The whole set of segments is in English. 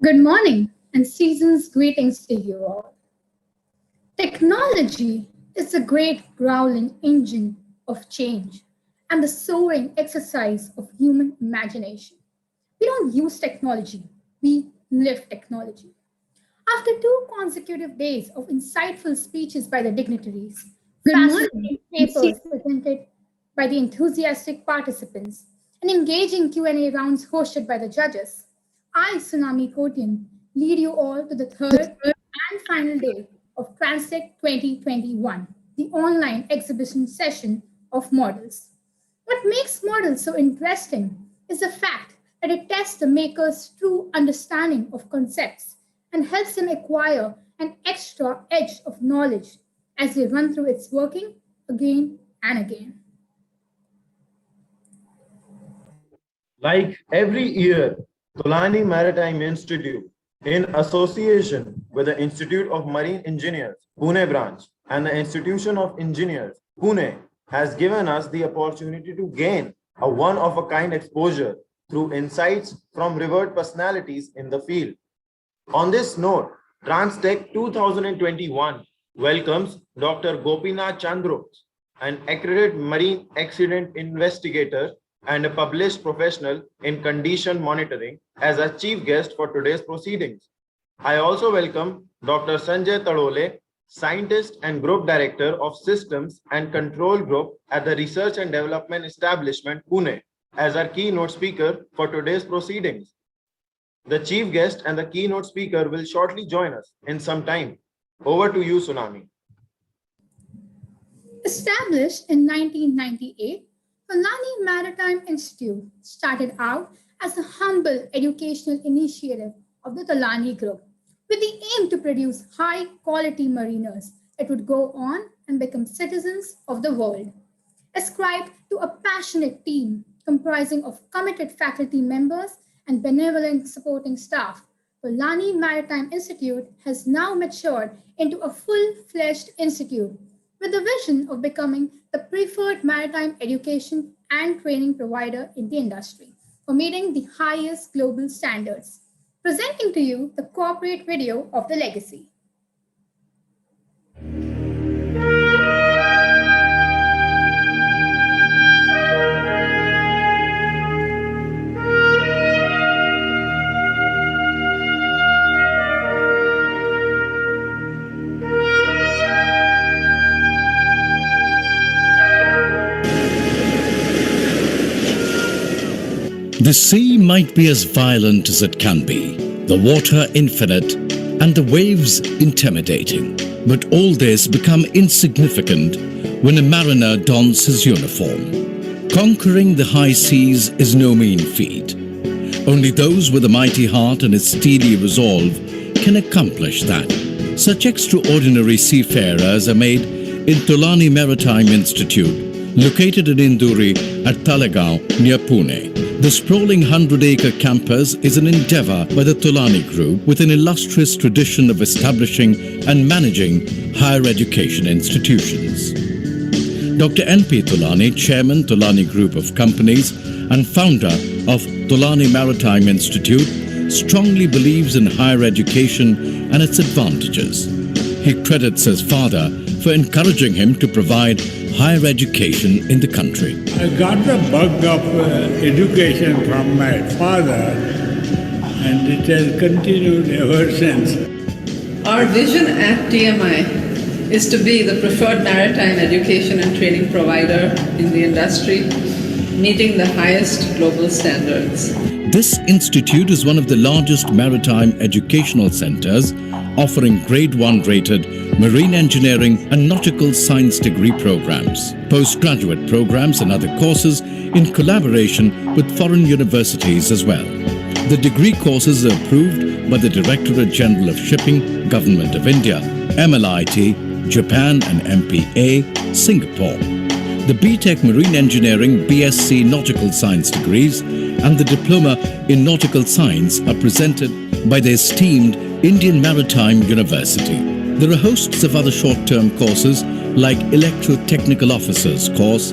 Good morning and season's greetings to you all. Technology is the great growling engine of change and the soaring exercise of human imagination. We don't use technology, we live technology. After two consecutive days of insightful speeches by the dignitaries, Good fascinating morning. papers presented by the enthusiastic participants, and engaging Q&A rounds hosted by the judges, I, Tsunami Kotian, lead you all to the third and final day of Transtech 2021, the online exhibition session of models. What makes models so interesting is the fact that it tests the maker's true understanding of concepts and helps them acquire an extra edge of knowledge as they run through its working again and again. Like every year, Tolani Maritime Institute, in association with the Institute of Marine Engineers, Pune branch, and the Institution of Engineers, Pune, has given us the opportunity to gain a one-of-a-kind exposure through insights from revered personalities in the field. On this note, Transtech 2021 welcomes Dr. Gopinath Chandros, an accredited marine accident investigator and a published professional in condition monitoring, as a chief guest for today's proceedings. I also welcome Dr. Sanjay Tadole, scientist and group director of systems and control group at the Research and Development Establishment, Pune, as our keynote speaker for today's proceedings. The chief guest and the keynote speaker will shortly join us in some time. Over to you, Tsunami. Established in 1998, Tolani Maritime Institute started out as a humble educational initiative of the Tolani Group with the aim to produce high-quality mariners that would go on and become citizens of the world. Ascribed to a passionate team comprising of committed faculty members and benevolent supporting staff, Tolani Maritime Institute has now matured into a full-fledged institute with the vision of becoming the preferred maritime education and training provider in the industry for meeting the highest global standards. Presenting to you the corporate video of the legacy. The sea might be as violent as it can be, the water infinite, and the waves intimidating. But all this become insignificant when a mariner dons his uniform. Conquering the high seas is no mean feat. Only those with a mighty heart and a steely resolve can accomplish that. Such extraordinary seafarers are made in Tolani Maritime Institute, located in Induri at Talegaon near Pune. The sprawling 100-acre campus is an endeavor by the Tolani Group with an illustrious tradition of establishing and managing higher education institutions. Dr. N.P. Tolani, Chairman, Tolani Group of Companies and founder of Tolani Maritime Institute, strongly believes in higher education and its advantages. He credits his father for encouraging him to provide higher education in the country. I got the bug of education from my father, and it has continued ever since. Our vision at TMI is to be the preferred maritime education and training provider in the industry, meeting the highest global standards. This institute is one of the largest maritime educational centers, offering Grade 1 rated marine engineering and nautical science degree programs, postgraduate programs and other courses in collaboration with foreign universities as well. The degree courses are approved by the Directorate General of Shipping, Government of India, MLIT, Japan and MPA, Singapore. The BTech Marine Engineering BSc Nautical Science degrees and the Diploma in Nautical Science are presented by the esteemed Indian Maritime University. There are hosts of other short-term courses like Electro-Technical Officers course,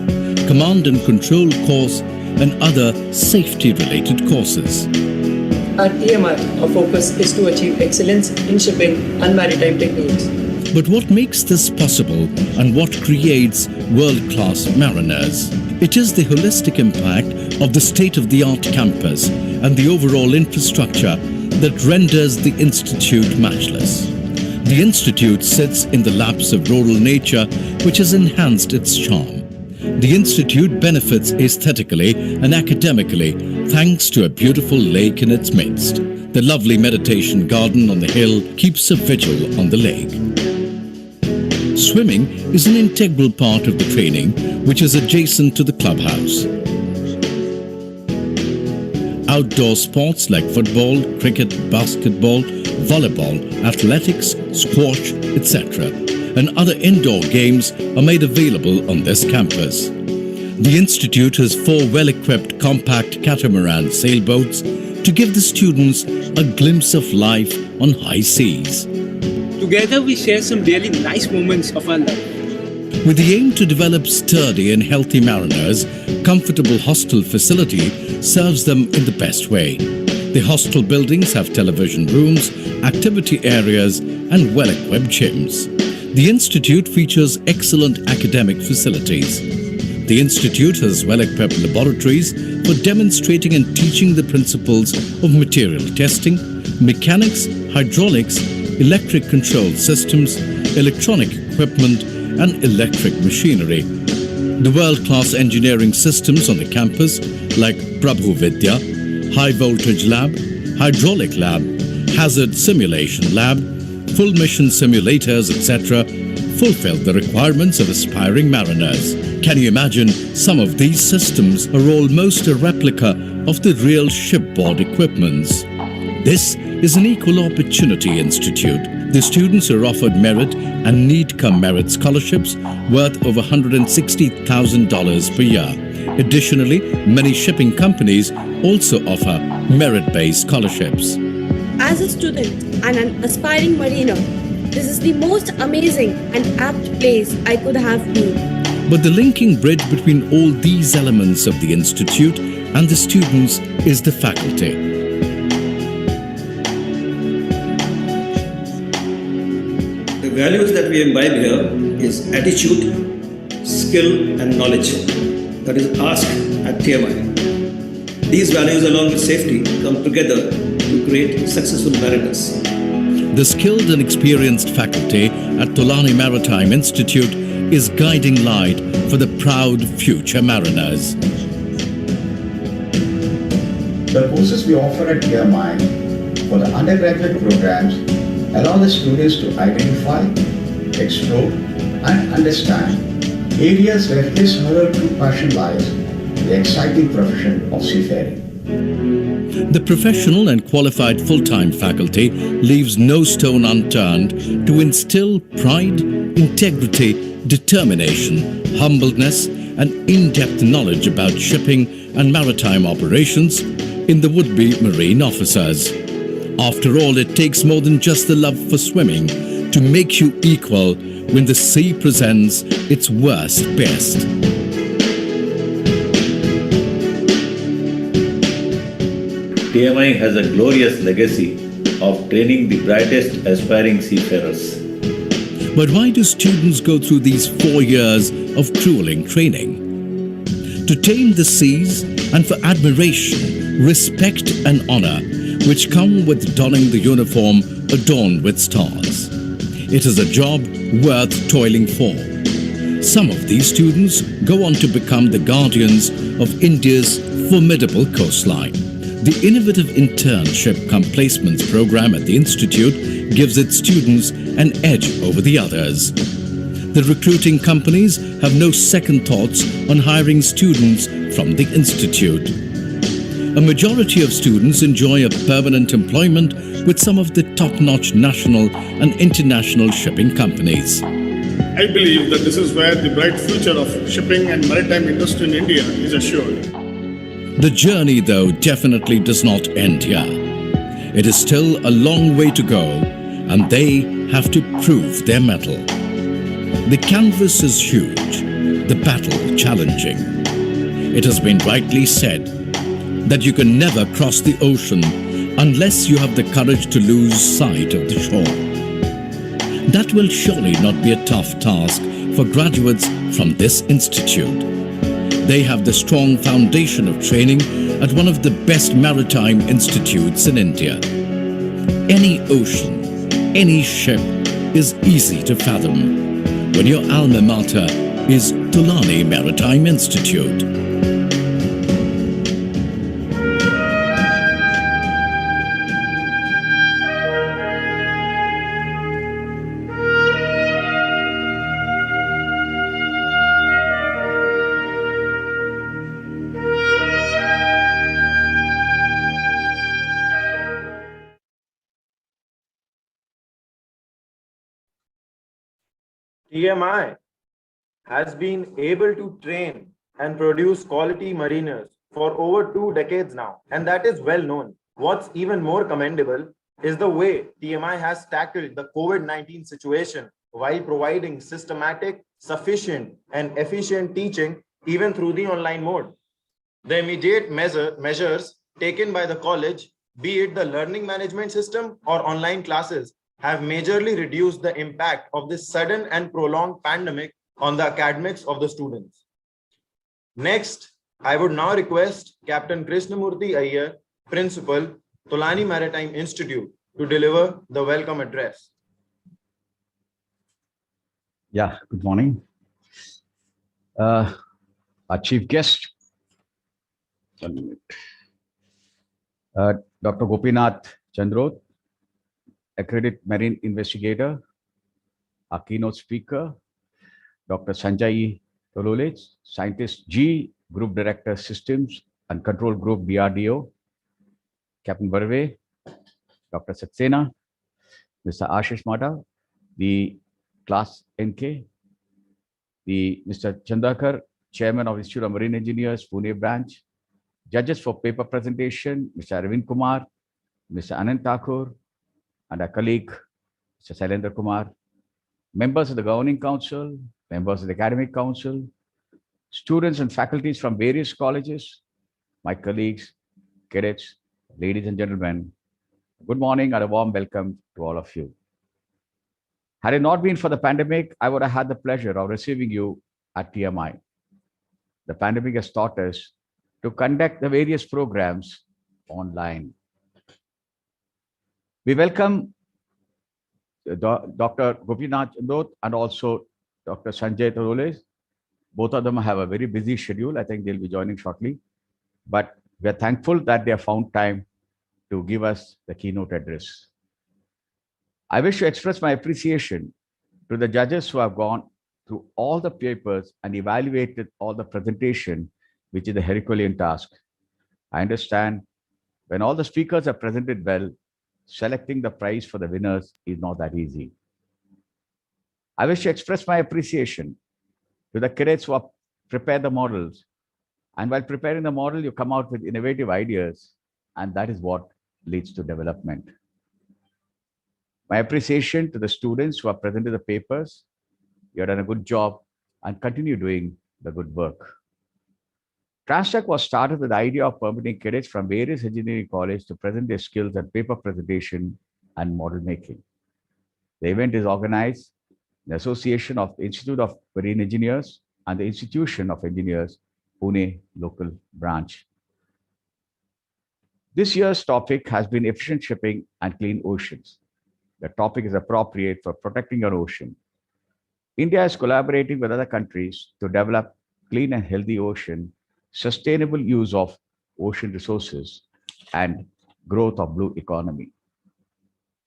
Command and Control course, and other safety-related courses. At TMI, our focus is to achieve excellence in shipping and maritime techniques. But what makes this possible and what creates world-class mariners? It is the holistic impact of the state-of-the-art campus and the overall infrastructure that renders the Institute matchless. The Institute sits in the laps of rural nature, which has enhanced its charm. The Institute benefits aesthetically and academically thanks to a beautiful lake in its midst. The lovely meditation garden on the hill keeps a vigil on the lake. Swimming is an integral part of the training, which is adjacent to the clubhouse. Outdoor sports like football, cricket, basketball, volleyball, athletics, squash, etc., and other indoor games are made available on this campus. The Institute has 4 well-equipped compact catamaran sailboats to give the students a glimpse of life on high seas. Together we share some really nice moments of our life. With the aim to develop sturdy and healthy mariners, comfortable hostel facility serves them in the best way. The hostel buildings have television rooms, activity areas, and well-equipped gyms. The Institute features excellent academic facilities. The Institute has well-equipped laboratories for demonstrating and teaching the principles of material testing, mechanics, hydraulics, electric control systems, electronic equipment, and electric machinery. The world-class engineering systems on the campus, like Prabhu Vidya, High Voltage Lab, Hydraulic Lab, Hazard Simulation Lab, Full Mission Simulators, etc., fulfill the requirements of aspiring mariners. Can you imagine, some of these systems are almost a replica of the real shipboard equipments. This is an Equal Opportunity Institute. The students are offered merit and need-cum-merit scholarships worth over $160,000 per year. Additionally, many shipping companies also offer merit-based scholarships. As a student and an aspiring mariner, this is the most amazing and apt place I could have been. But the linking bridge between all these elements of the Institute and the students is the faculty. The values that we imbibe here is attitude, skill and knowledge that is asked at TMI. These values along with safety come together to create successful mariners. The skilled and experienced faculty at Tolani Maritime Institute is guiding light for the proud future mariners. The courses we offer at TMI for the undergraduate programs allow the students to identify, explore, and understand areas where his or her true passion lies, the exciting profession of seafaring. The professional and qualified full-time faculty leaves no stone unturned to instill pride, integrity, determination, humbleness, and in-depth knowledge about shipping and maritime operations in the would-be marine officers. After all, it takes more than just the love for swimming to make you equal when the sea presents its worst best. TMI has a glorious legacy of training the brightest aspiring seafarers. But why do students go through these 4 years of grueling training? To tame the seas and for admiration, respect and honor, which come with donning the uniform adorned with stars. It is a job worth toiling for. Some of these students go on to become the guardians of India's formidable coastline. The innovative internship cum placements program at the Institute gives its students an edge over the others. The recruiting companies have no second thoughts on hiring students from the Institute. A majority of students enjoy a permanent employment with some of the top-notch national and international shipping companies. I believe that this is where the bright future of shipping and maritime industry in India is assured. The journey, though, definitely does not end here. It is still a long way to go, and they have to prove their mettle. The canvas is huge, the battle challenging. It has been rightly said that you can never cross the ocean unless you have the courage to lose sight of the shore. That will surely not be a tough task for graduates from this institute. They have the strong foundation of training at one of the best maritime institutes in India. Any ocean, any ship is easy to fathom when your alma mater is Tulani Maritime Institute. TMI has been able to train and produce quality mariners for over 2 decades now, and that is well known. What's even more commendable is the way TMI has tackled the COVID-19 situation while providing systematic, sufficient, and efficient teaching even through the online mode. The immediate measures taken by the college, be it the learning management system or online classes, have majorly reduced the impact of this sudden and prolonged pandemic on the academics of the students. Next, I would now request Captain Krishnamurthy Iyer, Principal, Tulani Maritime Institute, to deliver the welcome address. Yeah, good morning. Our chief guest, Dr. Gopinath Chandrot, accredited marine investigator. Our keynote speaker, Dr. Sanjay Tolole, Scientist G, Group Director Systems and Control Group, DRDO. Captain Barve, Dr. Saxena, Mr. Ashish Mata, the class NK, the Mr. Chandakar, Chairman of Institute of Marine Engineers, Pune branch, judges for paper presentation, Mr. Arvind Kumar, Mr. Anand Thakur, and our colleague, Mr. Sailendra Kumar, members of the Governing Council, members of the Academic Council, students and faculties from various colleges, my colleagues, cadets, ladies and gentlemen, good morning and a warm welcome to all of you. Had it not been for the pandemic, I would have had the pleasure of receiving you at TMI. The pandemic has taught us to conduct the various programs online. We welcome Dr. Gopinath Chandrot and also Dr. Sanjay Tolole. Both of them have a very busy schedule. I think they'll be joining shortly. But we're thankful that they have found time to give us the keynote address. I wish to express my appreciation to the judges who have gone through all the papers and evaluated all the presentation, which is the Herculean task. I understand when all the speakers are presented well, selecting the prize for the winners is not that easy. I wish to express my appreciation to the cadets who have prepared the models. And while preparing the model, you come out with innovative ideas, and that is what leads to development. My appreciation to the students who have presented the papers. You have done a good job and continue doing the good work. Transtech was started with the idea of permitting cadets from various engineering colleges to present their skills at paper presentation and model making. The event is organized in the Association of the Institute of Marine Engineers and the Institution of Engineers, Pune local branch. This year's topic has been efficient shipping and clean oceans. The topic is appropriate for protecting our ocean. India is collaborating with other countries to develop clean and healthy ocean, sustainable use of ocean resources, and growth of blue economy.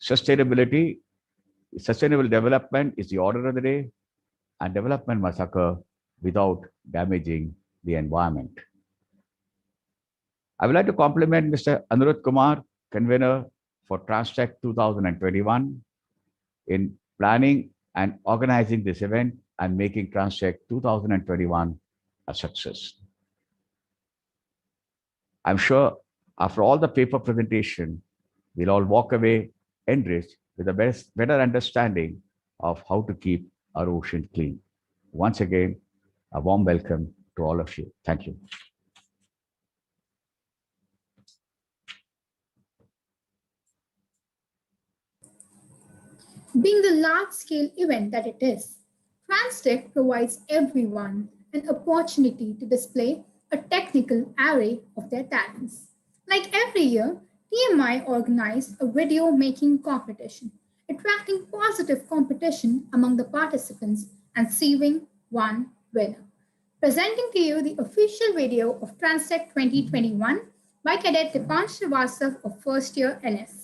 Sustainable development is the order of the day, and development must occur without damaging the environment. I would like to compliment Mr. Anuruddh Kumar, convener for Transtech 2021, in planning and organizing this event and making Transtech 2021 a success. I'm sure after all the paper presentation, we'll all walk away enriched with a better understanding of how to keep our ocean clean. Once again, a warm welcome to all of you. Thank you. Being the large-scale event that it is, Transtech provides everyone an opportunity to display a technical array of their talents. Like every year, TMI organized a video making competition, attracting positive competition among the participants and receiving one winner. Presenting to you the official video of Transtech 2021 by Cadet Dipan Srivastav of first year NS.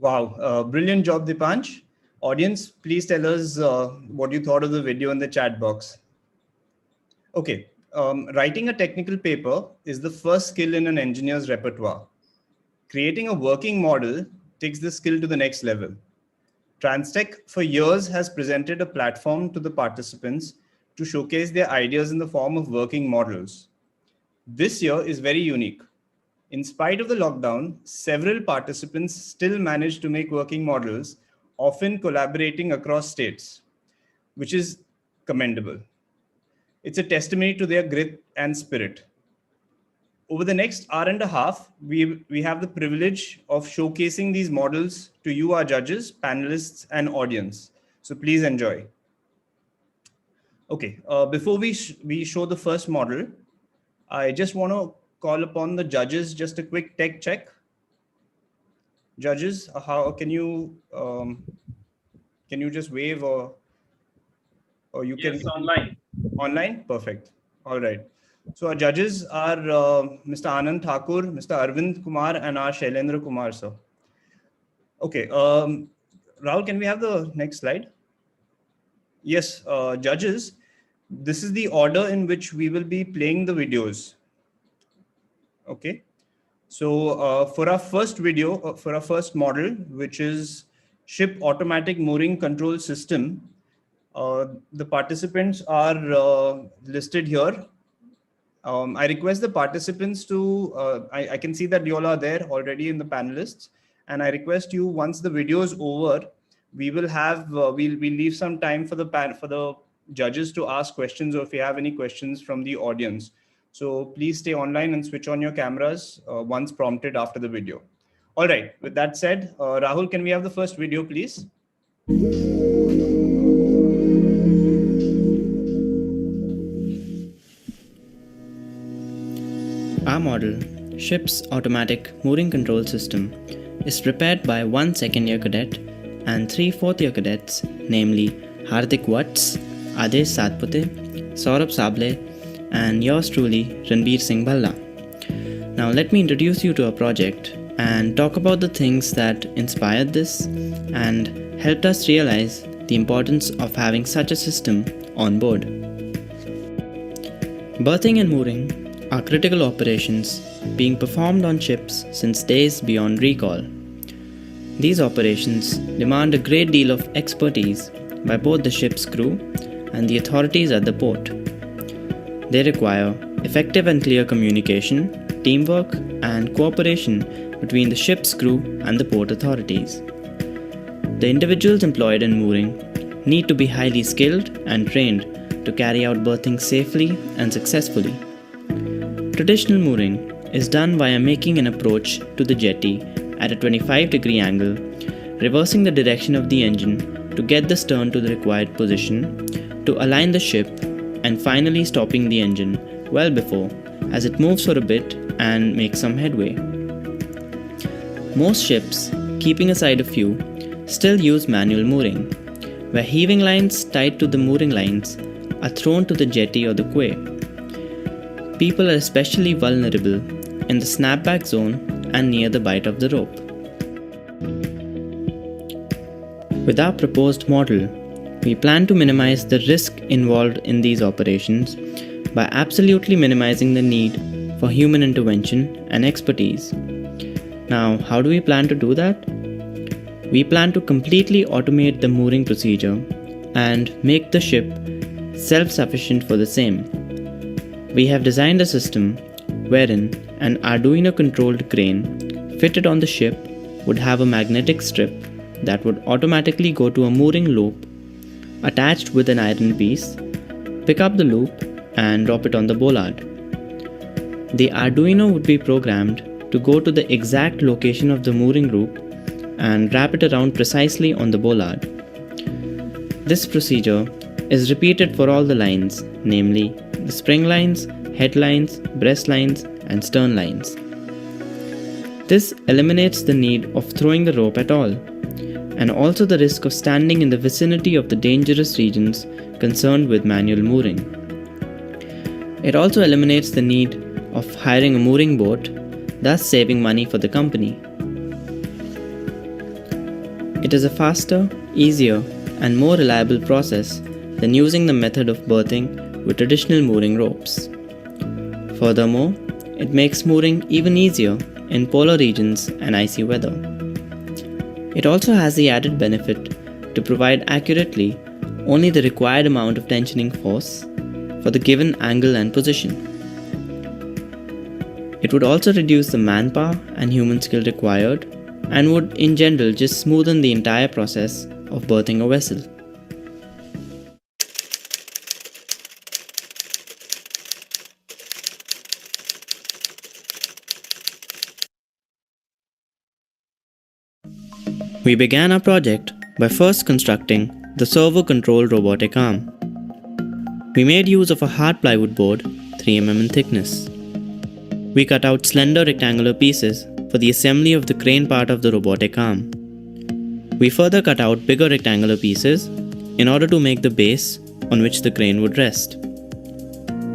Wow, brilliant job, Dipansh. Audience, please tell us what you thought of the video in the chat box. Okay, writing a technical paper is the first skill in an engineer's repertoire. Creating a working model takes the skill to the next level. Transtech for years has presented a platform to the participants to showcase their ideas in the form of working models. This year is very unique. In spite of the lockdown, several participants still managed to make working models, often collaborating across states, which is commendable. It's a testimony to their grit and spirit. Over the next hour and a half, we have the privilege of showcasing these models to you, our judges, panelists, and audience. So please enjoy. Okay, before we show the first model, I just want to call upon the judges, just a quick tech check. Judges, how can you just wave or you can? Yes, online. Online? Perfect. All right. So our judges are Mr. Anand Thakur, Mr. Arvind Kumar, and R. Shailendra Kumar, sir. Okay. Rahul, can we have the next slide? Yes, judges, this is the order in which we will be playing the videos. Okay. So for our first video, for our first model, which is Ship Automatic Mooring Control System, the participants are listed here. I request the participants to, I can see that you all are there already in the panelists, and I request you, once the video is over, we will have, we'll leave some time for the judges to ask questions, or if you have any questions from the audience. So please stay online and switch on your cameras once prompted after the video. All right, with that said, Rahul, can we have the first video, please? Our model, Ship's Automatic Mooring Control System, is prepared by 1 second-year cadet and 3 fourth-year cadets, namely Hardik Watts, Adesh Satpute, Saurabh Sable, and yours truly, Ranbir Singh Bhalla. Now let me introduce you to our project and talk about the things that inspired this and helped us realize the importance of having such a system on board. Berthing and mooring are critical operations being performed on ships since days beyond recall. These operations demand a great deal of expertise by both the ship's crew and the authorities at the port. They require effective and clear communication, teamwork, and cooperation between the ship's crew and the port authorities. The individuals employed in mooring need to be highly skilled and trained to carry out berthing safely and successfully. Traditional mooring is done via making an approach to the jetty at a 25-degree angle, reversing the direction of the engine to get the stern to the required position, to align the ship, and finally stopping the engine well before as it moves for a bit and makes some headway. Most ships, keeping aside a few, still use manual mooring, where heaving lines tied to the mooring lines are thrown to the jetty or the quay. People are especially vulnerable in the snapback zone and near the bight of the rope. With our proposed model, we plan to minimize the risk involved in these operations by absolutely minimizing the need for human intervention and expertise. Now, how do we plan to do that? We plan to completely automate the mooring procedure and make the ship self-sufficient for the same. We have designed a system wherein an Arduino-controlled crane fitted on the ship would have a magnetic strip that would automatically go to a mooring loop attached with an iron piece, pick up the loop, and drop it on the bollard. The Arduino would be programmed to go to the exact location of the mooring loop and wrap it around precisely on the bollard. This procedure is repeated for all the lines, namely the spring lines, head lines, breast lines, and stern lines. This eliminates the need of throwing the rope at all, and also the risk of standing in the vicinity of the dangerous regions concerned with manual mooring. It also eliminates the need of hiring a mooring boat, thus saving money for the company. It is a faster, easier, and more reliable process than using the method of berthing with traditional mooring ropes. Furthermore, it makes mooring even easier in polar regions and icy weather. It also has the added benefit to provide accurately only the required amount of tensioning force for the given angle and position. It would also reduce the manpower and human skill required and would in general just smoothen the entire process of berthing a vessel. We began our project by first constructing the servo-controlled robotic arm. We made use of a hard plywood board 3 mm in thickness. We cut out slender rectangular pieces for the assembly of the crane part of the robotic arm. We further cut out bigger rectangular pieces in order to make the base on which the crane would rest.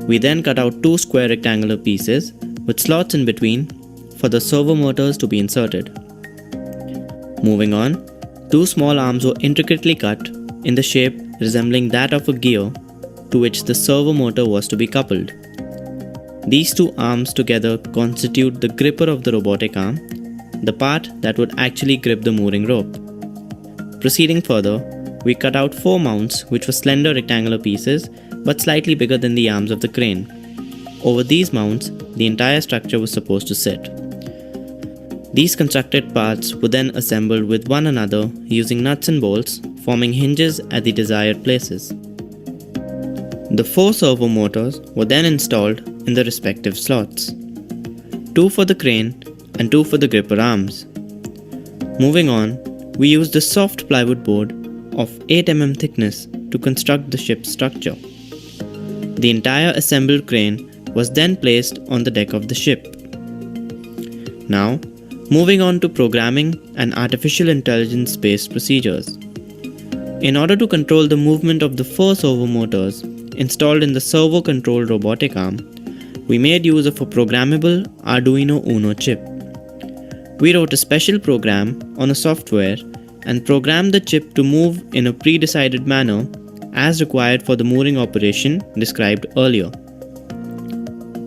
We then cut out 2 square rectangular pieces with slots in between for the servo motors to be inserted. Moving on, 2 small arms were intricately cut in the shape resembling that of a gear to which the servo motor was to be coupled. These 2 arms together constitute the gripper of the robotic arm, the part that would actually grip the mooring rope. Proceeding further, we cut out 4 mounts which were slender rectangular pieces but slightly bigger than the arms of the crane. Over these mounts, the entire structure was supposed to sit. These constructed parts were then assembled with one another using nuts and bolts, forming hinges at the desired places. The 4 servo motors were then installed in the respective slots, 2 for the crane and 2 for the gripper arms. Moving on, we used a soft plywood board of 8 mm thickness to construct the ship's structure. The entire assembled crane was then placed on the deck of the ship. Now, moving on to programming and artificial intelligence-based procedures. In order to control the movement of the 4 servo motors installed in the servo-controlled robotic arm, we made use of a programmable Arduino Uno chip. We wrote a special program on a software and programmed the chip to move in a pre-decided manner as required for the mooring operation described earlier.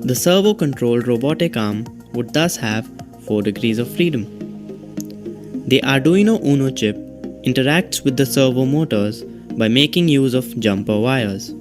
The servo-controlled robotic arm would thus have 4 degrees of freedom. The Arduino Uno chip interacts with the servo motors by making use of jumper wires.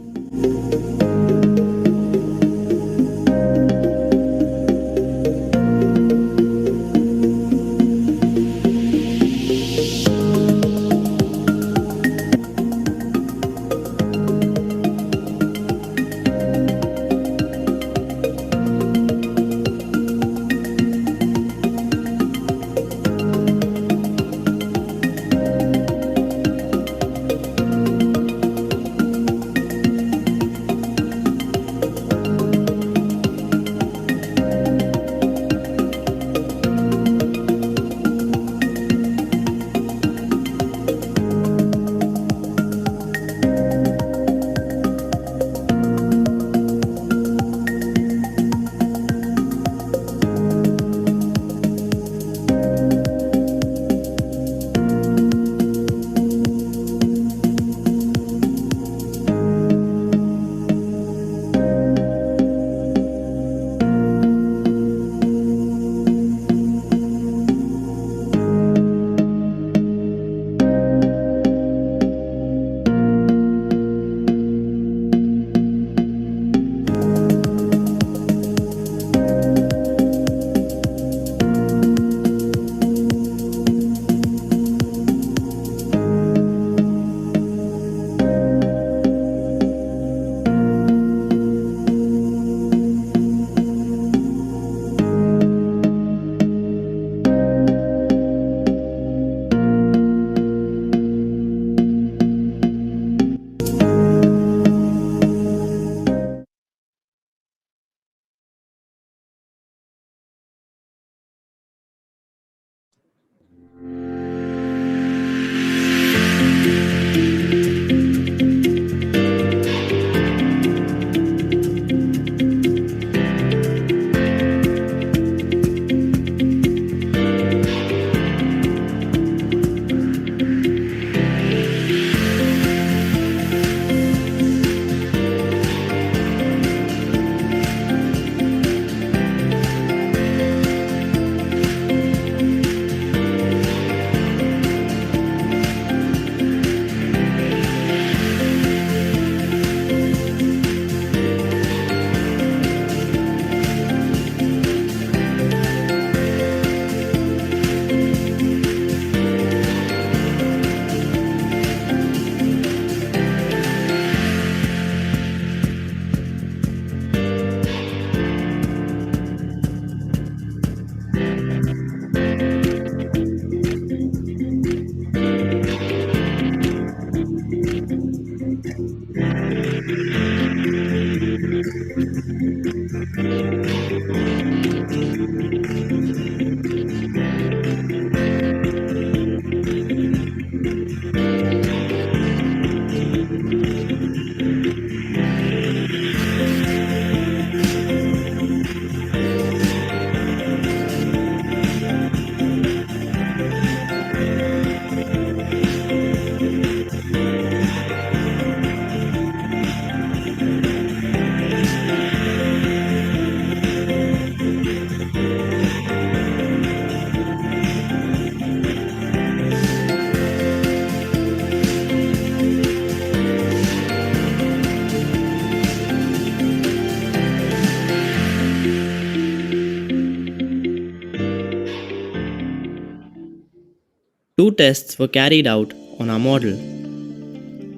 Two tests were carried out on our model.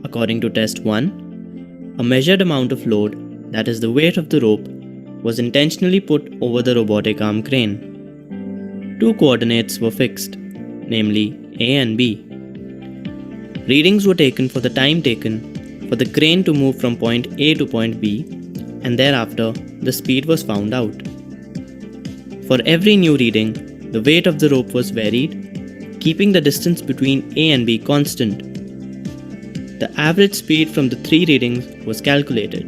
According to test 1, a measured amount of load, that is the weight of the rope, was intentionally put over the robotic arm crane. Two coordinates were fixed, namely A and B. Readings were taken for the time taken for the crane to move from point A to point B, and thereafter the speed was found out. For every new reading, the weight of the rope was varied, keeping the distance between A and B constant. The average speed from the three readings was calculated.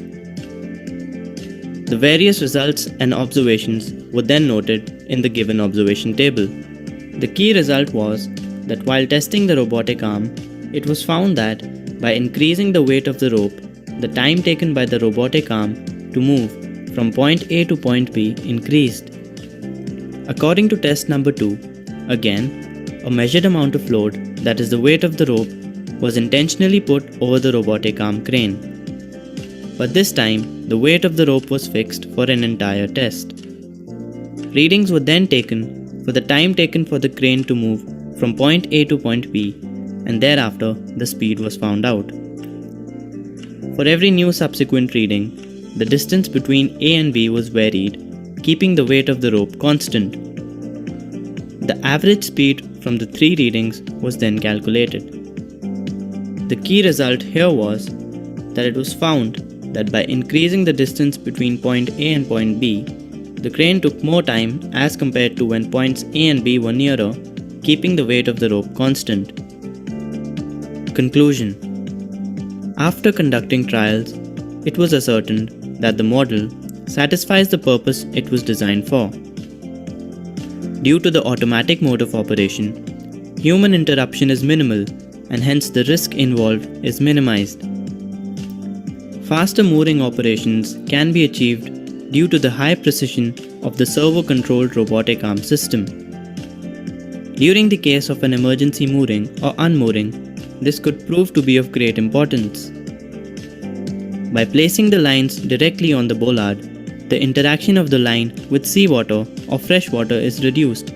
The various results and observations were then noted in the given observation table. The key result was that while testing the robotic arm, it was found that by increasing the weight of the rope, the time taken by the robotic arm to move from point A to point B increased. According to test number 2, again, a measured amount of load, that is the weight of the rope, was intentionally put over the robotic arm crane. But this time, the weight of the rope was fixed for an entire test. Readings were then taken for the time taken for the crane to move from point A to point B, and thereafter the speed was found out. For every new subsequent reading, the distance between A and B was varied, keeping the weight of the rope constant. The average speed from the three readings was then calculated. The key result here was that it was found that by increasing the distance between point A and point B, the crane took more time as compared to when points A and B were nearer, keeping the weight of the rope constant. Conclusion: after conducting trials, it was ascertained that the model satisfies the purpose it was designed for. Due to the automatic mode of operation, human interruption is minimal and hence the risk involved is minimized. Faster mooring operations can be achieved due to the high precision of the servo-controlled robotic arm system. During the case of an emergency mooring or unmooring, this could prove to be of great importance. By placing the lines directly on the bollard, the interaction of the line with seawater or fresh water is reduced,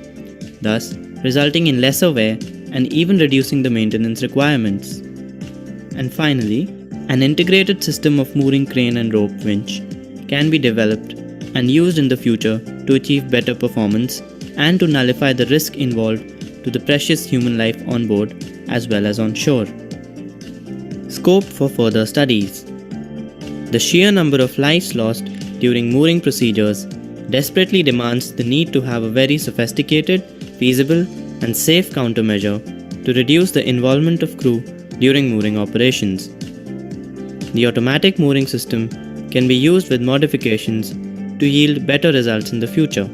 thus resulting in lesser wear and even reducing the maintenance requirements. And finally, an integrated system of mooring crane and rope winch can be developed and used in the future to achieve better performance and to nullify the risk involved to the precious human life on board as well as on shore. Scope for further studies. The sheer number of lives lost during mooring procedures desperately demands the need to have a very sophisticated, feasible, and safe countermeasure to reduce the involvement of crew during mooring operations. The automatic mooring system can be used with modifications to yield better results in the future.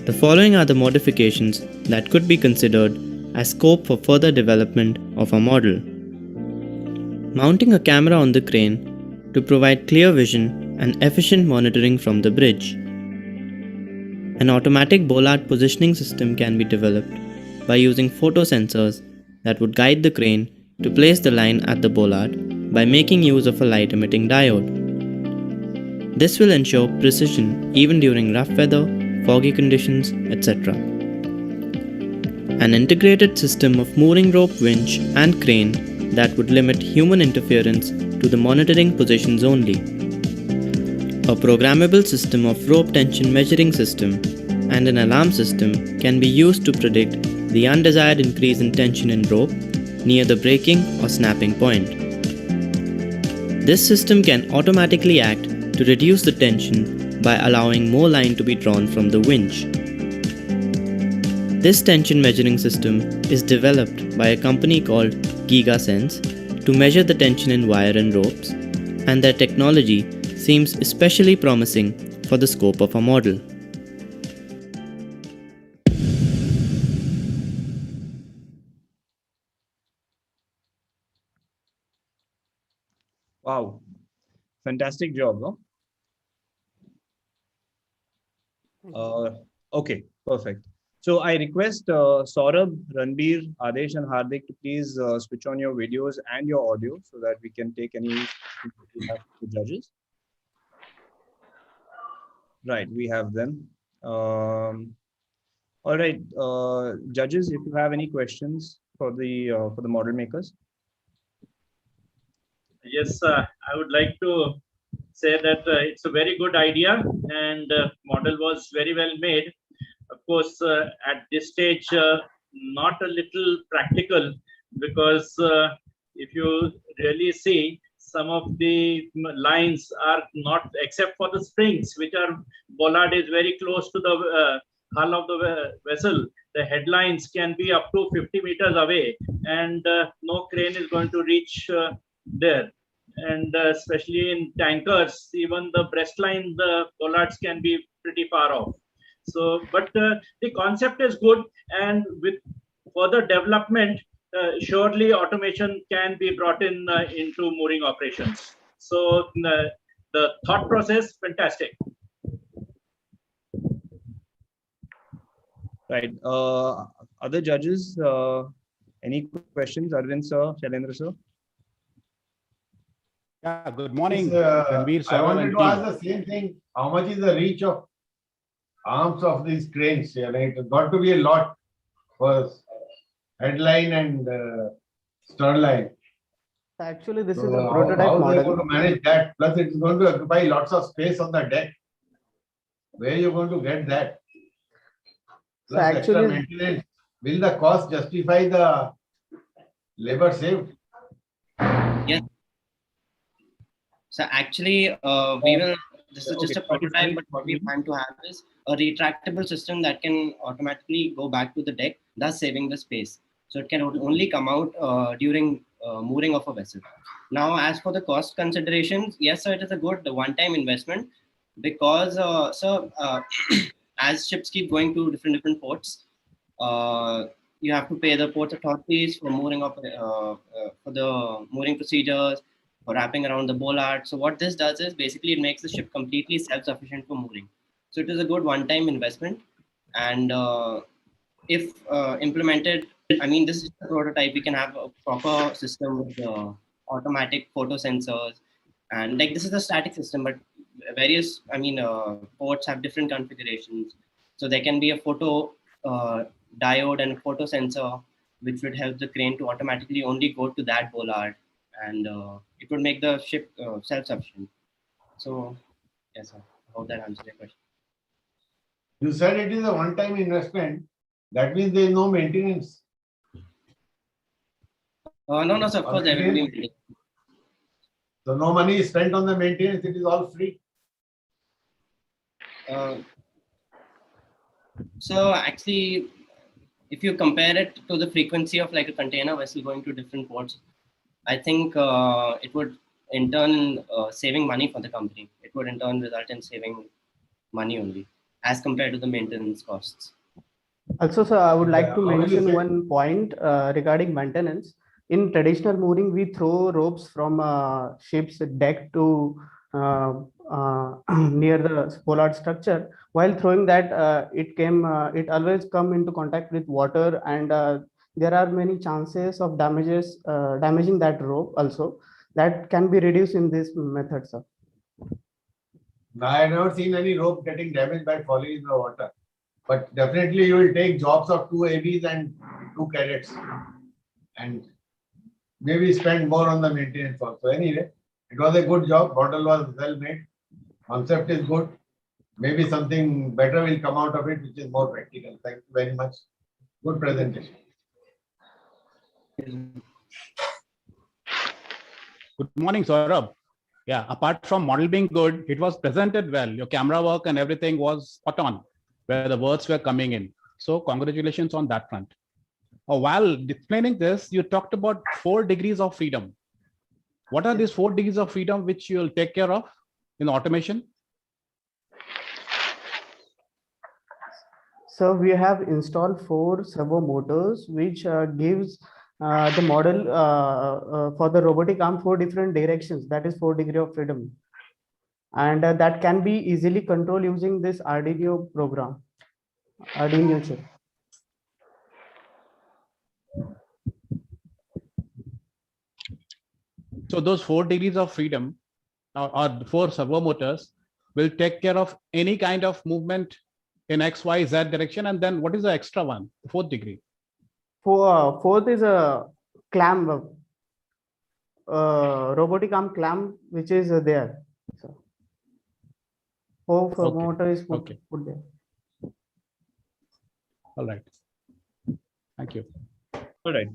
The following are the modifications that could be considered as scope for further development of our model. Mounting a camera on the crane to provide clear vision and efficient monitoring from the bridge. An automatic bollard positioning system can be developed by using photosensors that would guide the crane to place the line at the bollard by making use of a light-emitting diode. This will ensure precision even during rough weather, foggy conditions, etc. An integrated system of mooring rope winch and crane that would limit human interference to the monitoring positions only. A programmable system of rope tension measuring system and an alarm system can be used to predict the undesired increase in tension in rope near the breaking or snapping point. This system can automatically act to reduce the tension by allowing more line to be drawn from the winch. This tension measuring system is developed by a company called GigaSense to measure the tension in wire and ropes, and their technology seems especially promising for the scope of our model. Wow, fantastic job, no? Okay, perfect. So I request Saurabh, Ranbir, Adesh, and Hardik to please switch on your videos and your audio so that we can take any we have the judges. Right, we have them. All right, judges, if you have any questions for the model makers. Yes, I would like to say that it's a very good idea, and model was very well made. Of course, at this stage, not a little practical, because if you really see, some of the lines are not, except for the springs, which are bollard is very close to the hull of the vessel. The headlines can be up to 50 meters away, and no crane is going to reach there. And especially in tankers, even the breastline, the bollards can be pretty far off. So, but the concept is good, and with further development, surely automation can be brought in into mooring operations. So, the thought process, fantastic. Right. Other judges, any questions? Arvind sir, Shailendra sir? Yeah, good morning. I wanted to ask the same thing. How much is the reach of arms of these cranes? It's got to be a lot for headline and sternline. Actually, this is So a prototype how model. they going to manage that? Plus, it's going to occupy lots of space on the deck. Where are you going to get that? So Plus, extra actually, maintenance. Will the cost justify the labor saved? Yes. So actually, we will. This is just a prototype, but what we plan to have is a retractable system that can automatically go back to the deck, thus saving the space. So it can only come out during mooring of a vessel. Now, as for the cost considerations, yes, sir, it is a good one-time investment because, as ships keep going to different ports, you have to pay the port authorities for mooring up for the mooring procedures, for wrapping around the bollard. So what this does is basically it makes the ship completely self-sufficient for mooring. So it is a good one-time investment, and if implemented, I mean, this is a prototype. We can have a proper system with automatic photo sensors, and like this is a static system, but various, ports have different configurations. So there can be a photo diode and a photo sensor, which would help the crane to automatically only go to that bollard, and it would make the ship self-sufficient. So, yes, sir. I hope that answers your question. You said it is a one-time investment. That means there is no maintenance. No, sir. Of course, there will be maintenance. So no money is spent on the maintenance. It is all free. So actually, if you compare it to the frequency of like a container vessel going to different ports, I think it would in turn saving money for the company. It would in turn result in saving money only as compared to the maintenance costs. Also, sir, I would like to mention one point regarding maintenance. In traditional mooring, we throw ropes from ship's deck to near the bollard structure. While throwing that, it always come into contact with water, and there are many chances of damaging that rope also. That can be reduced in this method, sir. I have never seen any rope getting damaged by falling in the water. But definitely you will take jobs of 2 ABs and 2 cadets and maybe spend more on the maintenance also. Anyway, it was a good job. Model was well made. Concept is good. Maybe something better will come out of it, which is more practical. Thank you very much. Good presentation. Good morning, Saurabh. Yeah, apart from model being good, it was presented well. Your camera work and everything was spot on, where the words were coming in. So congratulations on that front. While explaining this, you talked about 4 degrees of freedom. What are these 4 degrees of freedom which you'll take care of in automation? So we have installed 4 servo motors, which gives the model for the robotic arm 4 different directions. That is 4 degrees of freedom, and that can be easily controlled using this Arduino program, Arduino chip. So those 4 degrees of freedom or 4 servo motors will take care of any kind of movement in X, Y, Z direction, and then what is the extra one, the fourth degree? Fourth is a clamp, robotic arm clamp, which is there. So, fourth motor is put there. All right. Thank you. All right.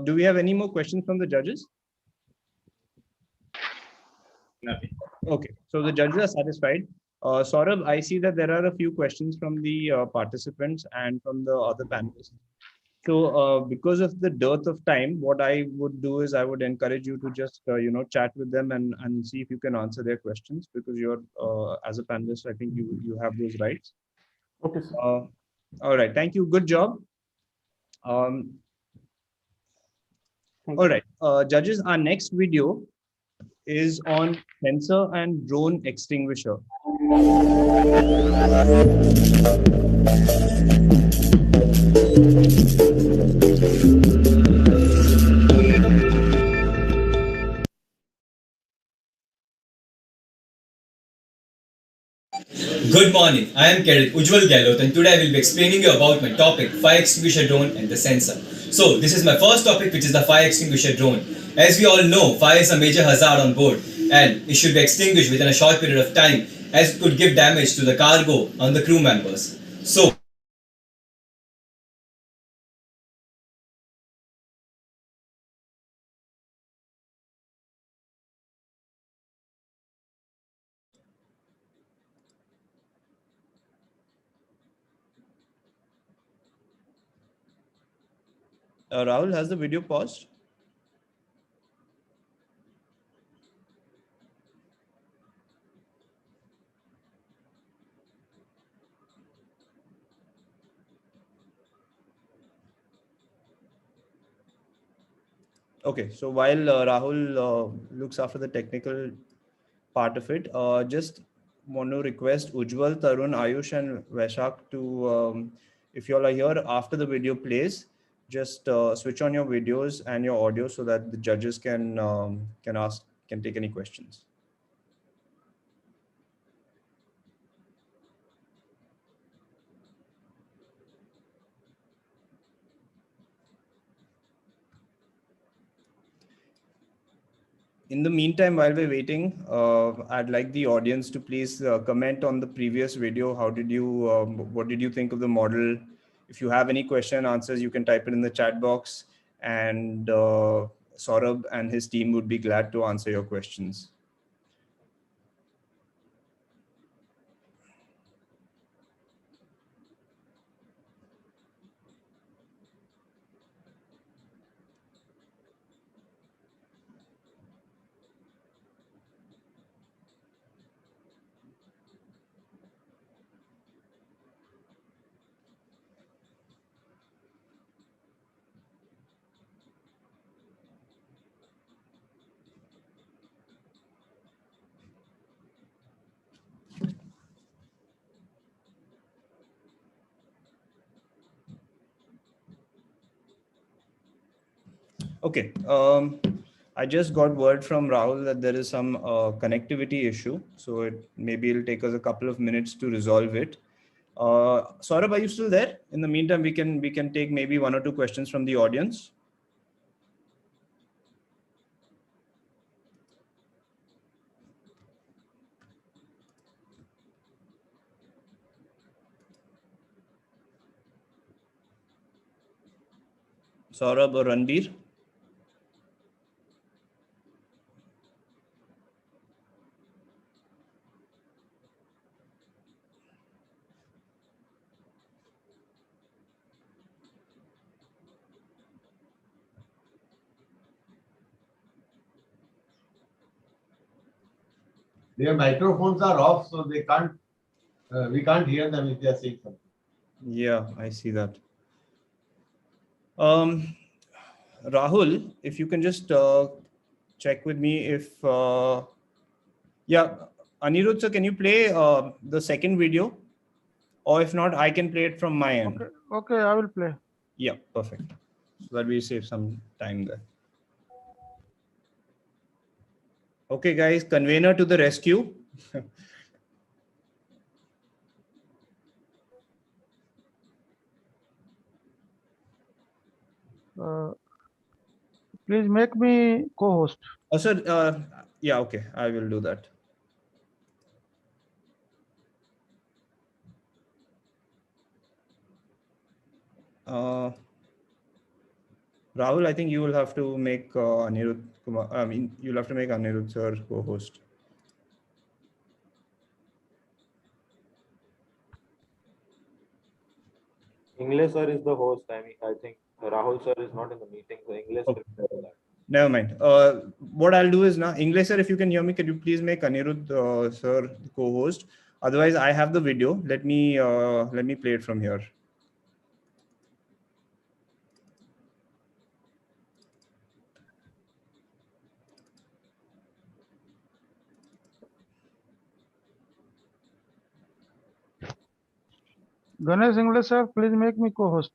Do we have any more questions from the judges? Nothing. Okay, so the judges are satisfied. Saurabh, I see that there are a few questions from the participants and from the other panelists. So because of the dearth of time, what I would do is I would encourage you to just, chat with them and see if you can answer their questions, because you're, as a panelist, I think you have those rights. Okay, sir. All right, thank you. Good job. All right, judges, our next video is on sensor and drone extinguisher. Good morning, I am Cadet Ujjwal Gehlot, and today I will be explaining you about my topic, fire extinguisher drone and the sensor. So this is my first topic, which is the fire extinguisher drone. As we all know, fire is a major hazard on board and it should be extinguished within a short period of time, as it could give damage to the cargo and the crew members. So Rahul, has the video paused? Okay, so while Rahul looks after the technical part of it, just want to request Ujjwal, Tarun, Ayush, and Vaishak to, if you all are here after the video plays, just switch on your videos and your audio so that the judges can take any questions. In the meantime, while we're waiting, I'd like the audience to please comment on the previous video. How did you, what did you think of the model? If you have any question and answers, you can type it in the chat box, and Saurabh and his team would be glad to answer your questions. Okay, I just got word from Rahul that there is some connectivity issue, so maybe it'll take us a couple of minutes to resolve it. Saurabh, are you still there? In the meantime, we can take maybe one or two questions from the audience. Saurabh or Ranbir? Their microphones are off, so they can't. We can't hear them if they are saying something. Yeah, I see that. Rahul, if you can just check with me if, yeah, Anirudh, sir, can you play the second video? Or if not, I can play it from my end. Okay, I will play. Yeah, perfect. So that we save some time there. Okay, guys, convener to the rescue. Please make me co-host. Oh, sir, yeah, okay, I will do that. Rahul, I think you will have to make Anirudh Kumar, I mean, you'll have to make Anirudh sir co-host. English sir is the host. I think Rahul sir is not in the meeting, so English sir will do that. Never mind. What I'll do is now, English sir, if you can hear me, can you please make Anirudh sir co-host? Otherwise, I have the video. Let me play it from here. Ganesh English sir, please make me co-host.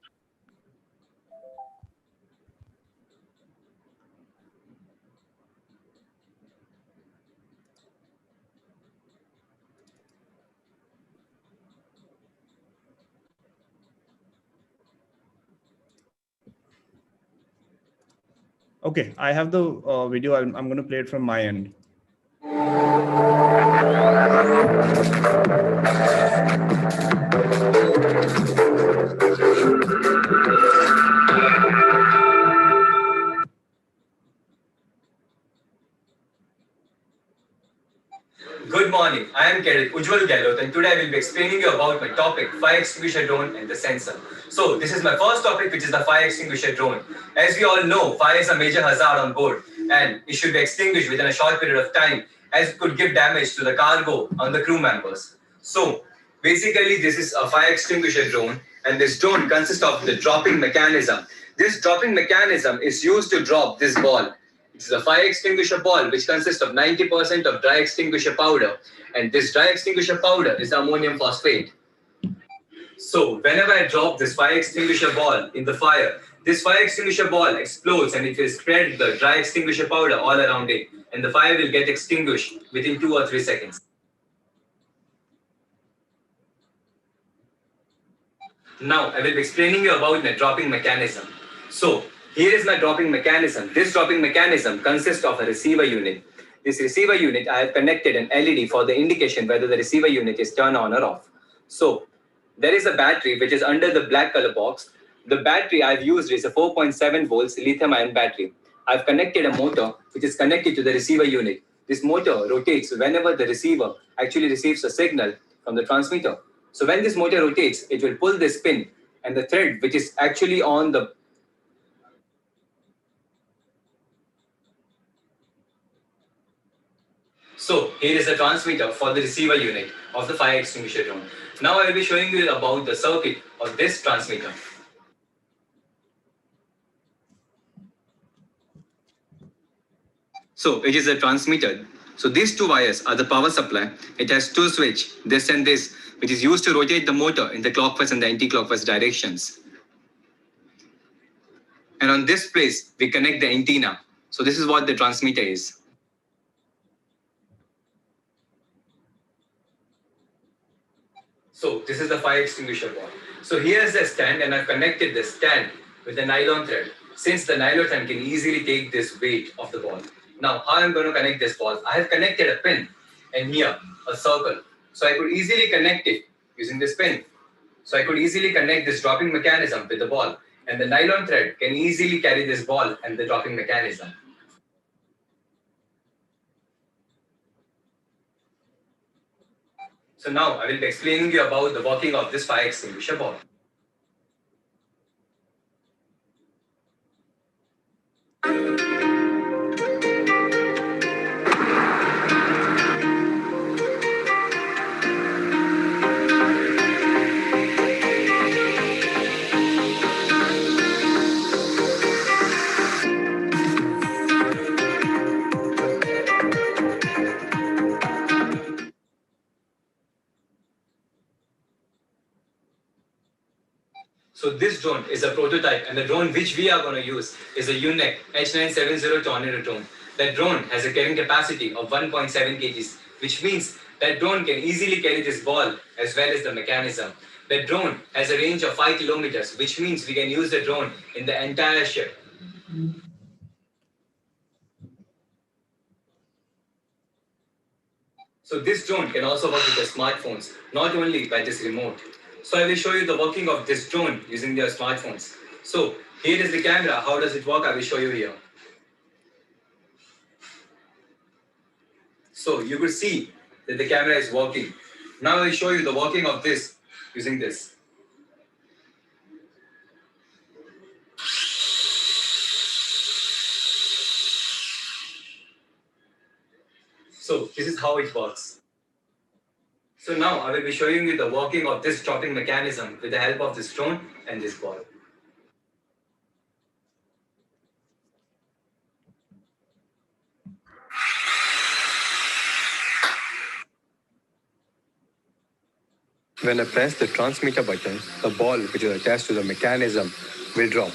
Okay, I have the video. I'm going to play it from my end. Good morning, I am Ujwal Gehlot, and today I will be explaining you about my topic, fire extinguisher drone and the sensor. So this is my first topic, which is the fire extinguisher drone. As we all know, fire is a major hazard on board and it should be extinguished within a short period of time, as it could give damage to the cargo and the crew members. So basically this is a fire extinguisher drone, and this drone consists of the dropping mechanism. This dropping mechanism is used to drop this ball. This is a fire extinguisher ball which consists of 90% of dry extinguisher powder, and this dry extinguisher powder is ammonium phosphate. So whenever I drop this fire extinguisher ball in the fire, this fire extinguisher ball explodes and it will spread the dry extinguisher powder all around it, and the fire will get extinguished within 2 or 3 seconds. Now I will be explaining you about my dropping mechanism. So here is my dropping mechanism. This dropping mechanism consists of a receiver unit. This receiver unit, I have connected an LED for the indication whether the receiver unit is turned on or off. So there is a battery which is under the black color box. The battery I've used is a 4.7 volts lithium ion battery. I've connected a motor which is connected to the receiver unit. This motor rotates whenever the receiver actually receives a signal from the transmitter. So when this motor rotates, it will pull this pin, and the thread which is actually on the So here is the transmitter for the receiver unit of the fire extinguisher drone. Now I will be showing you about the circuit of this transmitter. So it is a transmitter. So these two wires are the power supply. It has two switches, this and this, which is used to rotate the motor in the clockwise and the anti-clockwise directions. And on this place, we connect the antenna. So this is what the transmitter is. So this is the fire extinguisher ball. So here is the stand, and I've connected the stand with a nylon thread, since the nylon thread can easily take this weight of the ball. Now, how I'm going to connect this ball? I have connected a pin, and here a circle. So I could easily connect it using this pin. So I could easily connect this dropping mechanism with the ball, and the nylon thread can easily carry this ball and the dropping mechanism. So now I will be explaining you about the working of this fire extinguisher ball. So this drone is a prototype, and the drone which we are going to use is a UNEC H970 Tornado drone. That drone has a carrying capacity of 1.7 kgs, which means that drone can easily carry this ball as well as the mechanism. The drone has a range of 5 kilometers, which means we can use the drone in the entire ship. So this drone can also work with the smartphones, not only by this remote. So I will show you the working of this drone using their smartphones. So here is the camera. How does it work? I will show you here. So you could see that the camera is working. Now I will show you the working of this using this. So this is how it works. So now I will be showing you the working of this dropping mechanism with the help of this drone and this ball. When I press the transmitter button, the ball which is attached to the mechanism will drop.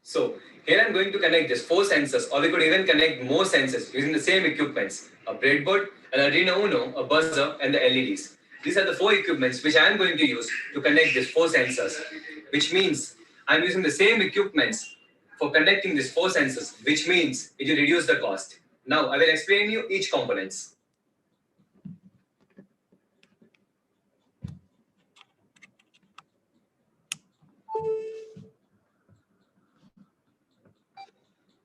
So here I'm going to connect just 4 sensors, or we could even connect more sensors using the same equipments: a breadboard, an Arduino Uno, a buzzer, and the LEDs. These are the 4 equipments which I'm going to use to connect these 4 sensors, which means I'm using the same equipments for connecting these 4 sensors, which means it will reduce the cost. Now I will explain you each components.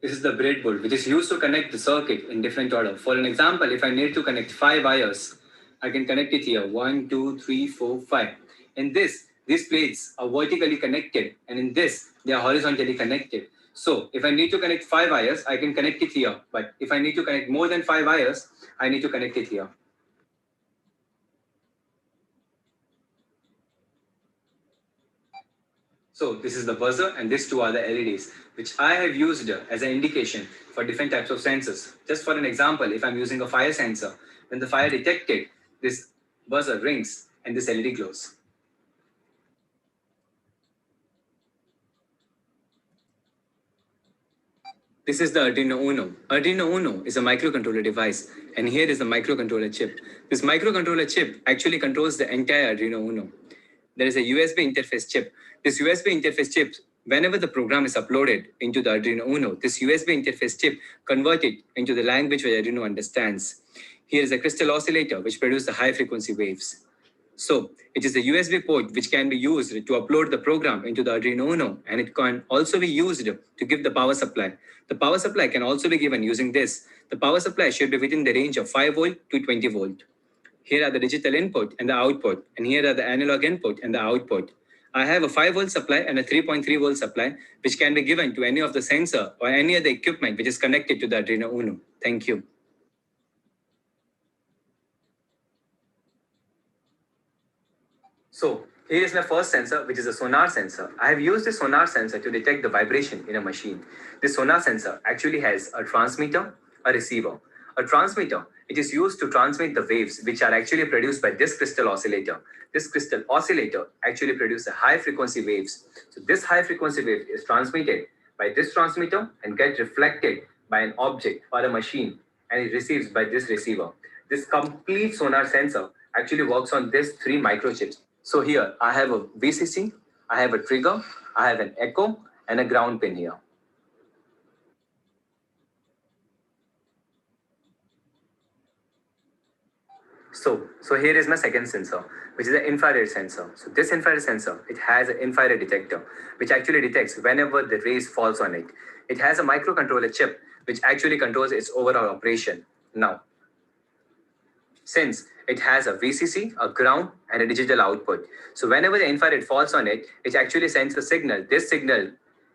This is the breadboard, which is used to connect the circuit in different order. For an example, if I need to connect 5 wires, I can connect it here. 1, 2, 3, 4, 5. In this, these plates are vertically connected, and in this, they are horizontally connected. So if I need to connect 5 wires, I can connect it here. But if I need to connect more than 5 wires, I need to connect it here. So this is the buzzer, and these 2 are the LEDs, which I have used as an indication for different types of sensors. Just for an example, if I'm using a fire sensor, when the fire detected, this buzzer rings and this LED glows. This is the Arduino Uno. Arduino Uno is a microcontroller device, and here is the microcontroller chip. This microcontroller chip actually controls the entire Arduino Uno. There is a USB interface chip. This USB interface chip, whenever the program is uploaded into the Arduino Uno, this USB interface chip converts it into the language where Arduino understands. Here is a crystal oscillator which produces the high frequency waves. So it is a USB port which can be used to upload the program into the Arduino Uno, and it can also be used to give the power supply. The power supply can also be given using this. The power supply should be within the range of 5 volt to 20 volt. Here are the digital input and the output, and here are the analog input and the output. I have a 5 volt supply and a 3.3 volt supply, which can be given to any of the sensor or any other equipment which is connected to the Arduino Uno. Thank you. So here is my first sensor, which is a sonar sensor. I have used the sonar sensor to detect the vibration in a machine. This sonar sensor actually has a transmitter, a receiver. A transmitter, it is used to transmit the waves which are actually produced by this crystal oscillator. This crystal oscillator actually produces high frequency waves. So this high frequency wave is transmitted by this transmitter and gets reflected by an object or a machine, and it receives by this receiver. This complete sonar sensor actually works on these 3 microchips. So here I have a VCC, I have a trigger, I have an echo, and a ground pin here. So here is my second sensor, which is an infrared sensor. So this infrared sensor, it has an infrared detector, which actually detects whenever the rays falls on it. It has a microcontroller chip, which actually controls its overall operation. Now, since it has a VCC, a ground, and a digital output. So whenever the infrared falls on it, it actually sends a signal. This signal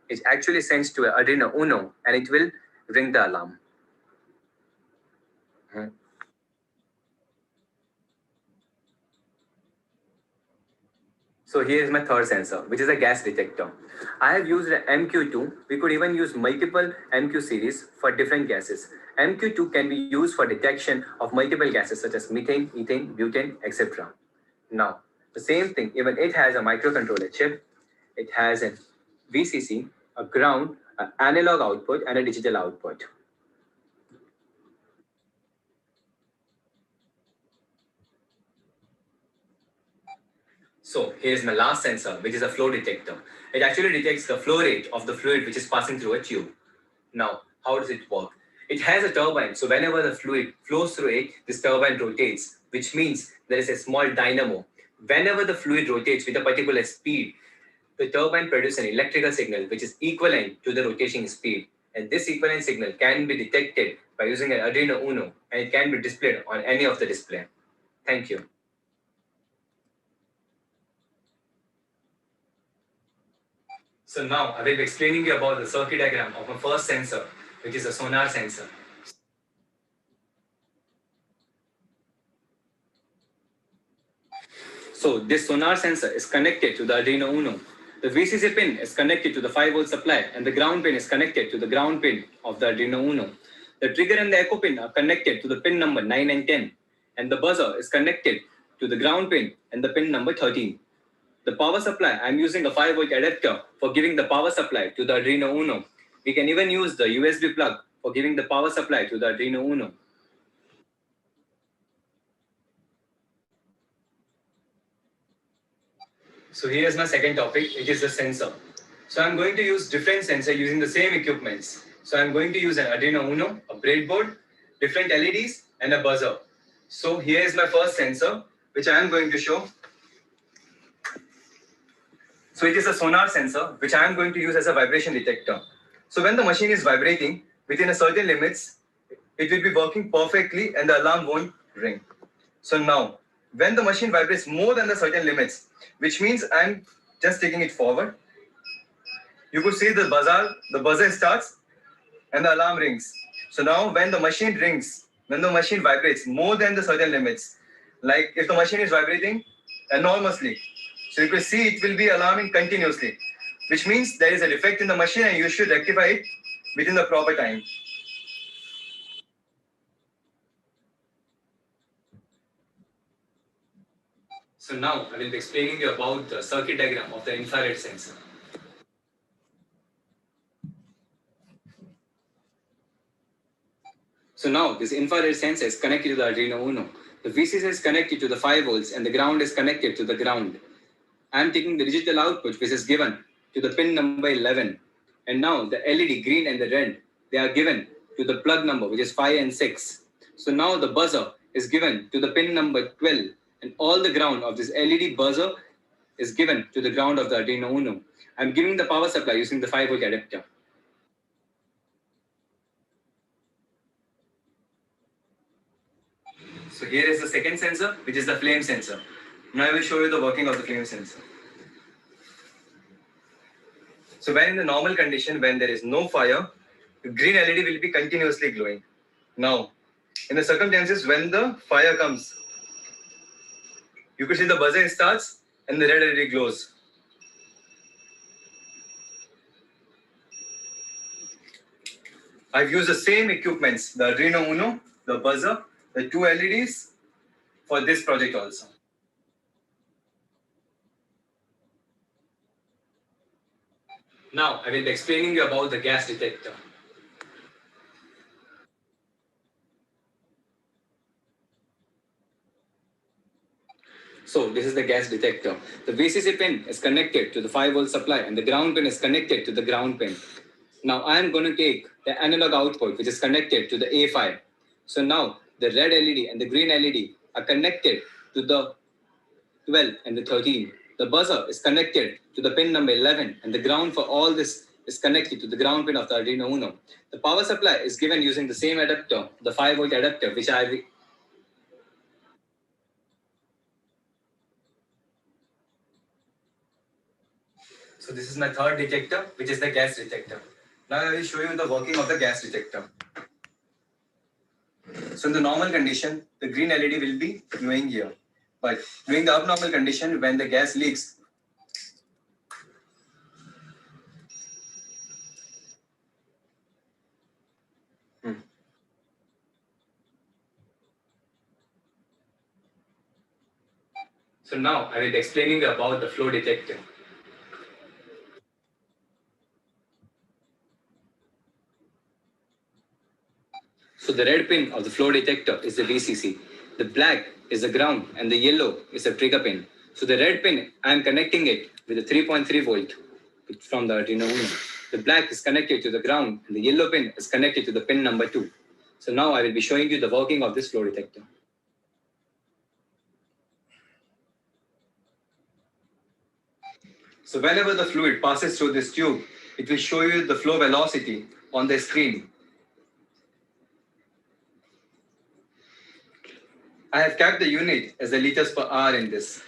is actually sent to an Arduino Uno, and it will ring the alarm. So here is my third sensor, which is a gas detector. I have used an MQ2. We could even use multiple MQ series for different gases. MQ2 can be used for detection of multiple gases such as methane, ethane, butane, etc. Now, the same thing, even it has a microcontroller chip. It has a VCC, a ground, an analog output and a digital output. So here's my last sensor, which is a flow detector. It actually detects the flow rate of the fluid which is passing through a tube. Now, how does it work? It has a turbine, so whenever the fluid flows through it, this turbine rotates, which means there is a small dynamo. Whenever the fluid rotates with a particular speed, the turbine produces an electrical signal which is equivalent to the rotation speed. And this equivalent signal can be detected by using an Arduino Uno, and it can be displayed on any of the display. Thank you. So now I will be explaining you about the circuit diagram of my first sensor, which is a sonar sensor. So this sonar sensor is connected to the Arduino Uno. The VCC pin is connected to the 5-volt supply, and the ground pin is connected to the ground pin of the Arduino Uno. The trigger and the echo pin are connected to the pin number 9 and 10, and the buzzer is connected to the ground pin and the pin number 13. The power supply, I'm using a 5-volt adapter for giving the power supply to the Arduino Uno. We can even use the USB plug for giving the power supply to the Arduino Uno. So here's my second topic, which is the sensor. So I'm going to use different sensor using the same equipments. So I'm going to use an Arduino Uno, a breadboard, different LEDs, and a buzzer. So here is my first sensor, which I am going to show. So it is a sonar sensor, which I am going to use as a vibration detector. So when the machine is vibrating within a certain limits, it will be working perfectly and the alarm won't ring. So now, when the machine vibrates more than the certain limits, which means I'm just taking it forward, you could see the buzzer starts and the alarm rings. So now when the machine rings, when the machine vibrates more than the certain limits, like if the machine is vibrating enormously, so you can see it will be alarming continuously, which means there is a defect in the machine and you should rectify it within the proper time. So now I will be explaining you about the circuit diagram of the infrared sensor. So now this infrared sensor is connected to the Arduino Uno. The VCC is connected to the 5 volts and the ground is connected to the ground. I am taking the digital output which is given to the pin number 11. And now the LED green and the red, they are given to the plug number which is 5 and 6. So now the buzzer is given to the pin number 12 and all the ground of this LED buzzer is given to the ground of the Arduino Uno. I am giving the power supply using the 5-volt adapter. So here is the second sensor, which is the flame sensor. Now I will show you the working of the flame sensor. So when in the normal condition, when there is no fire, the green LED will be continuously glowing. Now, in the circumstances when the fire comes, you could see the buzzer starts and the red LED glows. I've used the same equipments, the Arduino Uno, the buzzer, the 2 LEDs for this project also. Now, I will be explaining you about the gas detector. So this is the gas detector. The VCC pin is connected to the 5-volt supply and the ground pin is connected to the ground pin. Now I am going to take the analog output which is connected to the A5. So now the red LED and the green LED are connected to the 12 and the 13. The buzzer is connected to the pin number 11 and the ground for all this is connected to the ground pin of the Arduino Uno. The power supply is given using the same adapter, the 5-volt adapter, which So this is my third detector, which is the gas detector. Now I will show you the working of the gas detector. So in the normal condition, the green LED will be glowing here. But during the abnormal condition, when the gas leaks, So now I will be explaining about the flow detector. the red pin of the flow detector is the VCC. The black is the ground and the yellow is the trigger pin. So the red pin, I am connecting it with a 3.3 volt from the Arduino Uno. The black is connected to the ground and the yellow pin is connected to the pin number 2. So now I will be showing you the working of this flow detector. So whenever the fluid passes through this tube, it will show you the flow velocity on the screen. I have kept the unit as the liters per hour in this.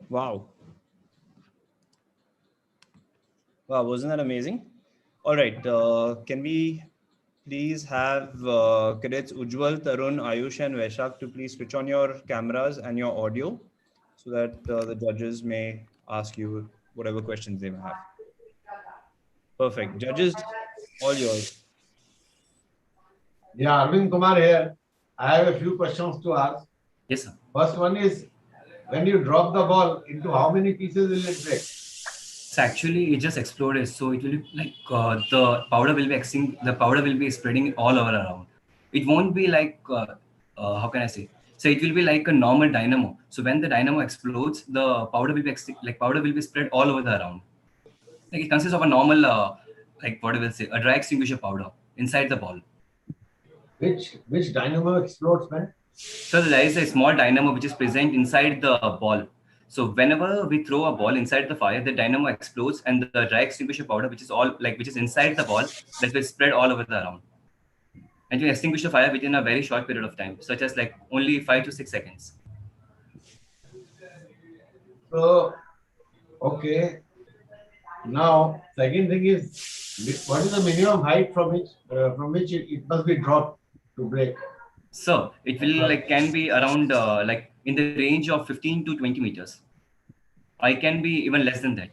Wow. Wow, wasn't that amazing? All right, can we please have cadets Ujjwal, Tarun, Ayush and Vaishak to please switch on your cameras and your audio so that the judges may ask you whatever questions they may have. Perfect. Judges, all yours. Yeah, Arvind Kumar here. I have a few questions to ask. Yes, sir. First one is, when you drop the ball, into how many pieces will it break? So actually, it just exploded. So it will be like the powder will be spreading all over around. It won't be like how can I say? So it will be like a normal dynamo. So when the dynamo explodes, the powder will be spread all over the around. Like it consists of a normal like what I will say, a dry extinguisher powder inside the ball. Which dynamo explodes, man? So there is a small dynamo which is present inside the ball. So whenever we throw a ball inside the fire, the dynamo explodes, and the dry extinguisher powder, which is inside the ball, that will spread all over the around. And you extinguish the fire within a very short period of time, such as like only 5 to 6 seconds. So, okay. Now, second thing is, what is the minimum height from which it must be dropped to break? So it will can be around like in the range of 15 to 20 meters. I can be even less than that.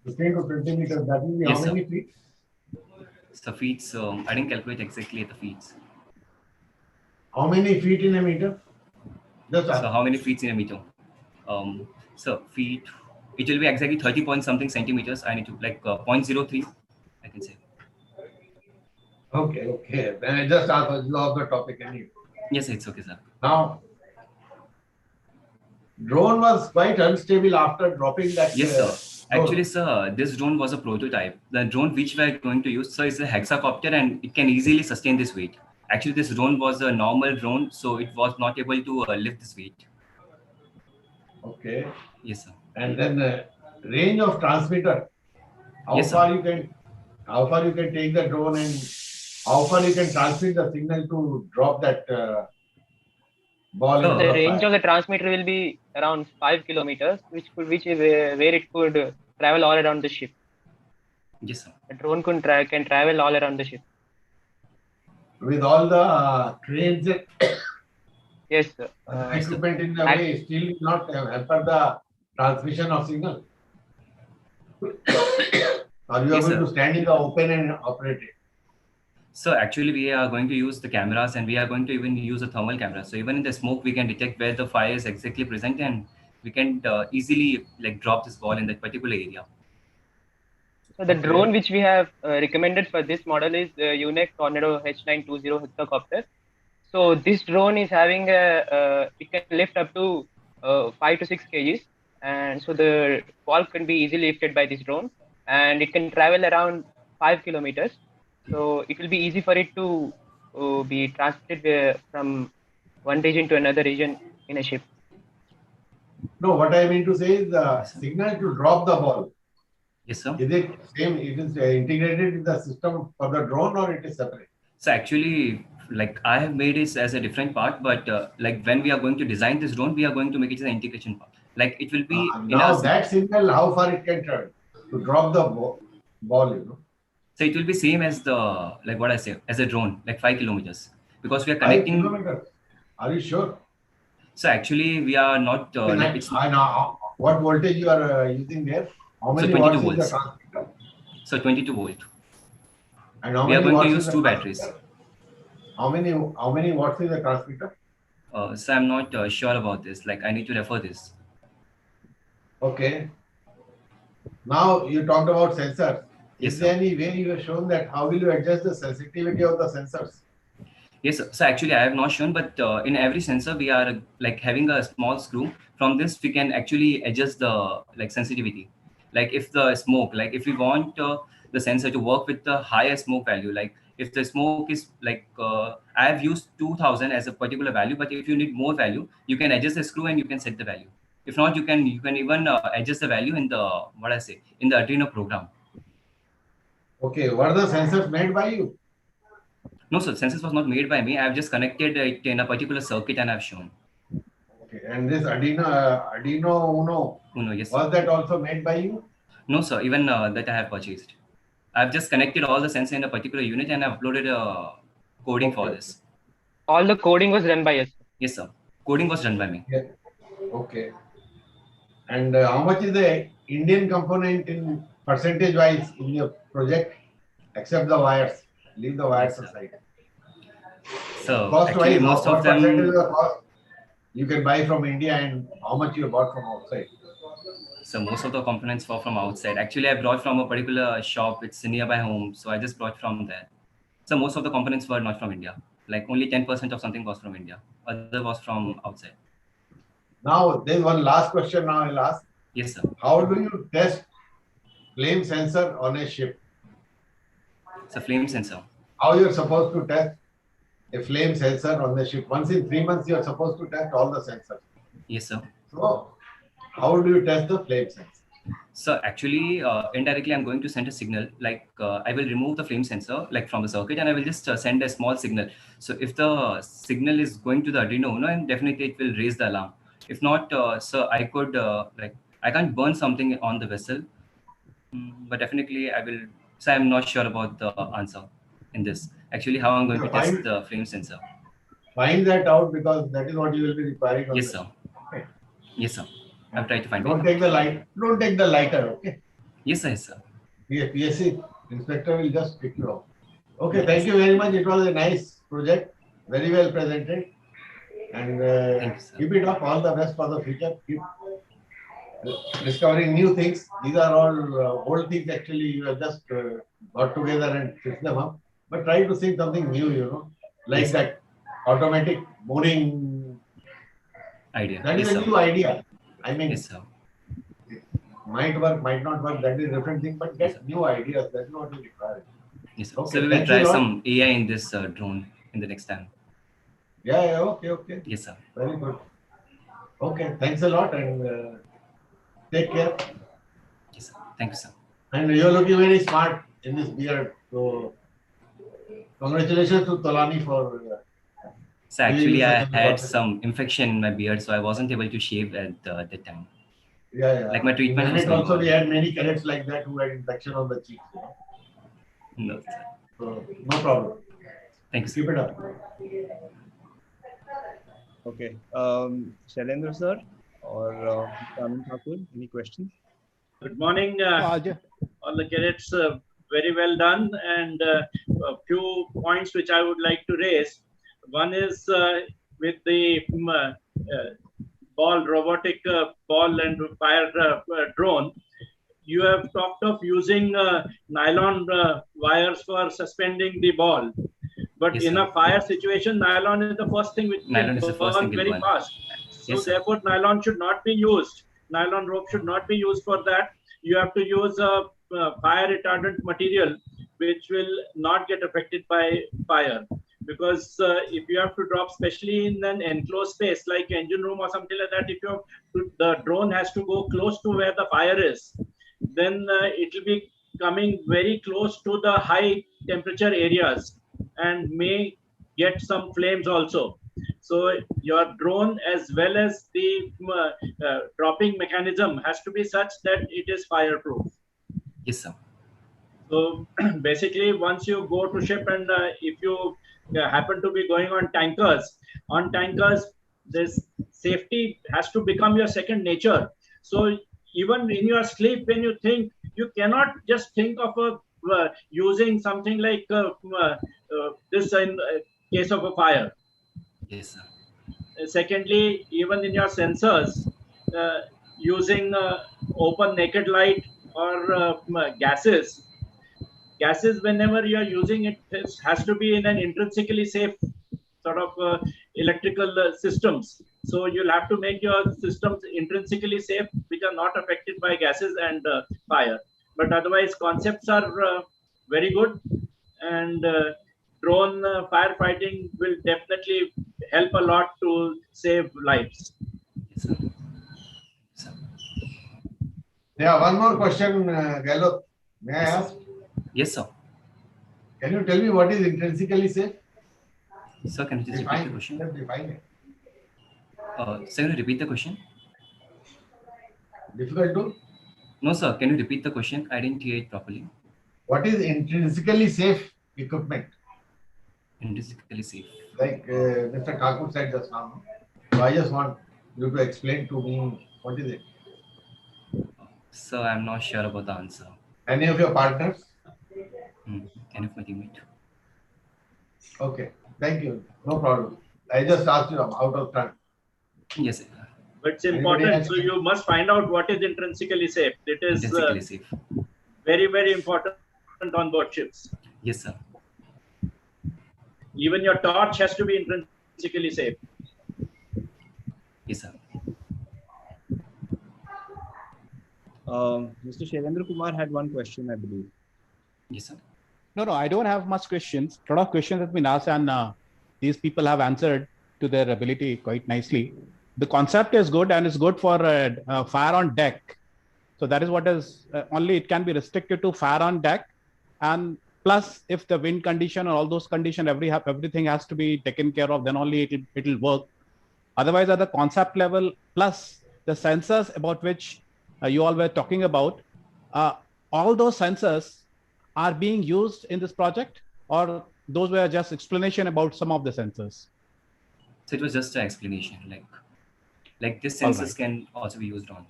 15 to 20 meters, that will be Yes, how many sir. feet? So feet, I didn't calculate exactly the feet. How many feet in a meter? So how many feet in a meter? So feet, it will be exactly 30 point something centimeters. I need to like 0.03, I can say. Okay. Then I just asked you off the topic anyway. Yes, it's okay, sir. Now, drone was quite unstable after dropping that. Yes, sir. Actually, sir, this drone was a prototype. The drone which we are going to use, sir, is a hexacopter and it can easily sustain this weight. Actually, this drone was a normal drone, so it was not able to lift this weight. Okay. Yes, sir. And then range of transmitter. How Yes, far you can take the drone and how far you can transmit the signal to drop that ball into The the range fire? of the transmitter will be around 5 kilometers, which is where it could travel all around the ship. Yes, sir. The drone can travel all around the ship. With all the cranes and Yes, sir. equipment in the way, still not hamper the transmission of signal. Or you are Yes, going to sir. stand in the open and operate it? So actually, we are going to use the cameras and we are going to even use a thermal camera. So even in the smoke, we can detect where the fire is exactly present and we can easily like drop this ball in that particular area. So the drone which we have recommended for this model is the UNEC Tornado H920 hexacopter. So this drone is having it can lift up to 5 to 6 kgs, and so the ball can be easily lifted by this drone, and it can travel around 5 kilometers. So it will be easy for it to be transmitted from one region to another region in a ship. No, what I mean to say is the signal to drop the ball. Yes, sir. Is it same? It is integrated in the system for the drone or it is separate? So actually, like I have made it as a different part, but like when we are going to design this drone, we are going to make it as an integration part. Like it will be Now that signal, how far it can travel to drop the ball, you know? So it will be same as the like what I say as a drone, like 5 kilometers, because we are 5 connecting. kilometers. Are you sure? So actually, we are not. What voltage you are using there? How So many 22 watts is the volts. transmitter? So 22 volt. And how We are many going to watts is use the two batteries. transmitter? How many watts is the transmitter? So I'm not sure about this. Like I need to refer this. Okay. Now you talked about sensors. Yes, Is sir. there any way you have shown that how will you adjust the sensitivity of the sensors? Yes, sir. So actually I have not shown, but in every sensor we are like having a small screw. From this we can actually adjust the like sensitivity. Like if the smoke, like if we want the sensor to work with the higher smoke value, like if the smoke is like I have used 2000 as a particular value, but if you need more value, you can adjust the screw and you can set the value. If not, you can even adjust the value in the in the Arduino program. Okay, were the sensors made by you? No, sir, sensors was not made by me. I have just connected it in a particular circuit and I've shown. Okay, and this Arduino Uno, Yes, was that also made by you? No, sir. Even that I have purchased. I've just connected all the sensor in a particular unit and I've uploaded a coding for this. All the coding was done by us. Yes, sir. Coding was done by me. Yeah. Okay. And how much is the Indian component in percentage wise in your project, except the wires? Leave the wires aside. So Cost actually, wise, most what of them. percentage of the cost you can buy from India and how much you bought from outside? So most of the components were from outside. Actually, I brought from a particular shop. It's nearby home, so I just brought from there. So most of the components were not from India. Like only 10% of something was from India. Other was from outside. Now, there's one last question now I'll ask. Yes, sir. How do you test flame sensor on a ship? It's a flame sensor. How you're supposed to test a flame sensor on the ship? Once in 3 months, you're supposed to test all the sensors. Yes, sir. So, how do you test the flame sensor? So actually, indirectly, I'm going to send a signal. Like I will remove the flame sensor like from the circuit, and I will just send a small signal. So if the signal is going to the Arduino Uno, and definitely it will raise the alarm. If not, so I could like I can't burn something on the vessel, but definitely I will. So I'm not sure about the answer in this. Actually, how I'm going to test the flame sensor. Find that out because that is what you will be requiring. Yes, sir. Okay. Yes, sir. I'll try to find Don't it. take the light. Don't take the lighter. Okay. Yes, sir. Yes, sir. PSC inspector will just pick you up. Okay. Thank you very much. It was a nice project. Very well presented. And keep it up. All the best for the future. Keep discovering new things. These are all old things. Actually, you have just got together and fixed them up. But try to think something new. Like Yes, that automatic mooring idea. That is Yes, a sir. new idea. I mean, Yes, sir. it might work, might not work. That is a different thing. But get new ideas. That's what we require. Yes, sir. Okay, So we will thanks a try lot. some AI in this drone in the next time. Yeah. Okay. Yes, sir. Very good. Okay. Thanks a lot and take care. Yes, sir. Thank you, sir. And you're looking very smart in this beard. So, congratulations to Tolani for. So actually, doing I such a had process. some infection in my beard, so I wasn't able to shave at that time. Yeah. Like my In treatment was Senate going also, on. we had many cadets like that who had infection on the cheeks. No, sir. So, no problem. Thank you, sir. Keep it up. Okay. Shailendra sir or Anand Thakur, any questions? Good morning, all the cadets. Very well done. And a few points which I would like to raise. One is with the robotic ball and fire drone. You have talked of using nylon wires for suspending the ball. But Yes, in sir. a fire situation, nylon is the first thing which Nylon is the will first thing burn will very burn. fast. So Yes, sir. therefore, nylon should not be used. Nylon rope should not be used for that. You have to use a fire retardant material which will not get affected by fire. Because if you have to drop, especially in an enclosed space like engine room or something like that, if you have to, the drone has to go close to where the fire is, then it will be coming very close to the high temperature areas and may get some flames also. So your drone as well as the dropping mechanism has to be such that it is fireproof. Yes, sir. So basically, once you go to ship and if you happen to be going on tankers, this safety has to become your second nature. So even in your sleep, when you think, you cannot just think of using something like this in case of a fire. Yes, sir. Secondly, even in your sensors, using open naked light or gases, whenever you are using it, has to be in an intrinsically safe sort of electrical systems. So you'll have to make your systems intrinsically safe, which are not affected by gases and fire. But otherwise, concepts are very good, and drone firefighting will definitely help a lot to save lives. Yeah, one more question, Gallo. May I ask? Yes, sir. Can you tell me what is intrinsically safe? Sir, can you just repeat the question? Define it. Sir, can you repeat the question? Difficult to? No, sir. Can you repeat the question? I didn't hear it properly. What is intrinsically safe equipment? Intrinsically safe. Like Mr. Thakur said just now. So I just want you to explain to me what is it. Sir, I'm not sure about the answer. Any of your partners? Any of my teammates? Okay, thank you. No problem. I just asked you out of turn. Yes, sir. But it's important. So you must find out what is intrinsically safe. It is intrinsically safe. Very, very important on board ships. Yes, sir. Even your torch has to be intrinsically safe. Yes, sir. Mr. Shailendra Kumar had one question, I believe. Yes, sir. No, I don't have much questions. A lot of questions have been asked, and these people have answered to their ability quite nicely. The concept is good, and it's good for fire on deck. So that is what is only it can be restricted to fire on deck, and plus if the wind condition or all those conditions, everything has to be taken care of. Then only it'll work. Otherwise, at the concept level, plus the sensors about which you all were talking about, all those sensors are being used in this project, or those were just explanation about some of the sensors? So it was just an explanation, like this sensors can also be used on.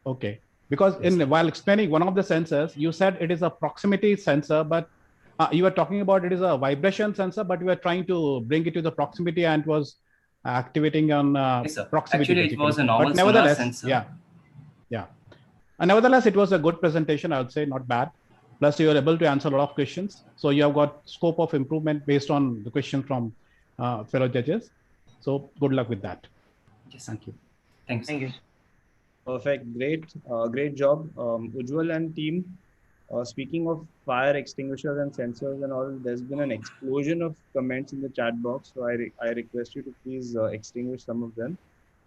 Okay, because while explaining one of the sensors, you said it is a proximity sensor, but you were talking about it is a vibration sensor, but you were trying to bring it to the proximity and was activating on yes, sir. proximity. Actually, it was a normal sonar sensor. Yeah. And nevertheless, it was a good presentation, I would say, not bad. Plus, you were able to answer a lot of questions. So you have got scope of improvement based on the question from fellow judges. So good luck with that. Yes, thank you. Thanks. Thank you. Perfect. Great job, Ujjwal and team. Speaking of fire extinguishers and sensors and all, there's been an explosion of comments in the chat box. So I request you to please extinguish some of them.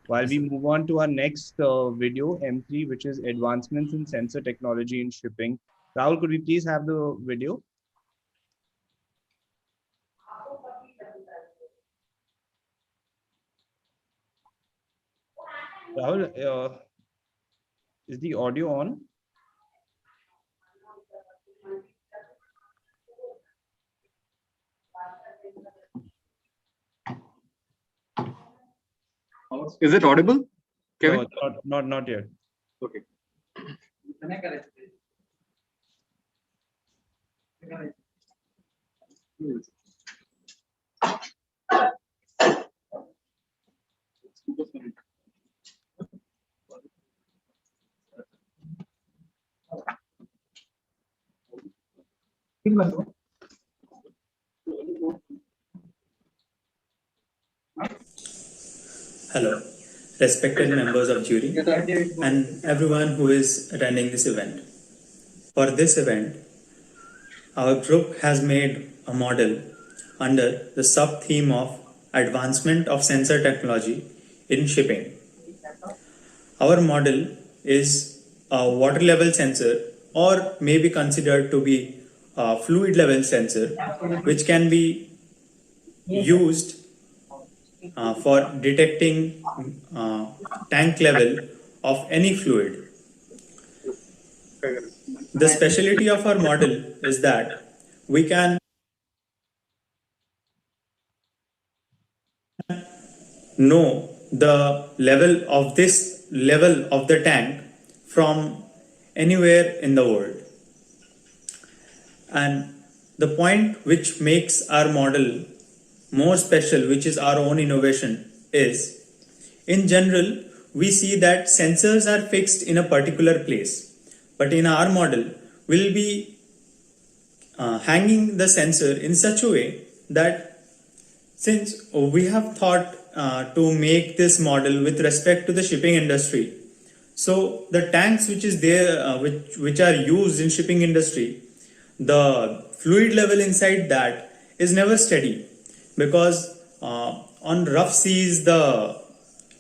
While we move on to our next video, M3, which is advancements in sensor technology in shipping. Rahul, could we please have the video? Rahul, is the audio on? Is it audible, Kevin? No, not yet. Okay. Hello, respected members of jury and everyone who is attending this event. For this event, our group has made a model under the sub-theme of advancement of sensor technology in shipping. Our model is a water level sensor, or may be considered to be a fluid level sensor, which can be used for detecting tank level of any fluid. The specialty of our model is that we can know the level of this level of the tank from anywhere in the world. And the point which makes our model more special, which is our own innovation, is in general, we see that sensors are fixed in a particular place. But in our model, we'll be hanging the sensor in such a way that since we have thought to make this model with respect to the shipping industry, so the tanks which is there, which are used in shipping industry, the fluid level inside that is never steady, because on rough seas the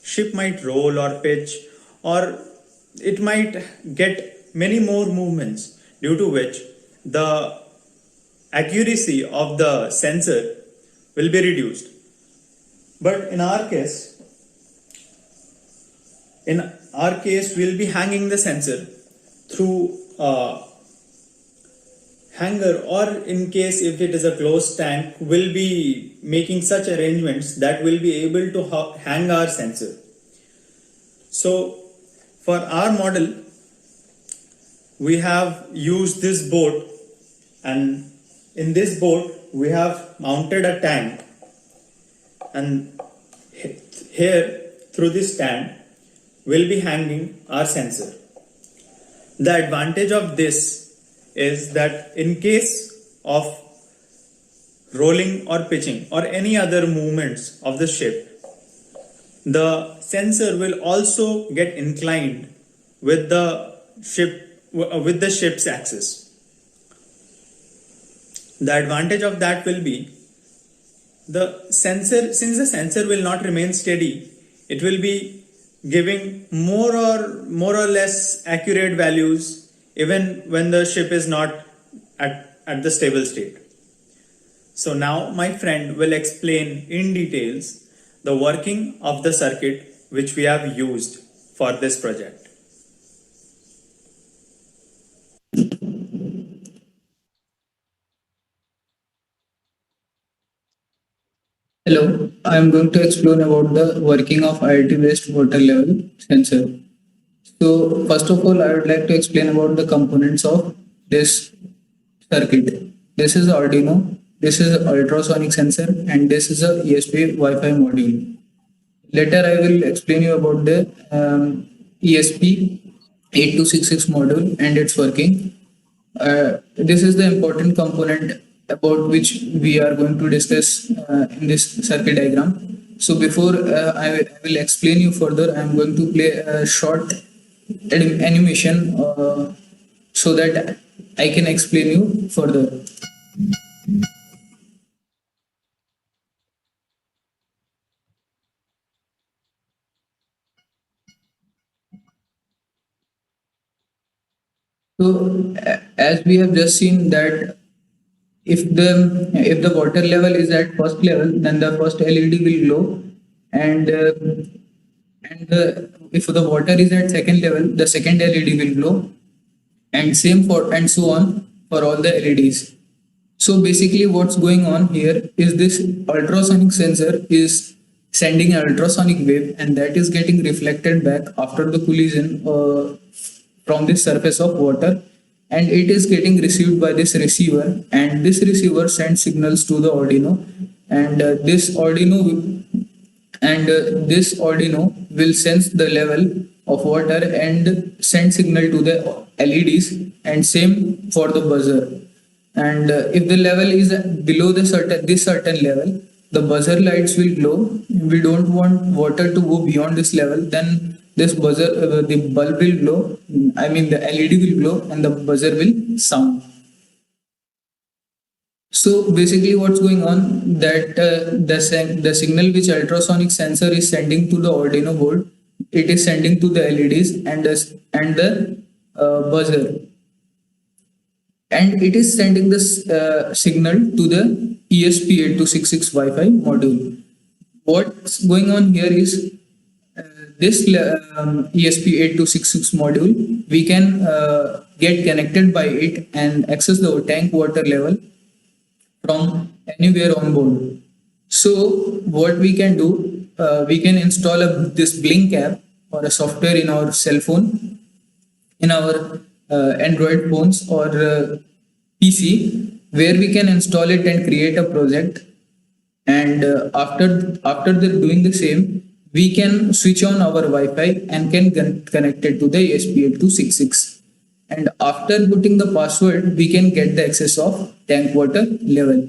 ship might roll or pitch, or it might get many more movements, due to which the accuracy of the sensor will be reduced. But in our case, we'll be hanging the sensor through a hanger, or in case if it is a closed tank, we'll be making such arrangements that we'll be able to hang our sensor. So for our model, we have used this boat, and in this boat we have mounted a tank, and here through this tank we'll be hanging our sensor. The advantage of this is that in case of rolling or pitching or any other movements of the ship, the sensor will also get inclined with the ship's axis. The advantage of that will be the sensor, since the sensor will not remain steady, it will be giving more or less accurate values even when the ship is not at the stable state. So now my friend will explain in details the working of the circuit which we have used for this project. Hello, I am going to explain about the working of IoT-based water level sensor. So first of all, I would like to explain about the components of this circuit. This is Arduino, this is an ultrasonic sensor, and this is a ESP Wi-Fi module. Later I will explain you about the ESP8266 module and its working. This is the important component about which we are going to discuss in this circuit diagram. So before I will explain you further, I am going to play a short animation so that I can explain you further. So as we have just seen that if the water level is at first level, then the first LED will glow, and if the water is at second level, the second LED will glow, and same for and so on for all the LEDs. So basically what's going on here is this ultrasonic sensor is sending an ultrasonic wave, and that is getting reflected back after the collision from the surface of water, and it is getting received by this receiver, and this receiver sends signals to the Arduino, and this Arduino will sense the level of water and send signal to the LEDs, and same for the buzzer. And if the level is below this certain level, the buzzer lights will glow. We don't want water to go beyond this level, then this buzzer, the bulb will glow, I mean the LED will glow, and the buzzer will sound. So basically what's going on, that the signal which ultrasonic sensor is sending to the Arduino board, it is sending to the LEDs and the buzzer, and it is sending this signal to the ESP8266 Wi-Fi module. What's going on here is this ESP8266 module, we can get connected by it and access the tank water level from anywhere on board. So what we can do, we can install this blink app or a software in our cell phone, in our Android phones or PC, where we can install it and create a project. And after doing the same, we can switch on our Wi-Fi and can connect it to the ESP8266. And after putting the password, we can get the access of tank water level.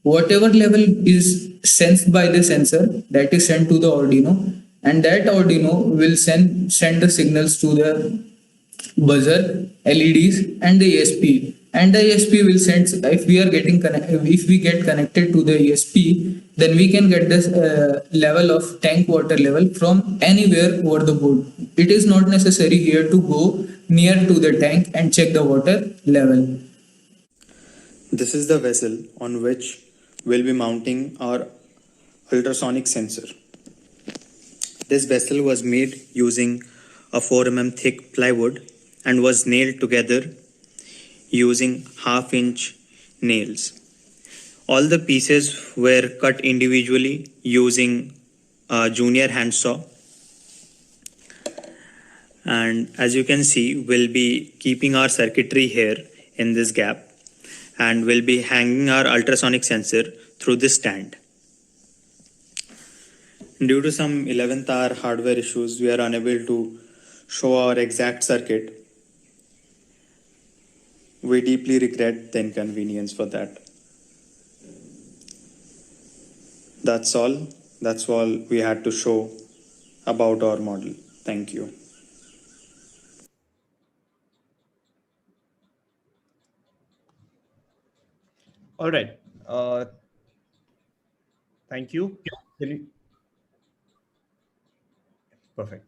Whatever level is sensed by the sensor, that is sent to the Arduino, and that Arduino will send the signals to the buzzer, LEDs, and the ESP. And the ESP will send, if we get connected to the ESP, then we can get this level of tank water level from anywhere over the board. It is not necessary here to go near to the tank and check the water level. This is the vessel on which we'll be mounting our ultrasonic sensor. This vessel was made using a 4 mm thick plywood and was nailed together using 1/2 inch nails. All the pieces were cut individually using a junior handsaw. And as you can see, we'll be keeping our circuitry here in this gap, and we'll be hanging our ultrasonic sensor through this stand. Due to some 11th hour hardware issues, we are unable to show our exact circuit. We deeply regret the inconvenience for that. That's all. That's all we had to show about our model. Thank you. All right. Thank you. Perfect.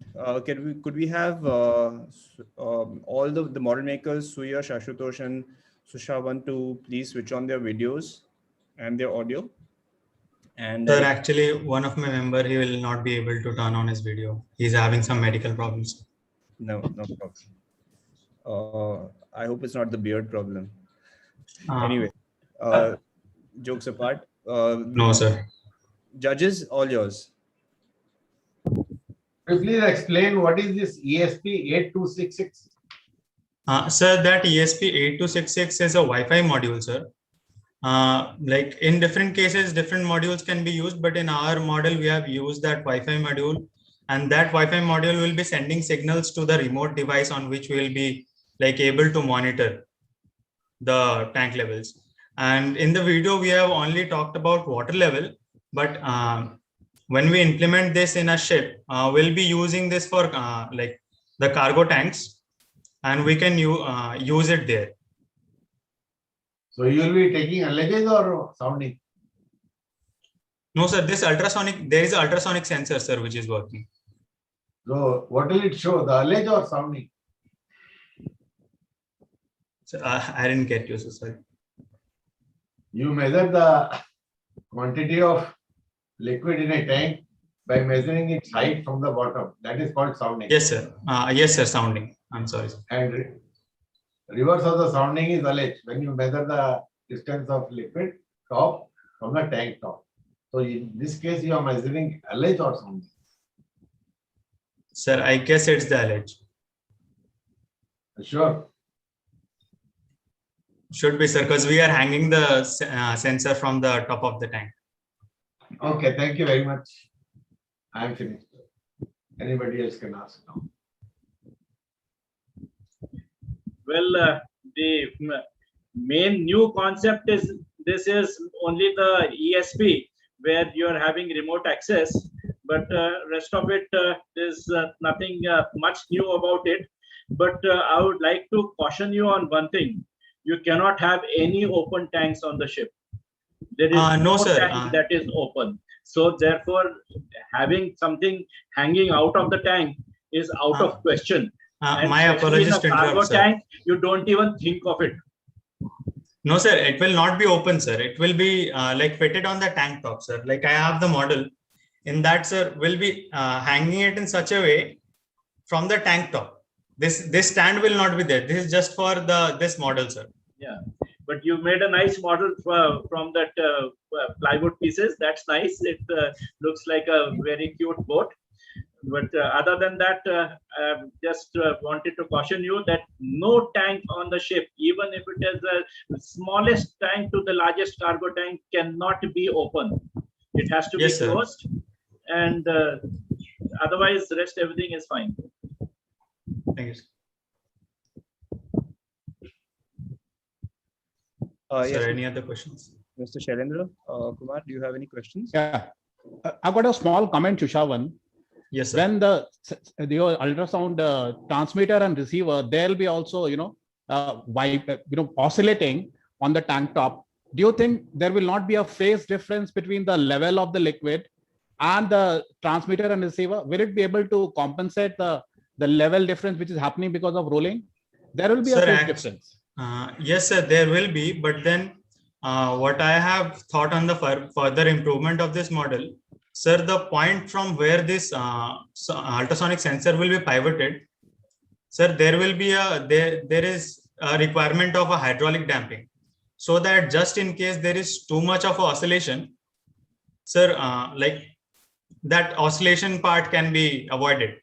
Could we have all the model makers, Suya, Shashutosh, and Sushavan, to please switch on their videos and their audio? And Sir, actually, one of my member, he will not be able to turn on his video. He's having some medical problems. No problem. I hope it's not the beard problem. Anyway, jokes apart. No, sir. Judges, all yours. Please explain what is this ESP8266? Sir, that ESP8266 is a Wi-Fi module, sir. Like in different cases, different modules can be used, but in our model, we have used that Wi-Fi module, and that Wi-Fi module will be sending signals to the remote device on which we will be like able to monitor the tank levels. And in the video, we have only talked about water level, but when we implement this in a ship, we'll be using this for like the cargo tanks, and we can use it there. So you will be taking LHS or sounding? No, sir, there is an ultrasonic sensor, sir, which is working. So what will it show, the LH or sounding? So, I didn't get you, sir, sorry. You measure the quantity of liquid in a tank by measuring its height from the bottom. That is called sounding. Yes, sir. Yes, sir, sounding. I'm sorry, sir. And reverse of the sounding is LH, when you measure the distance of liquid top from the tank top. So in this case, you are measuring LH or sounding? Sir, I guess it's the LH. Sure. Should be, sir, because we are hanging the sensor from the top of the tank. Okay, thank you very much. I am finished. Anybody else can ask now. Well, the main new concept is this is only the ESP where you are having remote access, but rest of it there's nothing much new about it. But I would like to caution you on one thing: you cannot have any open tanks on the ship. There is no, sir. Tank that is open. So therefore, having something hanging out of the tank is out of question. And my apologies to interrupt, sir. Tank, you don't even think of it. No, sir, it will not be open, sir. It will be like fitted on the tank top, sir. Like I have the model. In that, sir, we'll be hanging it in such a way from the tank top. This stand will not be there. This is just for this model, sir. Yeah, but you made a nice model from that plywood pieces. That's nice. It looks like a very cute boat. But other than that, just wanted to caution you that no tank on the ship, even if it is the smallest tank to the largest cargo tank, cannot be open. It has to be closed, and otherwise, the rest everything is fine. Thank you. Yes, Any other questions? Mr. Shailendra Kumar, do you have any questions? Yeah, I've got a small comment, Shushavan. Yes, sir. When the ultrasound transmitter and receiver, they'll be also oscillating on the tank top. Do you think there will not be a phase difference between the level of the liquid and the transmitter and receiver? Will it be able to compensate the level difference which is happening because of rolling? There will be a phase difference. Yes, sir, there will be. But then what I have thought on the further improvement of this model, sir, the point from where this ultrasonic sensor will be pivoted, sir, there will be there is a requirement of a hydraulic damping, so that just in case there is too much of oscillation, sir, like that oscillation part can be avoided.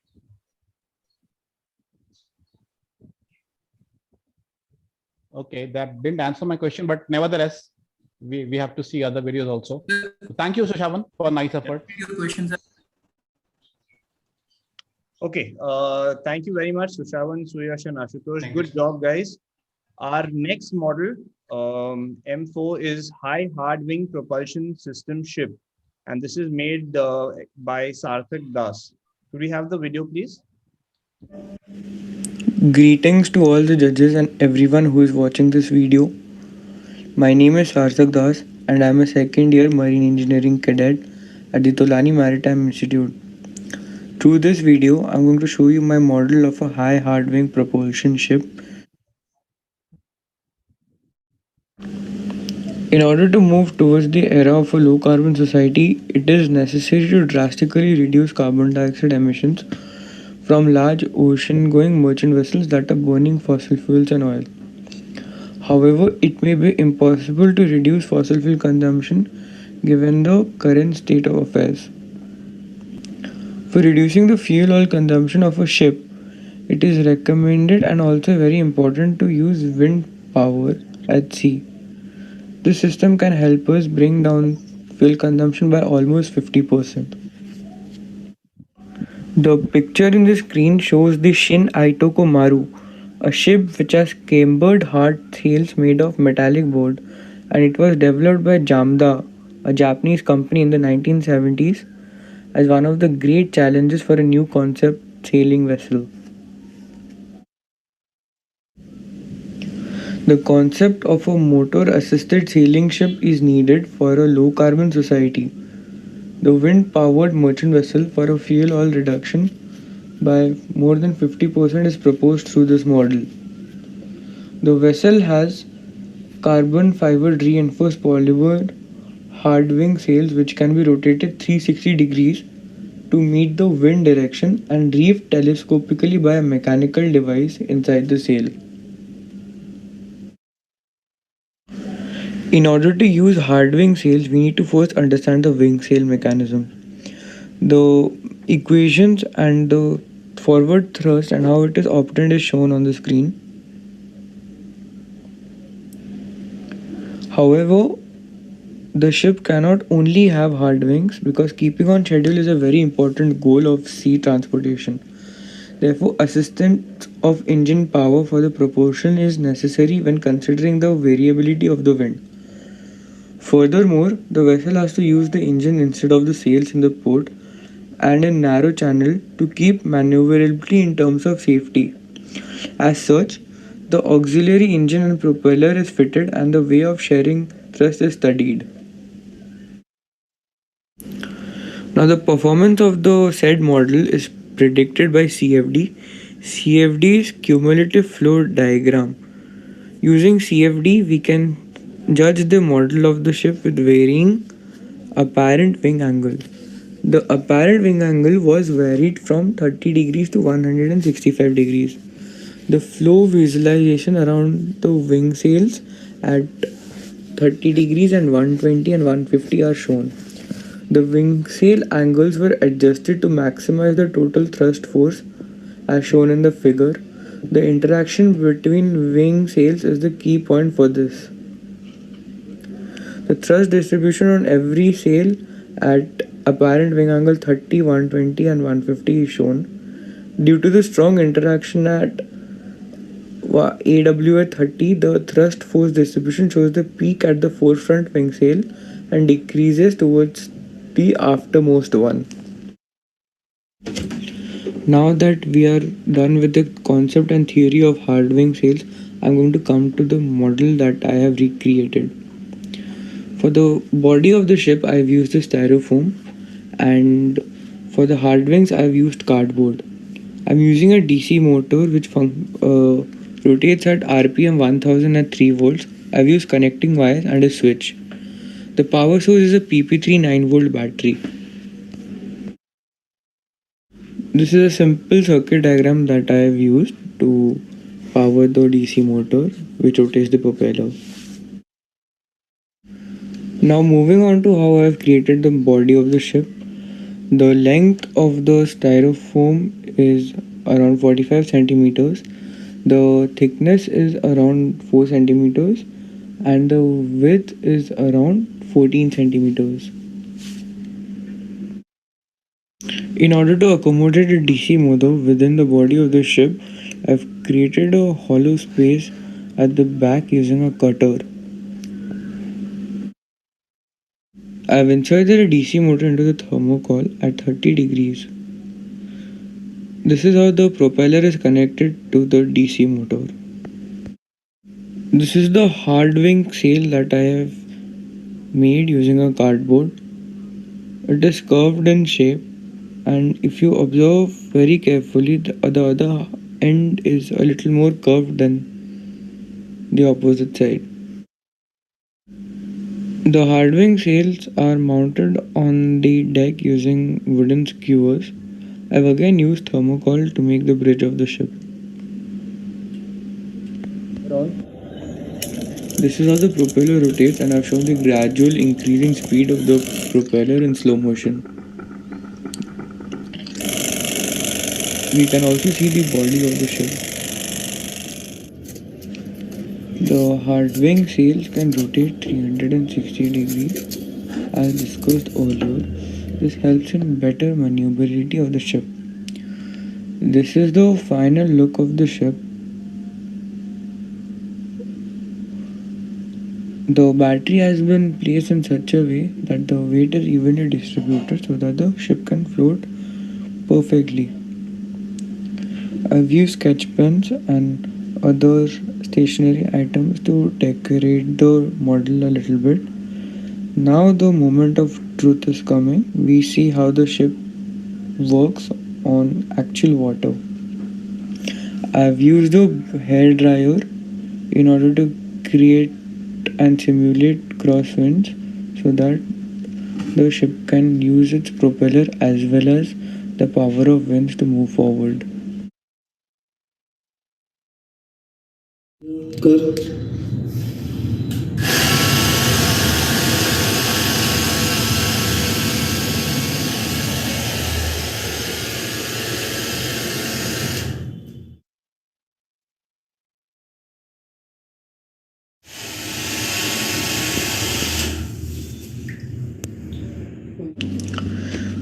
Okay, that didn't answer my question, but nevertheless, we have to see other videos also. Thank you, Sushavan, for a nice effort. Okay, thank you very much, Sushavan, Suyash, and Ashutosh. Good job, guys. Our next model, M4, is High Hard Wing Propulsion System Ship, and this is made by Sarthak Das. Could we have the video, please? Greetings to all the judges and everyone who is watching this video. My name is Sarthak Das and I am a second year marine engineering cadet at the Tolani Maritime Institute. Through this video, I am going to show you my model of a high hard wing propulsion ship. In order to move towards the era of a low carbon society, it is necessary to drastically reduce carbon dioxide emissions from large ocean-going merchant vessels that are burning fossil fuels and oil. However, it may be impossible to reduce fossil fuel consumption given the current state of affairs. For reducing the fuel oil consumption of a ship, it is recommended and also very important to use wind power at sea. This system can help us bring down fuel consumption by almost 50%. The picture in the screen shows the Shin Aitoko Maru, a ship which has cambered hard sails made of metallic board, and it was developed by Jamda, a Japanese company in the 1970s, as one of the great challenges for a new concept sailing vessel. The concept of a motor-assisted sailing ship is needed for a low-carbon society. The wind-powered merchant vessel for a fuel oil reduction by more than 50% is proposed through this model. The vessel has carbon fiber reinforced polymer hard wing sails which can be rotated 360 degrees to meet the wind direction and reefed telescopically by a mechanical device inside the sail. In order to use hard wing sails, we need to first understand the wing sail mechanism. The equations and the forward thrust and how it is obtained is shown on the screen. However, the ship cannot only have hard wings because keeping on schedule is a very important goal of sea transportation. Therefore, assistance of engine power for the propulsion is necessary when considering the variability of the wind. Furthermore, the vessel has to use the engine instead of the sails in the port and a narrow channel to keep maneuverability in terms of safety. As such, the auxiliary engine and propeller is fitted and the way of sharing thrust is studied. Now, the performance of the said model is predicted by CFD. CFD is cumulative flow diagram. Using CFD, we can judge the model of the ship with varying apparent wing angle. The apparent wing angle was varied from 30 degrees to 165 degrees. The flow visualization around the wing sails at 30 degrees and 120 and 150 are shown. The wing sail angles were adjusted to maximize the total thrust force as shown in the figure. The interaction between wing sails is the key point for this. The thrust distribution on every sail at apparent wing angle 30, 120 and 150 is shown. Due to the strong interaction at AW at 30, the thrust force distribution shows the peak at the forefront wing sail and decreases towards the aftermost one. Now that we are done with the concept and theory of hard wing sails, I'm going to come to the model that I have recreated. For the body of the ship, I've used a styrofoam, and for the hard wings, I've used cardboard. I'm using a DC motor which rotates at RPM 1000 at 3 volts. I've used connecting wires and a switch. The power source is a PP3 9-volt battery. This is a simple circuit diagram that I have used to power the DC motor which rotates the propeller. Now moving on to how I have created the body of the ship. The length of the styrofoam is around 45 centimeters. The thickness is around 4 centimeters and the width is around 14 centimeters. In order to accommodate a DC motor within the body of the ship, I've created a hollow space at the back using a cutter. I've inserted a DC motor into the thermocol at 30 degrees. This is how the propeller is connected to the DC motor. This is the hard wing sail that I have made using a cardboard. It is curved in shape, and if you observe very carefully, the other end is a little more curved than the opposite side. The hard wing sails are mounted on the deck using wooden skewers. I've again used thermocol to make the bridge of the ship. This is how the propeller rotates, and I've shown the gradual increasing speed of the propeller in slow motion. We can also see the body of the ship. The hard wing sails can rotate 360 degrees as discussed earlier. This helps in better maneuverability of the ship. This is the final look of the ship. The battery has been placed in such a way that the weight is evenly distributed so that the ship can float perfectly. I've used sketch pens and other stationery items to decorate the model a little bit. Now the moment of truth is coming. We see how the ship works on actual water. I've used a hair dryer in order to create and simulate crosswinds so that the ship can use its propeller as well as the power of winds to move forward.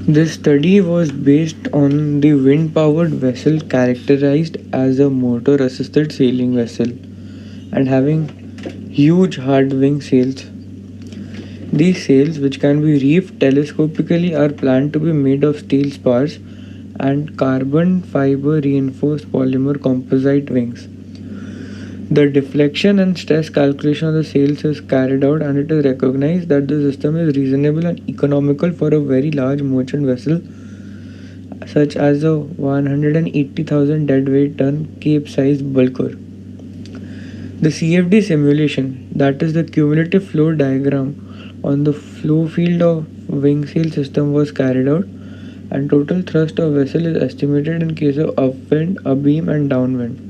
This study was based on the wind-powered vessel characterized as a motor-assisted sailing vessel and having huge hard wing sails. These sails, which can be reefed telescopically, are planned to be made of steel spars and carbon fiber reinforced polymer composite wings. The deflection and stress calculation of the sails is carried out, and it is recognized that the system is reasonable and economical for a very large merchant vessel such as a 180,000 deadweight ton Cape-sized bulker. The CFD simulation, that is the cumulative flow diagram on the flow field of wing sail system, was carried out, and total thrust of vessel is estimated in case of upwind, abeam and downwind.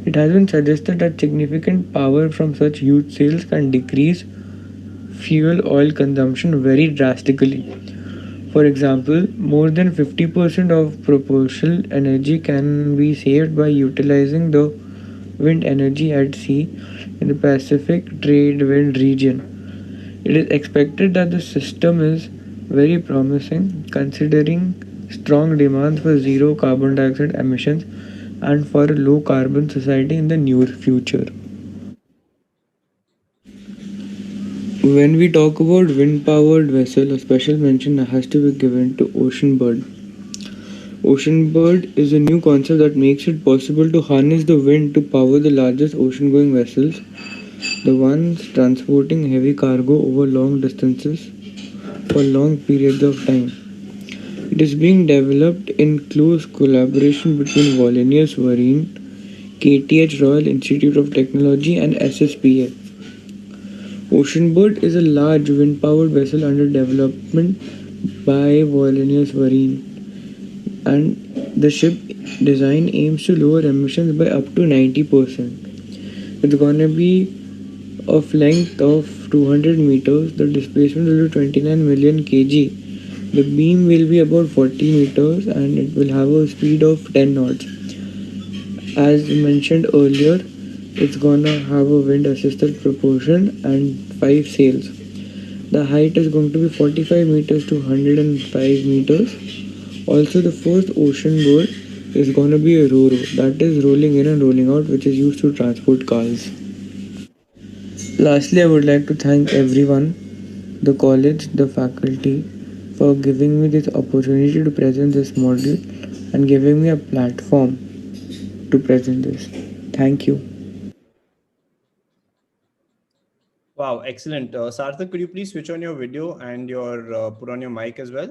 It has been suggested that significant power from such huge sails can decrease fuel oil consumption very drastically. For example, more than 50% of propulsion energy can be saved by utilizing the wind energy at sea in the Pacific trade wind region. It is expected that the system is very promising considering strong demands for zero carbon dioxide emissions and for a low carbon society in the near future. When we talk about wind powered vessel, a special mention has to be given to Ocean Bird. Ocean Bird is a new concept that makes it possible to harness the wind to power the largest ocean going vessels, the ones transporting heavy cargo over long distances for long periods of time. It is being developed in close collaboration between Wallenius Marine, KTH Royal Institute of Technology, and SSPA. Oceanbird is a large wind-powered vessel under development by Wallenius Marine, and the ship design aims to lower emissions by up to 90%. It's gonna be of length of 200 meters. The displacement will be 29 million kg. The beam will be about 40 meters and it will have a speed of 10 knots. As mentioned earlier, it's gonna have a wind assisted propulsion and 5 sails. The height is going to be 45 meters to 105 meters. Also, the first ocean bird is gonna be a Roro, that is rolling in and rolling out, which is used to transport cars. Lastly, I would like to thank everyone, the college, the faculty, for giving me this opportunity to present this model and giving me a platform to present this. Thank you. Wow, excellent. Sarthak, could you please switch on your video and your put on your mic as well?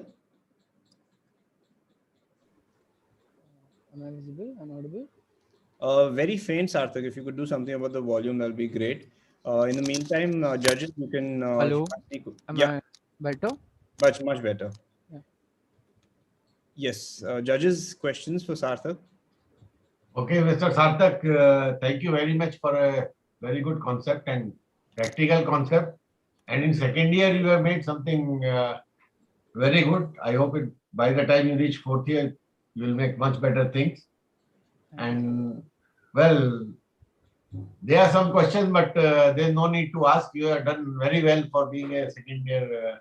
Am I visible? Am I audible? Very faint, Sarthak. If you could do something about the volume, that'll be great. In the meantime, judges, you can. Hello. Am Yeah, I better? much better. Yeah. Yes, judges, questions for Sarthak. Okay, Mr. Sarthak, thank you very much for a very good concept and practical concept. And in second year, you have made something very good. I hope it by the time you reach fourth year, you will make much better things. And well, there are some questions, but there's no need to ask. You have done very well for being a second year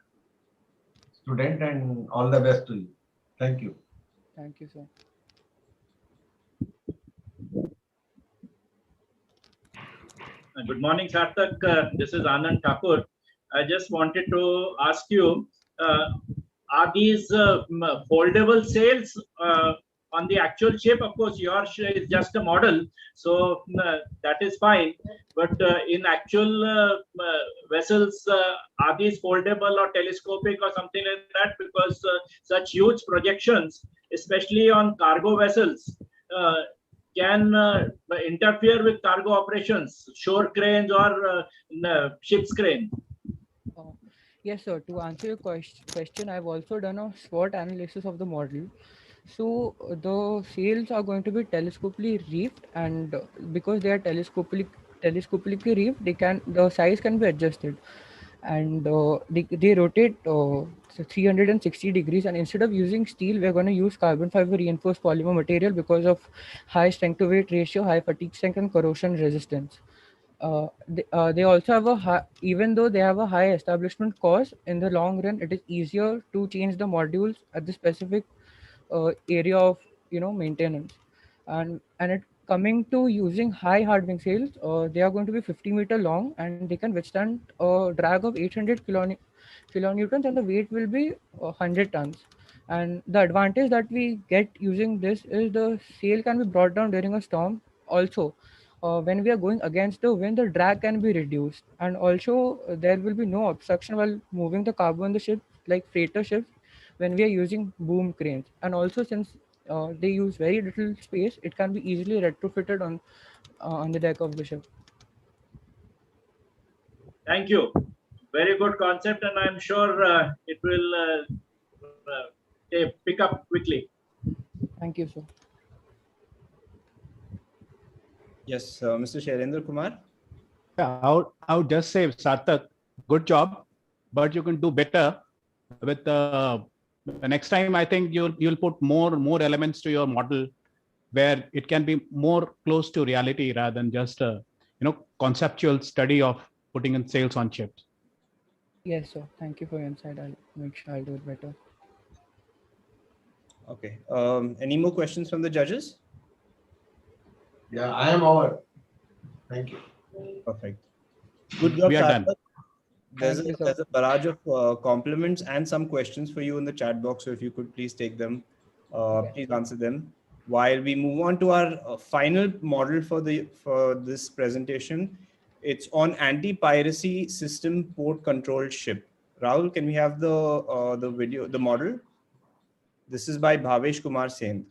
student, and all the best to you. Thank you. Thank you, sir. Good morning, Sarthak. This is Anand Thakur. I just wanted to ask you, are these foldable sails on the actual ship? Of course, your ship is just a model, so that is fine. But in actual vessels, are these foldable or telescopic or something like that? Because such huge projections, especially on cargo vessels, can interfere with cargo operations, shore cranes or ship's crane. Yes, sir. To answer your question, I've also done a SWOT analysis of the model. So the sails are going to be telescopically reefed, and because they are telescopically reefed, the size can be adjusted, and they rotate 360 degrees. And instead of using steel, we're going to use carbon fiber reinforced polymer material because of high strength to weight ratio, high fatigue strength, and corrosion resistance. They also have a high, even though they have a high establishment cost, in the long run it is easier to change the modules at the specific area of maintenance. And it coming to using high hard wing sails, they are going to be 50-meter long, and they can withstand a drag of 800 kilonewtons, and the weight will be 100 tons. And the advantage that we get using this is the sail can be brought down during a storm. Also, when we are going against the wind, the drag can be reduced, and also there will be no obstruction while moving the cargo on the ship, like freighter ships, when we are using boom cranes. And also, since they use very little space, it can be easily retrofitted on the deck of the ship. Thank you. Very good concept, and I'm sure it will pick up quickly. Thank you, sir. Yes, Mr. Shailendra Kumar. Yeah, I would just say, Sarthak, good job, but you can do better with The next time, I think you'll put more elements to your model where it can be more close to reality rather than just a conceptual study of putting in sails on ships. Yes, sir. Thank you for your insight. I'll make sure I'll do it better. Okay. Any more questions from the judges? Yeah, I am over. Thank you. Perfect. Good job, We are done. Sarthak. There's Thank you, sir. there's a barrage of compliments and some questions for you in the chat box. So if you could please take them, please answer them. While we move on to our final model for this presentation, it's on anti-piracy system port control ship. Rahul, can we have the video, the model? This is by Bhavesh Kumar Sen.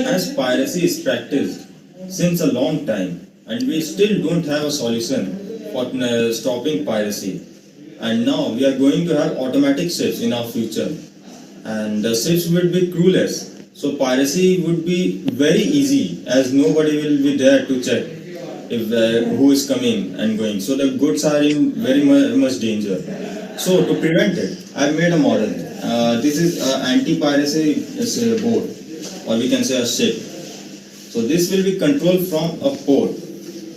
As piracy is practiced since a long time, and we still don't have a solution for stopping piracy. And now we are going to have automatic ships in our future, and the ships would be crewless. So piracy would be very easy, as nobody will be there to check if who is coming and going. So the goods are in very much danger. So to prevent it, I made a model. This is an anti-piracy boat, or we can say a ship. So this will be controlled from a port,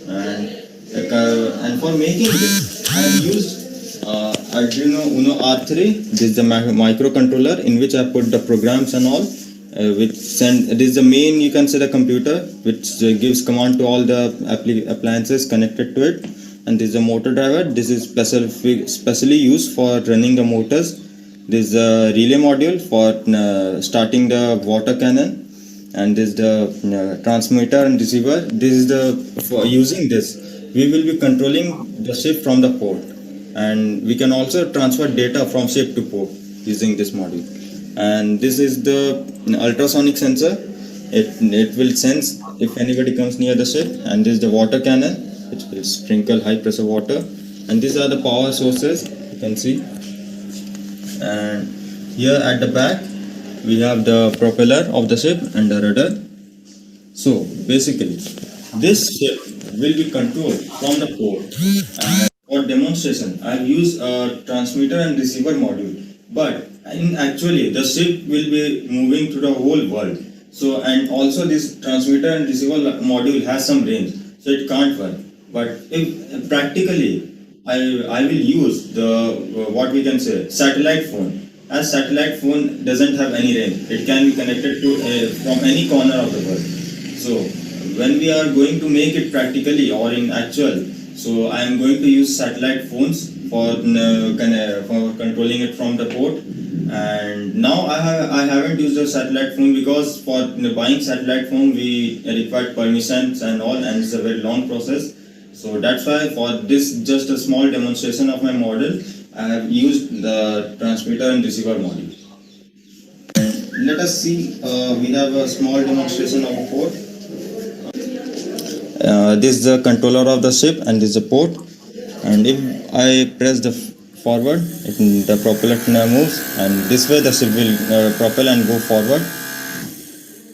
and for making this, I have used Arduino Uno R3. This is the microcontroller in which I put the programs and all. This is the main, you can say, the computer, which gives command to all the appliances connected to it. And this is a motor driver. This is specially used for running the motors. This is a relay module for starting the water cannon. And this is the transmitter and receiver. This is for using this, we will be controlling the ship from the port. And we can also transfer data from ship to port using this module. And this is the ultrasonic sensor. It will sense if anybody comes near the ship. And this is the water cannon, which will sprinkle high pressure water. And these are the power sources, you can see. And here at the back, we have the propeller of the ship and the rudder. So basically, this ship will be controlled from the port. And for demonstration, I have used a transmitter and receiver module. But actually, the ship will be moving to the whole world. So, and also this transmitter and receiver module has some range. So so it can't work. But if practically, I will use the what we can say satellite phone. As satellite phone doesn't have any range, it can be connected to from any corner of the world. So when we are going to make it practically or in actual, so I am going to use satellite phones for controlling it from the port. And now I haven't used a satellite phone because for buying satellite phone we require permissions and all, and it's a very long process. So that's why for this just a small demonstration of my model, I have used the transmitter and receiver module. And let us see, we have a small demonstration of a port. This is the controller of the ship and this is the port. And if I press the forward, the propeller moves, and this way the ship will propel and go forward.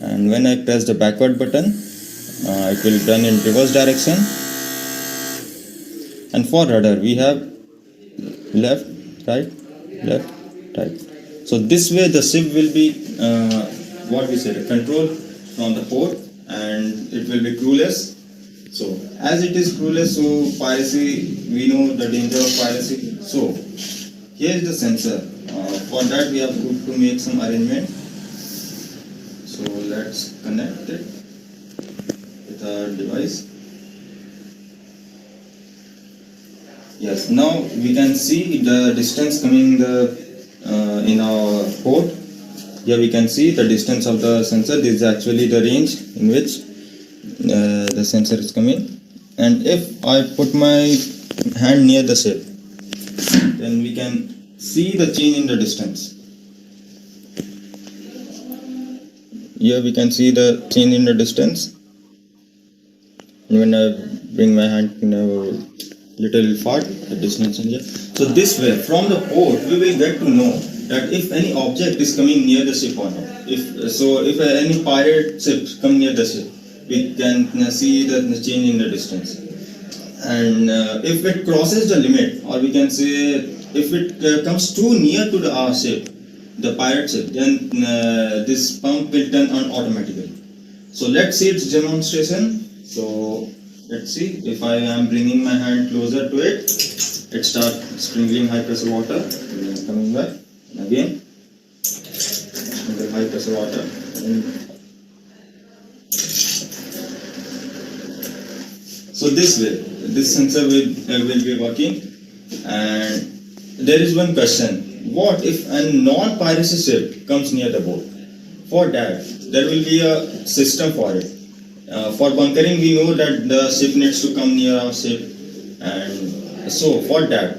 And when I press the backward button, it will turn in reverse direction. And for rudder, we have left, right, left, right. So this way the ship will be what we said, control from the port, and it will be crewless. So as it is crewless, so piracy, we know the danger of piracy. So here is the sensor. For that we have to make some arrangement. So let's connect it with our device. Yes, now we can see the distance coming in our port. Here we can see the distance of the sensor. This is actually the range in which the sensor is coming. And if I put my hand near the ship, then we can see the change in the distance. Here we can see the change in the distance. And when I bring my hand in a little far, the distance in here. So this way, from the port, we will get to know that if any object is coming near the ship or not. If any pirate ships come near the ship, we can see the change in the distance. And if it crosses the limit, or we can say if it comes too near to our ship, the pirate ship, then this pump will turn on automatically. So let's see its demonstration. So let's see, if I am bringing my hand closer to it, it starts sprinkling high pressure water, and then coming back, and again, the high pressure water. So this way, this sensor will be working. And there is one question, what if a non-piracy ship comes near the boat? For that, there will be a system for it. For bunkering, we know that the ship needs to come near our ship, and so for that,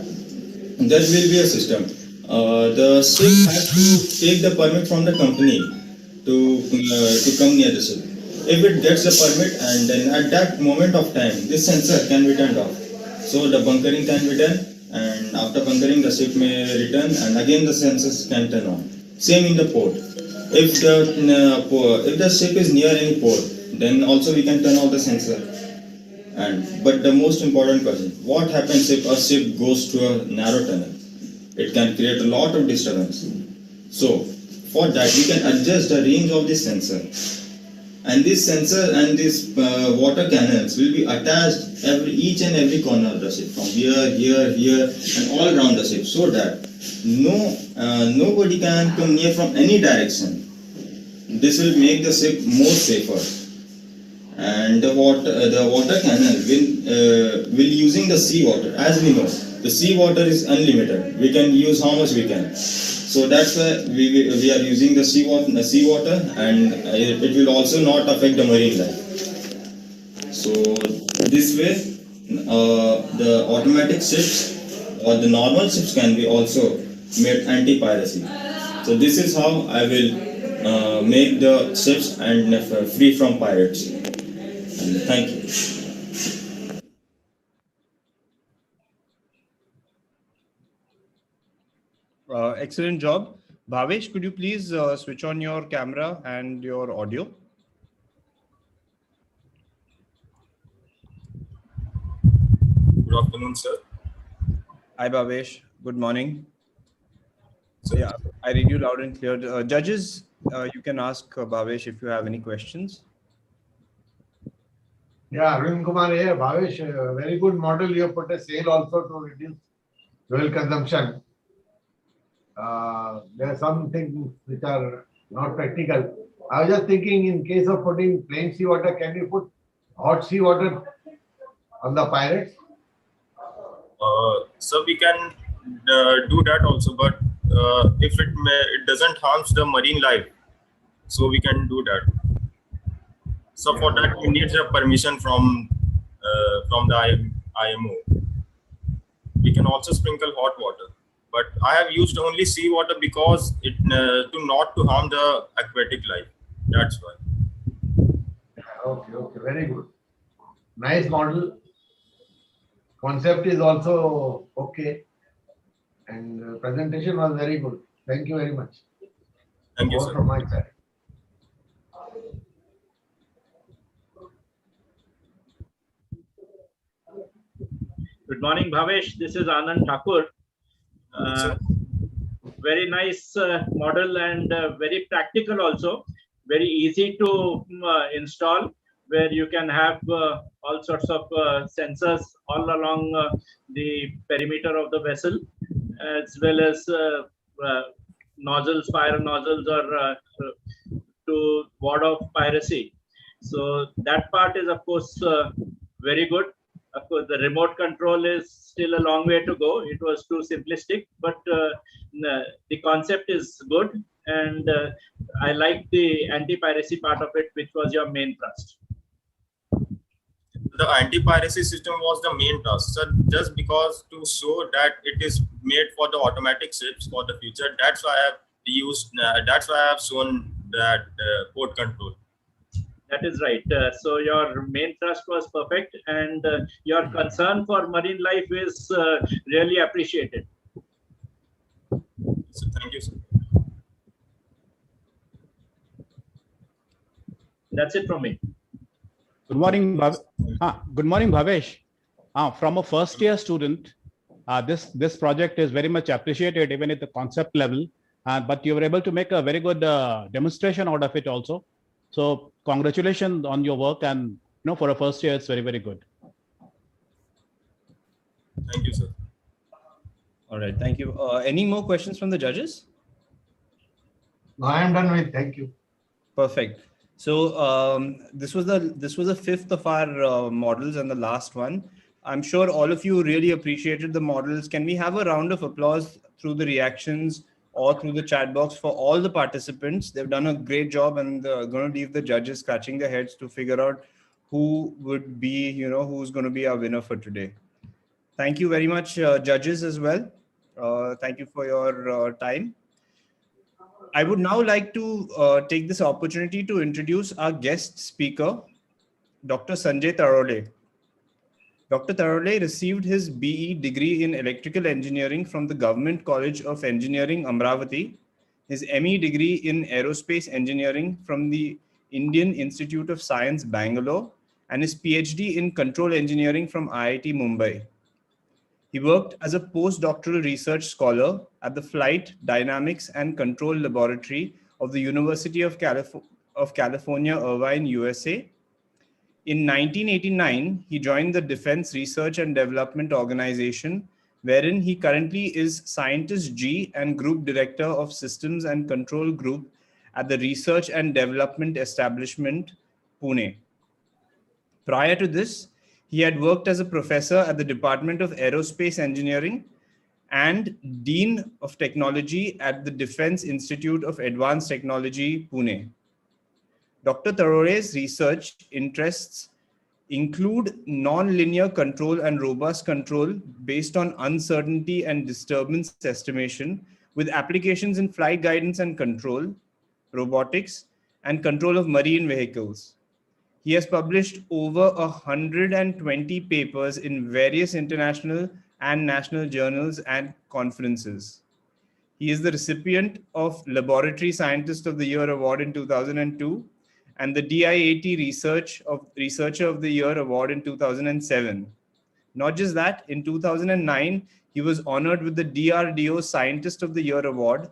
there will be a system. The ship has to take the permit from the company to come near the ship. If it gets the permit, and then at that moment of time, this sensor can be turned off. So the bunkering can be done, and after bunkering, the ship may return, and again the sensors can turn on. Same in the port. If the ship is near any port, then also we can turn off the sensor. But the most important question, what happens if a ship goes to a narrow tunnel? It can create a lot of disturbance. So for that, we can adjust the range of this sensor. And this sensor and these water cannons will be attached each and every corner of the ship, from here, here, and all around the ship, so that nobody can come near from any direction. This will make the ship more safer. And the water cannon will using the seawater. As we know, the seawater is unlimited. We can use how much we can. So that's why we are using the seawater, and it will also not affect the marine life. So this way, the automatic ships or the normal ships can be also made anti-piracy. So this is how I will make the ships and free from pirates. And thank you. Excellent job. Bhavesh, could you please switch on your camera and your audio? Good afternoon, sir. Hi, Bhavesh. Good morning. So, yeah, I read you loud and clear. Judges, you can ask Bhavesh if you have any questions. Yeah, Arvind Kumar here. Bhavesh, very good model. You have put a sale also to reduce fuel consumption. There are some things which are not practical. I was just thinking, in case of putting plain seawater, can you put hot seawater on the Pirates? So we can do that also, but if it doesn't harm the marine life, so we can do that. So for that, we need a permission from the IMO. We can also sprinkle hot water, but I have used only seawater because it not to harm the aquatic life. That's why. Okay, okay, very good. Nice model. Concept is also okay, and presentation was very good. Thank you very much. Thank you, All sir. from my side. Good morning, Bhavesh. This is Anand Thakur. Very nice model and very practical also. Very easy to install, where you can have all sorts of sensors all along the perimeter of the vessel, as well as nozzles, fire nozzles, or to ward off piracy. So that part is, of course, very good. Of course, the remote control is still a long way to go. It was too simplistic, but the concept is good, and I like the anti-piracy part of it, which was your main thrust. The anti-piracy system was the main task. So just because to show that it is made for the automatic ships for the future, that's why I have used. That's why I have shown that port control. That is right. So your main thrust was perfect, and your concern for marine life is really appreciated. So thank you, sir. That's it from me. Good morning, good morning, Bhavesh. From a first-year student, this project is very much appreciated, even at the concept level. But you were able to make a very good demonstration out of it also. So congratulations on your work, and for a first year, it's very, very good. Thank you, sir. All right, thank you. Any more questions from the judges? No, I am done with. Thank you. Perfect. So this was the fifth of our models and the last one. I'm sure all of you really appreciated the models. Can we have a round of applause through the reactions or through the chat box for all the participants? They've done a great job, and they're going to leave the judges scratching their heads to figure out who would be, who's going to be our winner for today. Thank you very much, judges, as well. Thank you for your time. I would now like to take this opportunity to introduce our guest speaker, Dr. Sanjay Tarole. Dr. Tarole received his BE degree in Electrical Engineering from the Government College of Engineering, Amravati, his ME degree in Aerospace Engineering from the Indian Institute of Science, Bangalore, and his PhD in Control Engineering from IIT Mumbai. He worked as a postdoctoral research scholar at the Flight Dynamics and Control Laboratory of the University of California, Irvine, USA. In 1989, he joined the Defense Research and Development Organization, wherein he currently is Scientist G and Group Director of Systems and Control Group at the Research and Development Establishment, Pune. Prior to this, he had worked as a professor at the Department of Aerospace Engineering and Dean of Technology at the Defense Institute of Advanced Technology, Pune. Dr. Tarore's research interests include non-linear control and robust control based on uncertainty and disturbance estimation, with applications in flight guidance and control, robotics, and control of marine vehicles. He has published over 120 papers in various international and national journals and conferences. He is the recipient of Laboratory Scientist of the Year Award in 2002 and the DIAT Researcher of the Year Award in 2007. Not just that, in 2009, he was honored with the DRDO Scientist of the Year Award.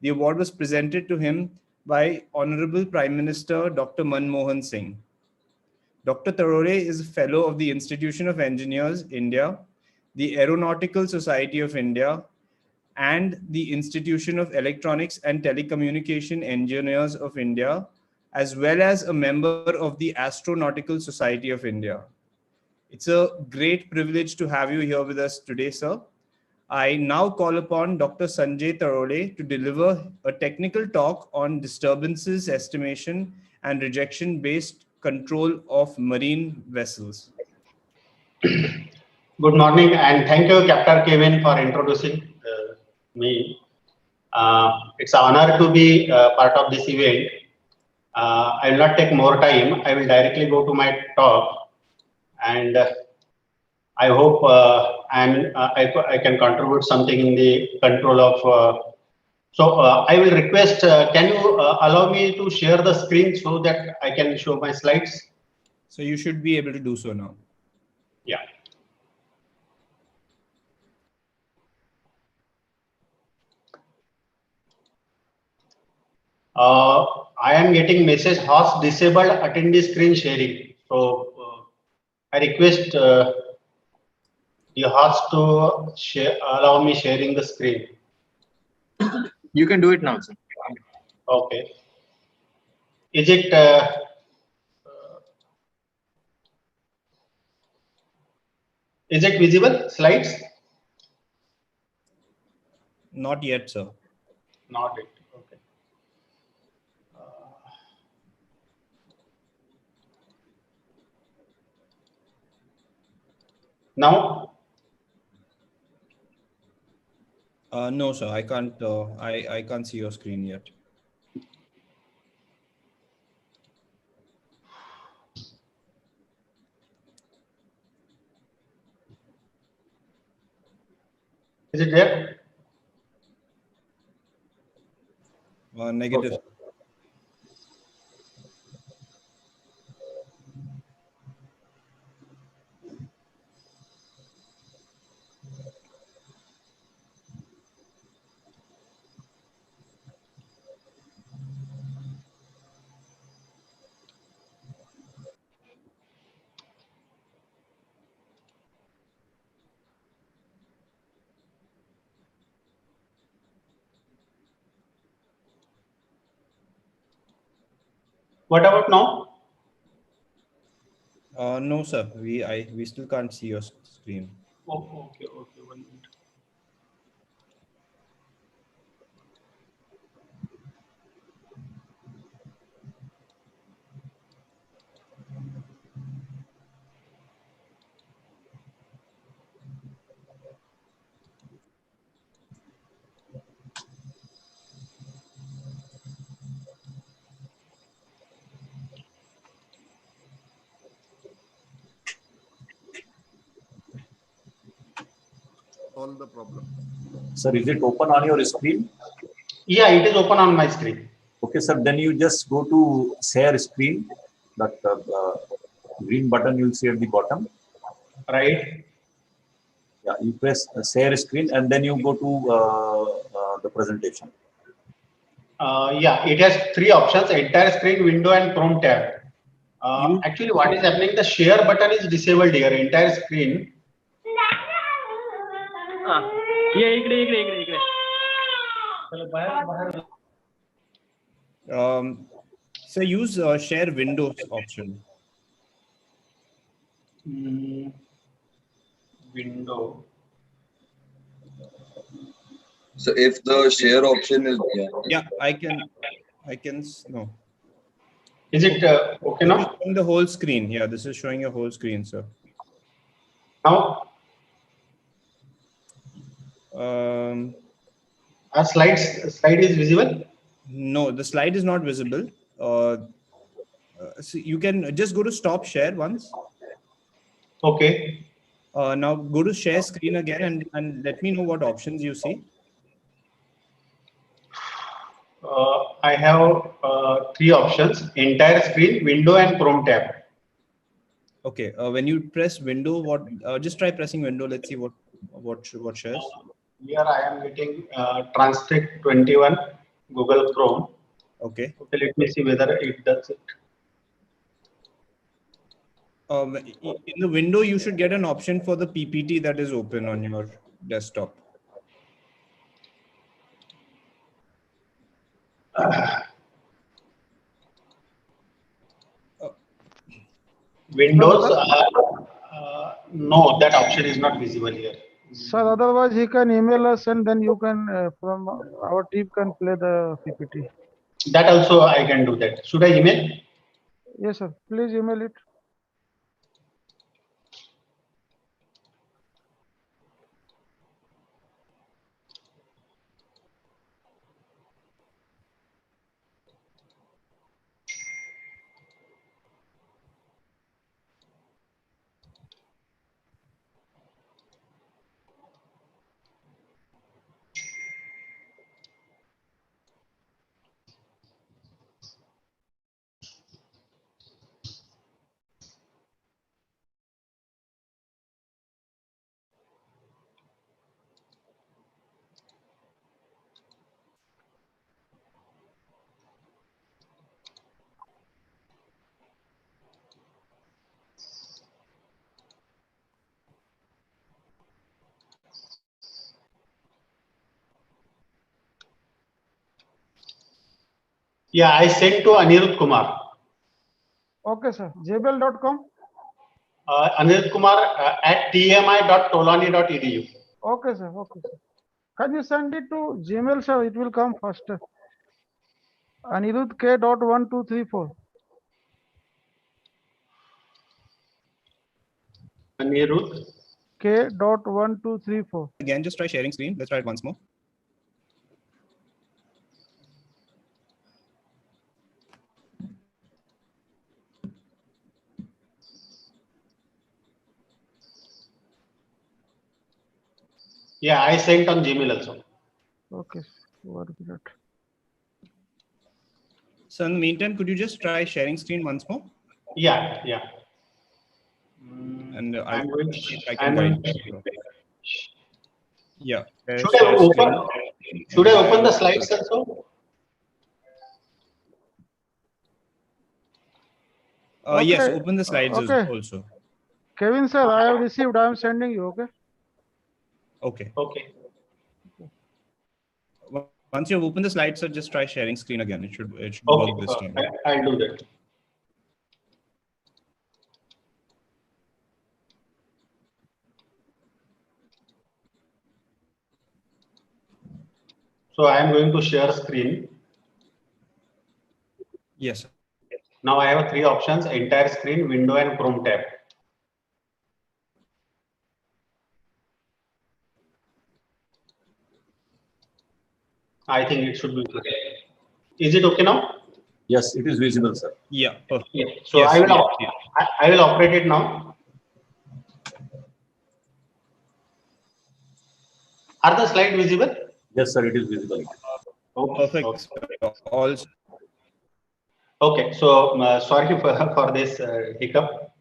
The award was presented to him by Honorable Prime Minister Dr. Manmohan Singh. Dr. Tarore is a fellow of the Institution of Engineers, India, the Aeronautical Society of India, and the Institution of Electronics and Telecommunication Engineers of India, as well as a member of the Astronautical Society of India. It's a great privilege to have you here with us today, sir. I now call upon Dr. Sanjay Tarole to deliver a technical talk on disturbances estimation and rejection-based control of marine vessels. Good morning, and thank you, Captain Kevin, for introducing me. It's an honor to be part of this event. I will not take more time. I will directly go to my talk, and I hope I can contribute something in the control of. I will request, can you allow me to share the screen so that I can show my slides? So you should be able to do so now. Yeah. I am getting message host disabled attendee screen sharing. So I request the host to share, allow me sharing the screen. You can do it now, sir. Okay. Is it visible slides? Not yet, sir. Not yet. Okay. Now? No, sir. I can't. I can't see your screen yet. Is it there? Negative. Okay. What about now? No, sir. We still can't see your screen. Oh, okay. 1 minute. Solve the problem. Sir, is it open on your screen? Yeah, it is open on my screen. Okay, sir. Then you just go to share screen. That green button you'll see at the bottom. Right. Yeah, you press share screen and then you go to the presentation. Yeah, it has 3 options: entire screen, window, and Chrome tab. Actually, what is happening? The share button is disabled here. Entire screen. So use share windows option. Window. So if the share option is yeah, I can no. Is it okay now? Showing the whole screen. Yeah, this is showing your whole screen, sir. Now, slide is visible? No, the slide is not visible. So you can just go to stop share once. Okay. Now go to share screen again and let me know what options you see. I have 3 options: entire screen, window, and Chrome tab. Okay. When you press window, what? Just try pressing window. Let's see what shares. Here I am getting Transtech 21, Google Chrome. Okay. Okay. Let me see whether it does it. In the window, you should get an option for the PPT that is open on your desktop. Windows, no, that option is not visible here. Sir, otherwise he can email us and then you can, from our team can play the PPT. That also I can do that. Should I email? Yes, sir. Please email it. Yeah, I sent to Anirudh Kumar. Okay, sir. jbel.com. Anirudh Kumar at tmi.tolani.edu. Okay, sir. Okay, sir. Can you send it to Gmail, sir? It will come faster. Anirudh K.1234. Anirudh K.1234. Again, just try sharing screen. Let's try it once more. Yeah, I sent on Gmail also. Okay, what is that? So in the meantime, could you just try sharing screen once more? Yeah, yeah. And I'm going to, see if I can guide you. Yeah. Should I open the slides also? Yes, open the slides okay. also. Kevin, sir, I have received. I am sending you. Okay. Okay. Okay. Once you open the slides, sir, just try sharing screen again. It should Okay, work this time. I'll do that. So I am going to share screen. Yes. Now I have three options: entire screen, window, and Chrome tab. I think it should be okay. Is it okay now? Yes, it is visible, sir. Yeah. Perfect. Yeah. So yes, I will operate it now. Are the slides visible? Yes, sir, it is visible. Okay. Perfect. All. Okay. So sorry for this hiccup.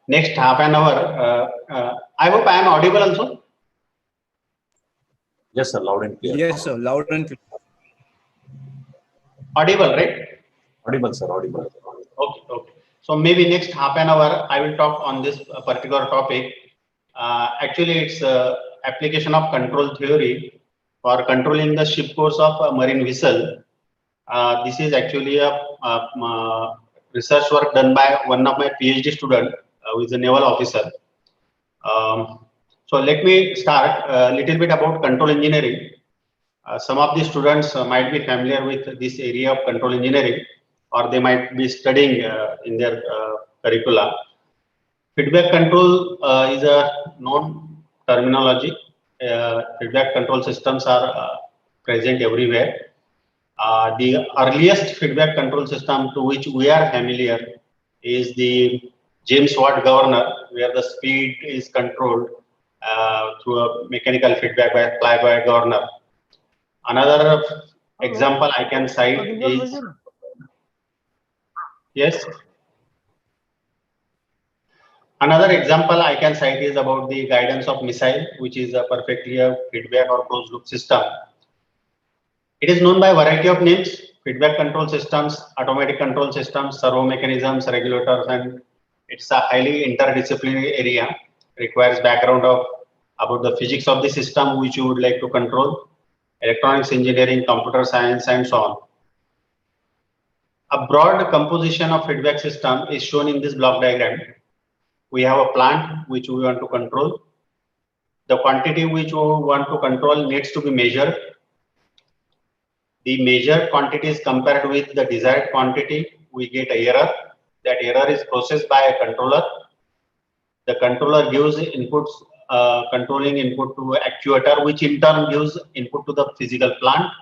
Next half an hour. I hope I am audible also. Yes, sir, loud and clear. Yes, sir, loud and clear. Audible, right? Audible, sir, audible. Okay, okay. So maybe next half an hour, I will talk on this particular topic. Actually, it's application of control theory for controlling the ship course of a marine vessel. This is actually a research work done by one of my PhD student, who is a naval officer. So let me start a little bit about control engineering. Some of the students might be familiar with this area of control engineering, or they might be studying in their curricula. Feedback control is a known terminology. Feedback control systems are present everywhere. The earliest feedback control system to which we are familiar is the James Watt governor, where the speed is controlled through a mechanical feedback by fly-by governor. Another example I can cite is, yes. Another example I can cite is about the guidance of missile, which is a perfectly a feedback or closed loop system. It is known by a variety of names: feedback control systems, automatic control systems, servo mechanisms, regulators, and It's a highly interdisciplinary area, requires background of about the physics of the system which you would like to control, electronics engineering, computer science, and so on. A broad composition of feedback system is shown in this block diagram. We have a plant which we want to control. The quantity which we want to control needs to be measured. The measured quantity is compared with the desired quantity. We get an error. That error is processed by a controller. The controller gives inputs, controlling input to actuator, which in turn gives input to the physical plant.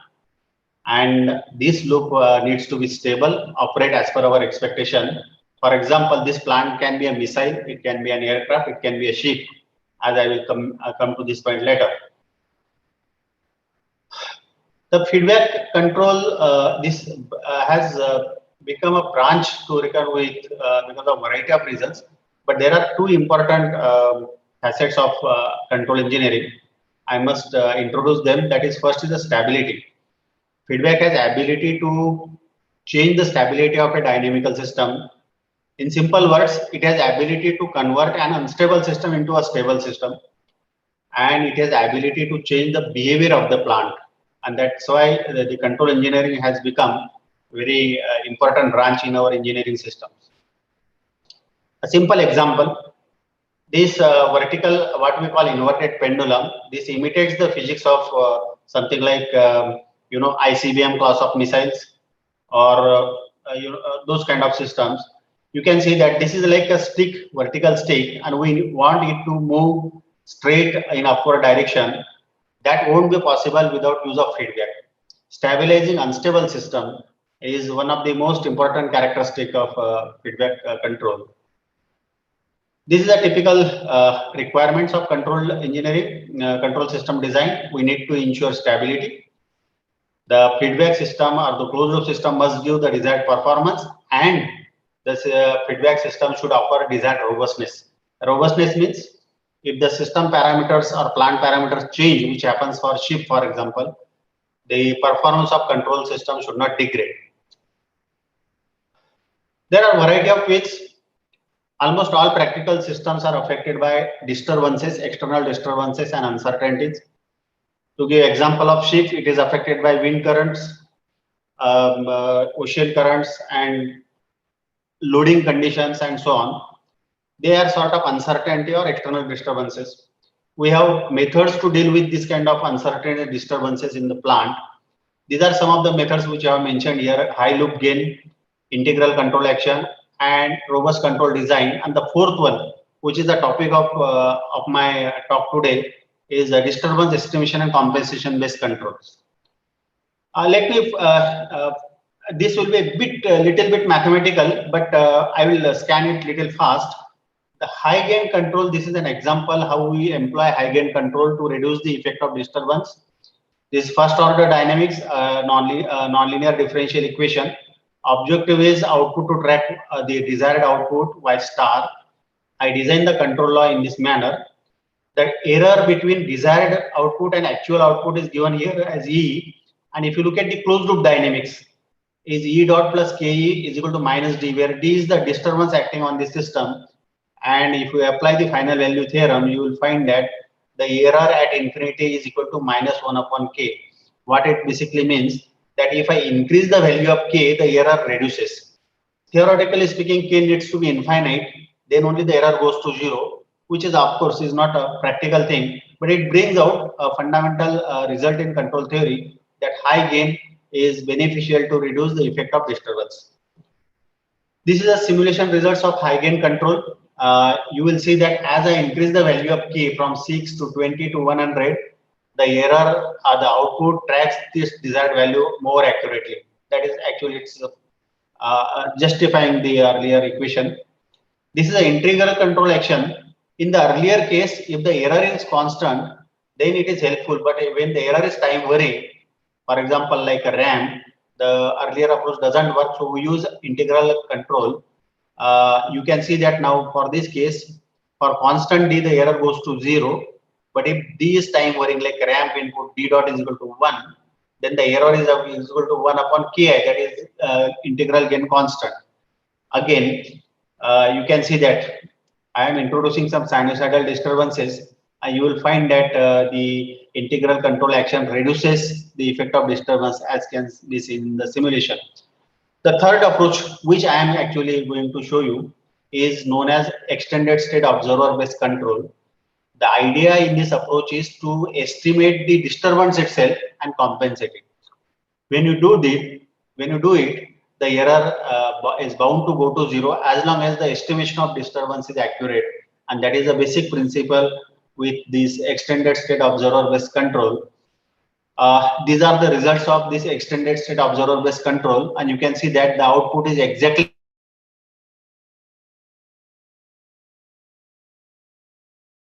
And this loop needs to be stable, operate as per our expectation. For example, this plant can be a missile, it can be an aircraft, it can be a ship, as I will come to this point later. The feedback control, this has become a branch to reckon with because of a variety of reasons. But there are two important facets of control engineering. I must introduce them. That is, first is the stability. Feedback has ability to change the stability of a dynamical system. In simple words, it has ability to convert an unstable system into a stable system, and it has ability to change the behavior of the plant. And that's why the control engineering has become very important branch in our engineering systems. A simple example, this vertical, what we call inverted pendulum, this imitates the physics of something like ICBM class of missiles or those kind of systems. You can see that this is like a stick, vertical stick, and we want it to move straight in upward direction. That won't be possible without use of feedback. Stabilizing unstable system is one of the most important characteristic of feedback control. This is a typical requirements of control engineering, control system design. We need to ensure stability. The feedback system or the closed loop system must give the desired performance, and this feedback system should offer desired robustness. Robustness means if the system parameters or plant parameters change, which happens for ship, for example, the performance of control system should not degrade. There are a variety of ways. Almost all practical systems are affected by disturbances, external disturbances and uncertainties. To give example of ship, it is affected by wind currents, ocean currents, and loading conditions, and so on. They are sort of uncertainty or external disturbances. We have methods to deal with this kind of uncertainty disturbances in the plant. These are some of the methods which I have mentioned here: high loop gain, integral control action, and robust control design. And the fourth one, which is the topic of my talk today, is disturbance estimation and compensation based controls. This will be a little bit mathematical, but I will scan it little fast. The high gain control, this is an example how we employ high gain control to reduce the effect of disturbance. This first order dynamics, nonlinear differential equation. Objective is output to track the desired output y star. I design the control law in this manner. The error between desired output and actual output is given here as E. And if you look at the closed loop dynamics, is E dot plus KE is equal to minus D, where D is the disturbance acting on the system. And if you apply the final value theorem, you will find that the error at infinity is equal to minus 1 upon K. What it basically means that if I increase the value of K, the error reduces. Theoretically speaking, K needs to be infinite, then only the error goes to 0, which is of course is not a practical thing, but it brings out a fundamental result in control theory that high gain is beneficial to reduce the effect of disturbance. This is a simulation results of high gain control. You will see that as I increase the value of K from 6 to 20 to 100, the error or the output tracks this desired value more accurately. That is actually it's justifying the earlier equation. This is an integral control action. In the earlier case, if the error is constant, then it is helpful. But when the error is time varying, for example, like a RAM, the earlier approach doesn't work. So we use integral control. You can see that now for this case, for constant D, the error goes to 0. But if D is time varying, like ramp input D dot is equal to 1, then the error is equal to 1 upon Ki, that is integral gain constant. Again, you can see that I am introducing some sinusoidal disturbances, and you will find that the integral control action reduces the effect of disturbance as can be seen in the simulation. The third approach, which I am actually going to show you, is known as extended state observer based control. The idea in this approach is to estimate the disturbance itself and compensate it. When you do it, the error is bound to go to zero as long as the estimation of disturbance is accurate, and that is a basic principle with this extended state observer based control. These are the results of this extended state observer based control, and you can see that the output is exactly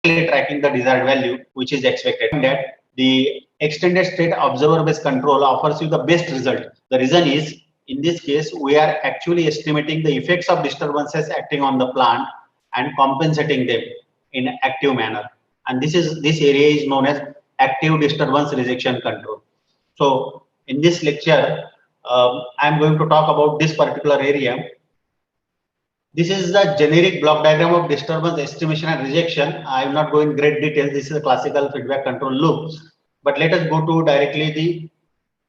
tracking the desired value which is expected. That the extended state observer based control offers you the best result. The reason is, in this case, we are actually estimating the effects of disturbances acting on the plant and compensating them in an active manner. And this area is known as active disturbance rejection control. So in this lecture, I'm going to talk about this particular area. This is the generic block diagram of disturbance estimation and rejection. I will not go in great detail. This is a classical feedback control loop. But let us go to directly the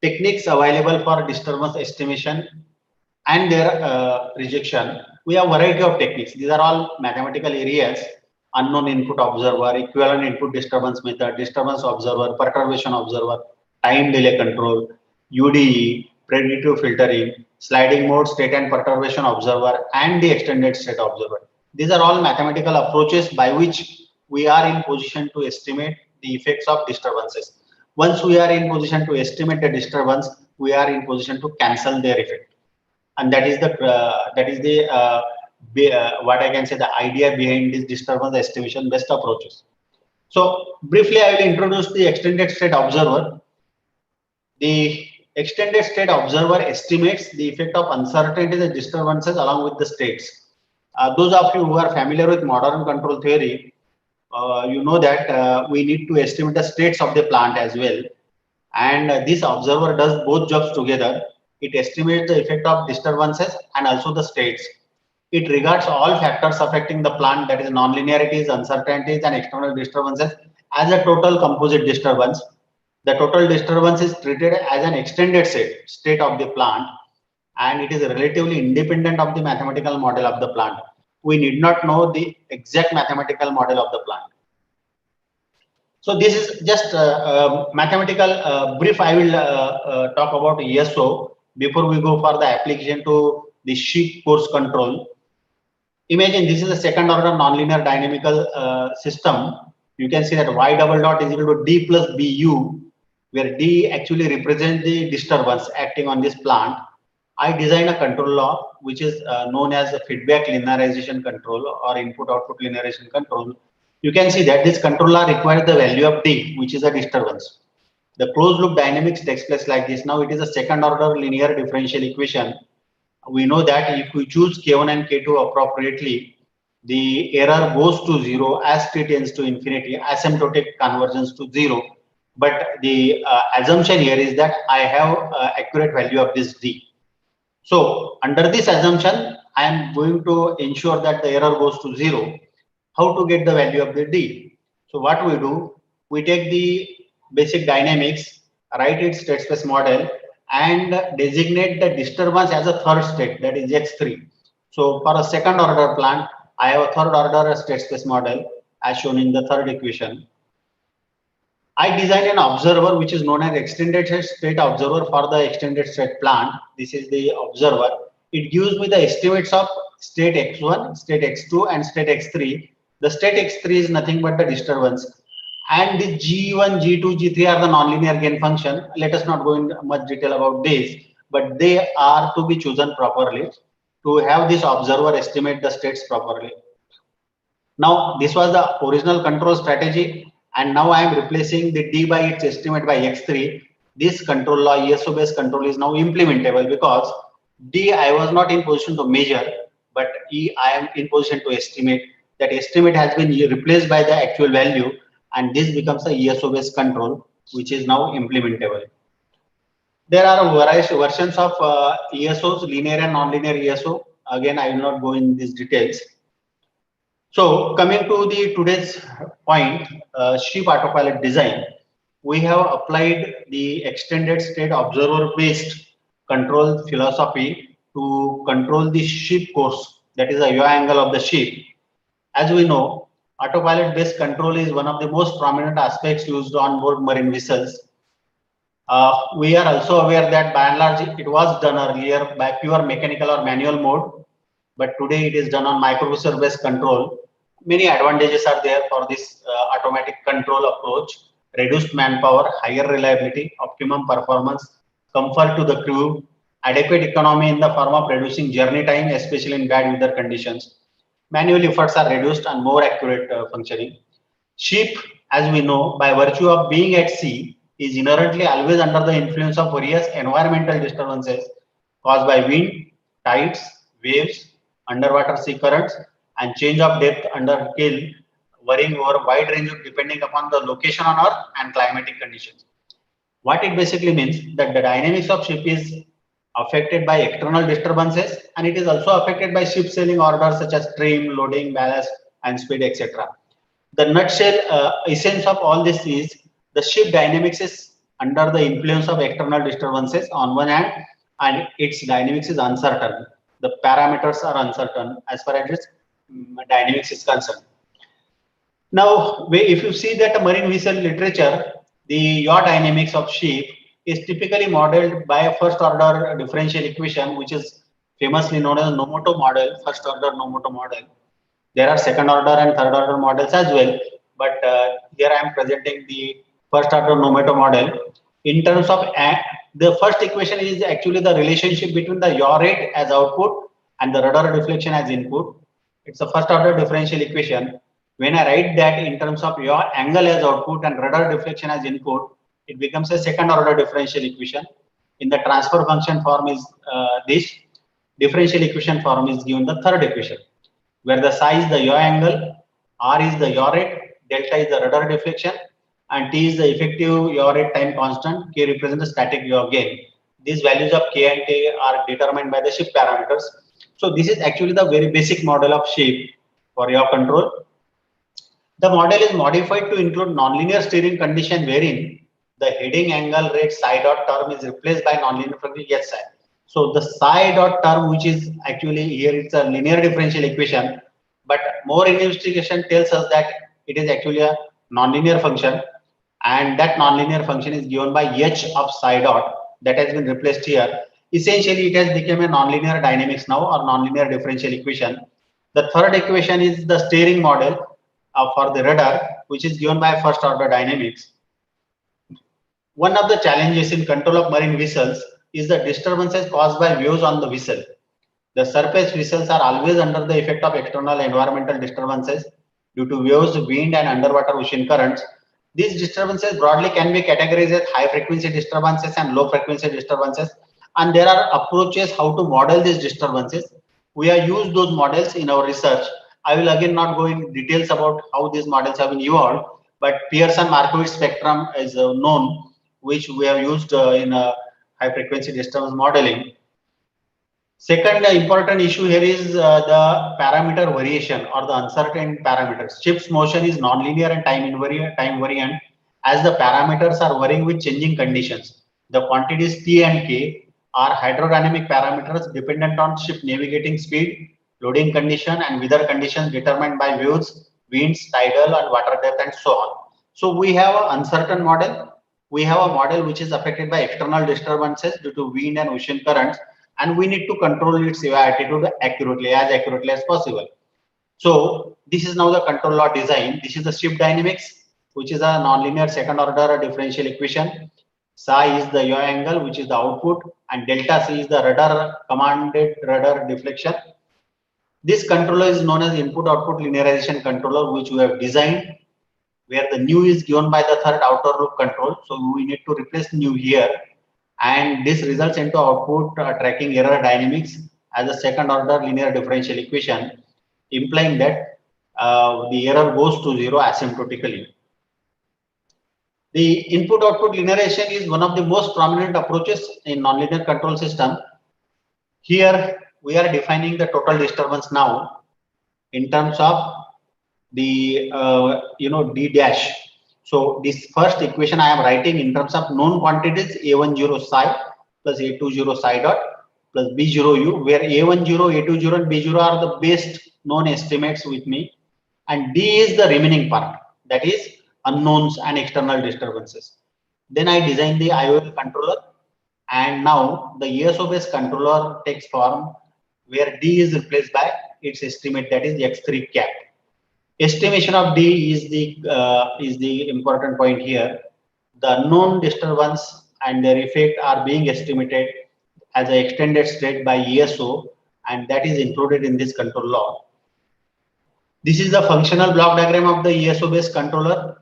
techniques available for disturbance estimation and their rejection. We have a variety of techniques. These are all mathematical areas: unknown input observer, equivalent input disturbance method, disturbance observer, perturbation observer, time delay control, UDE, predictive filtering, sliding mode state and perturbation observer, and the extended state observer. These are all mathematical approaches by which we are in position to estimate the effects of disturbances. Once we are in position to estimate the disturbance, we are in position to cancel their effect, and that is the what I can say, the idea behind this disturbance estimation based approaches. So briefly, I will introduce the extended state observer. The extended state observer estimates the effect of uncertainties and disturbances along with the states. Those of you who are familiar with modern control theory, you know that we need to estimate the states of the plant as well. And this observer does both jobs together. It estimates the effect of disturbances and also the states. It regards all factors affecting the plant, that is nonlinearities, uncertainties, and external disturbances, as a total composite disturbance. The total disturbance is treated as an extended state of the plant, and it is relatively independent of the mathematical model of the plant. We need not know the exact mathematical model of the plant. So this is just mathematical brief. I will talk about ESO before we go for the application to the sheet force control. Imagine this is a second order nonlinear dynamical system. You can see that y double dot is equal to d plus bu, where d actually represents the disturbance acting on this plant. I design a control law which is known as a feedback linearization control or input output linearization control. You can see that this control law requires the value of d, which is a disturbance. The closed loop dynamics takes place like this. Now it is a second order linear differential equation. We know that if we choose K1 and K2 appropriately, the error goes to zero as t tends to infinity, asymptotic convergence to zero. But the assumption here is that I have accurate value of this d. So under this assumption, I am going to ensure that the error goes to zero. How to get the value of the d? So what we do, we take the basic dynamics, write its state space model, and designate the disturbance as a third state, that is x3. So for a second order plant, I have a third order state space model as shown in the third equation. I designed an observer which is known as extended state observer for the extended state plant. This is the observer. It gives me the estimates of state x1, state x2, and state x3. The state x3 is nothing but the disturbance. And the G1, G2, G3 are the nonlinear gain function. Let us not go into much detail about this, but they are to be chosen properly to have this observer estimate the states properly. Now, this was the original control strategy, and now I am replacing the d by its estimate by x3. This control law, ESO based control, is now implementable because d I was not in position to measure, but e I am in position to estimate. That estimate has been replaced by the actual value, and this becomes a ESO based control which is now implementable. There are various versions of ESOs, linear and nonlinear ESO. again, I will not go in these details. So coming to the today's point, ship autopilot design, we have applied the extended state observer based control philosophy to control the ship course, that is the yaw angle of the ship. As we know, autopilot based control is one of the most prominent aspects used on board marine vessels. We are also aware that by and large it was done earlier by pure mechanical or manual mode, but today it is done on microprocessor based control. Many advantages are there for this automatic control approach: reduced manpower, higher reliability, optimum performance, comfort to the crew, adequate economy in the form of reducing journey time, especially in bad weather conditions. Manual efforts are reduced and more accurate functioning. Ship, as we know, by virtue of being at sea, is inherently always under the influence of various environmental disturbances caused by wind, tides, waves, underwater sea currents, and change of depth under keel, varying over a wide range of depending upon the location on Earth and climatic conditions. What it basically means that the dynamics of ship is affected by external disturbances, and it is also affected by ship sailing orders such as trim, loading, ballast, and speed, etc. The nutshell essence of all this is the ship dynamics is under the influence of external disturbances on one hand, and its dynamics is uncertain. The parameters are uncertain as far as its dynamics is concerned. Now, if you see that marine vessel literature, the yaw dynamics of ship is typically modeled by a first order differential equation, which is famously known as Nomoto model, first order Nomoto model. There are second order and third order models as well, but here I am presenting the first order Nomoto model. In terms of the first equation is actually the relationship between the yaw rate as output and the rudder deflection as input. It's a first order differential equation. When I write that in terms of yaw angle as output and rudder deflection as input, it becomes a second order differential equation. In the transfer function form is this differential equation form is given the third equation, where the psi is the yaw angle, r is the yaw rate, delta is the rudder deflection, and t is the effective yaw rate time constant, k represents the static yaw gain. These values of k and t are determined by the ship parameters. So this is actually the very basic model of ship for yaw control. The model is modified to include nonlinear steering condition wherein the heading angle rate psi dot term is replaced by nonlinear function yes psi. So the psi dot term, which is actually here, it's a linear differential equation, but more investigation tells us that it is actually a nonlinear function, and that nonlinear function is given by h of psi dot that has been replaced here. Essentially, it has become a nonlinear dynamics now, or nonlinear differential equation. The third equation is the steering model for the rudder, which is given by first order dynamics. One of the challenges in control of marine vessels is the disturbances caused by waves on the vessel. The surface vessels are always under the effect of external environmental disturbances due to waves, wind, and underwater ocean currents. These disturbances broadly can be categorized as high frequency disturbances and low frequency disturbances, and there are approaches how to model these disturbances. We have used those models in our research. I will again not go in details about how these models have been evolved, but Pearson-Markowitz spectrum is known, which we have used in high frequency disturbance modeling. Second important issue here is the parameter variation or the uncertain parameters. Ship's motion is nonlinear and time variant as the parameters are varying with changing conditions. The quantities T and K are hydrodynamic parameters dependent on ship navigating speed, loading condition, and weather conditions determined by waves, winds, tidal, and water depth, and so on. So we have an uncertain model. We have a model which is affected by external disturbances due to wind and ocean currents, and we need to control its attitude accurately, as accurately as possible. So this is now the control law design. This is the ship dynamics, which is a nonlinear second order differential equation. Psi is the yaw angle, which is the output, and delta C is the rudder commanded rudder deflection. This controller is known as input-output linearization controller, which we have designed, where the nu is given by the third outer loop control. So we need to replace nu here, and this results into output tracking error dynamics as a second order linear differential equation, implying that the error goes to zero asymptotically. The input-output linearization is one of the most prominent approaches in nonlinear control system. Here, we are defining the total disturbance now in terms of the d dash. So this first equation I am writing in terms of known quantities A10 psi plus A20 psi dot plus B0 u, where A10, A20 and B0 are the best known estimates with me, and D is the remaining part, that is unknowns and external disturbances. Then I design the IOL controller, and now the ESO based controller takes form where D is replaced by its estimate, that is X3 cap. Estimation of D is the important point here. The known disturbance and their effect are being estimated as an extended state by ESO, and that is included in this control law. This is the functional block diagram of the ESO based controller,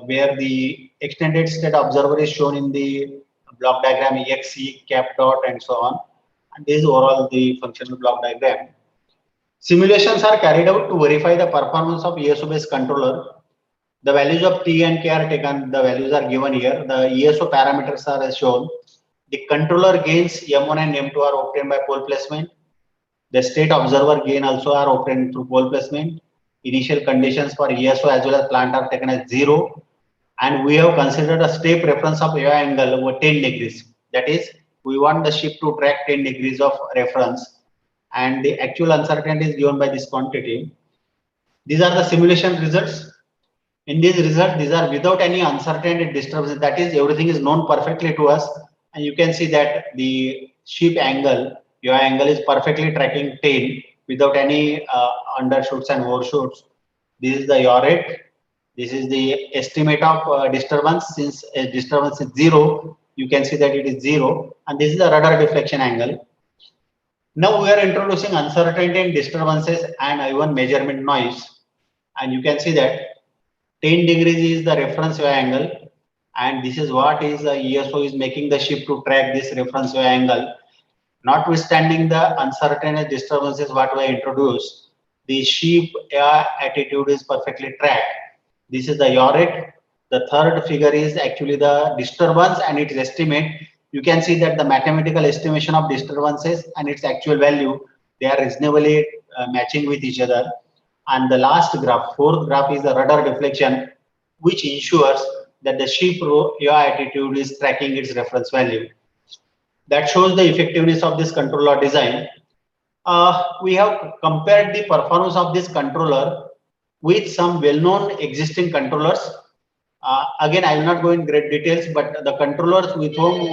where the extended state observer is shown in the block diagram EXE, cap dot, and so on. And this is overall the functional block diagram. Simulations are carried out to verify the performance of ESO based controller. The values of T and K are taken, the values are given here. The ESO parameters are as shown. The controller gains M1 and M2 are obtained by pole placement. The state observer gain also are obtained through pole placement. Initial conditions for ESO as well as plant are taken as 0. And we have considered a step reference of AI angle over 10 degrees. That is, we want the ship to track 10 degrees of reference, and the actual uncertainty is given by this quantity. These are the simulation results. In these results, these are without any uncertainty disturbance. That is, everything is known perfectly to us, and you can see that the ship angle, your angle is perfectly tracking 10 without any undershoots and overshoots. This is the yaw rate. This is the estimate of disturbance. Since disturbance is 0, you can see that it is 0, and this is the rudder deflection angle. Now we are introducing uncertainty and disturbances and even measurement noise, and you can see that 10 degrees is the reference yaw angle, and this is what is the ESO is making the ship to track this reference yaw angle. Notwithstanding the uncertainty disturbances what we introduced, the ship yaw attitude is perfectly tracked. This is the yaw rate. The third figure is actually the disturbance and its estimate. You can see that the mathematical estimation of disturbances and its actual value, they are reasonably matching with each other. And the last graph, fourth graph, is the rudder deflection, which ensures that the ship yaw attitude is tracking its reference value. That shows the effectiveness of this controller design. We have compared the performance of this controller with some well-known existing controllers. Again, I will not go in great details, but the controllers with whom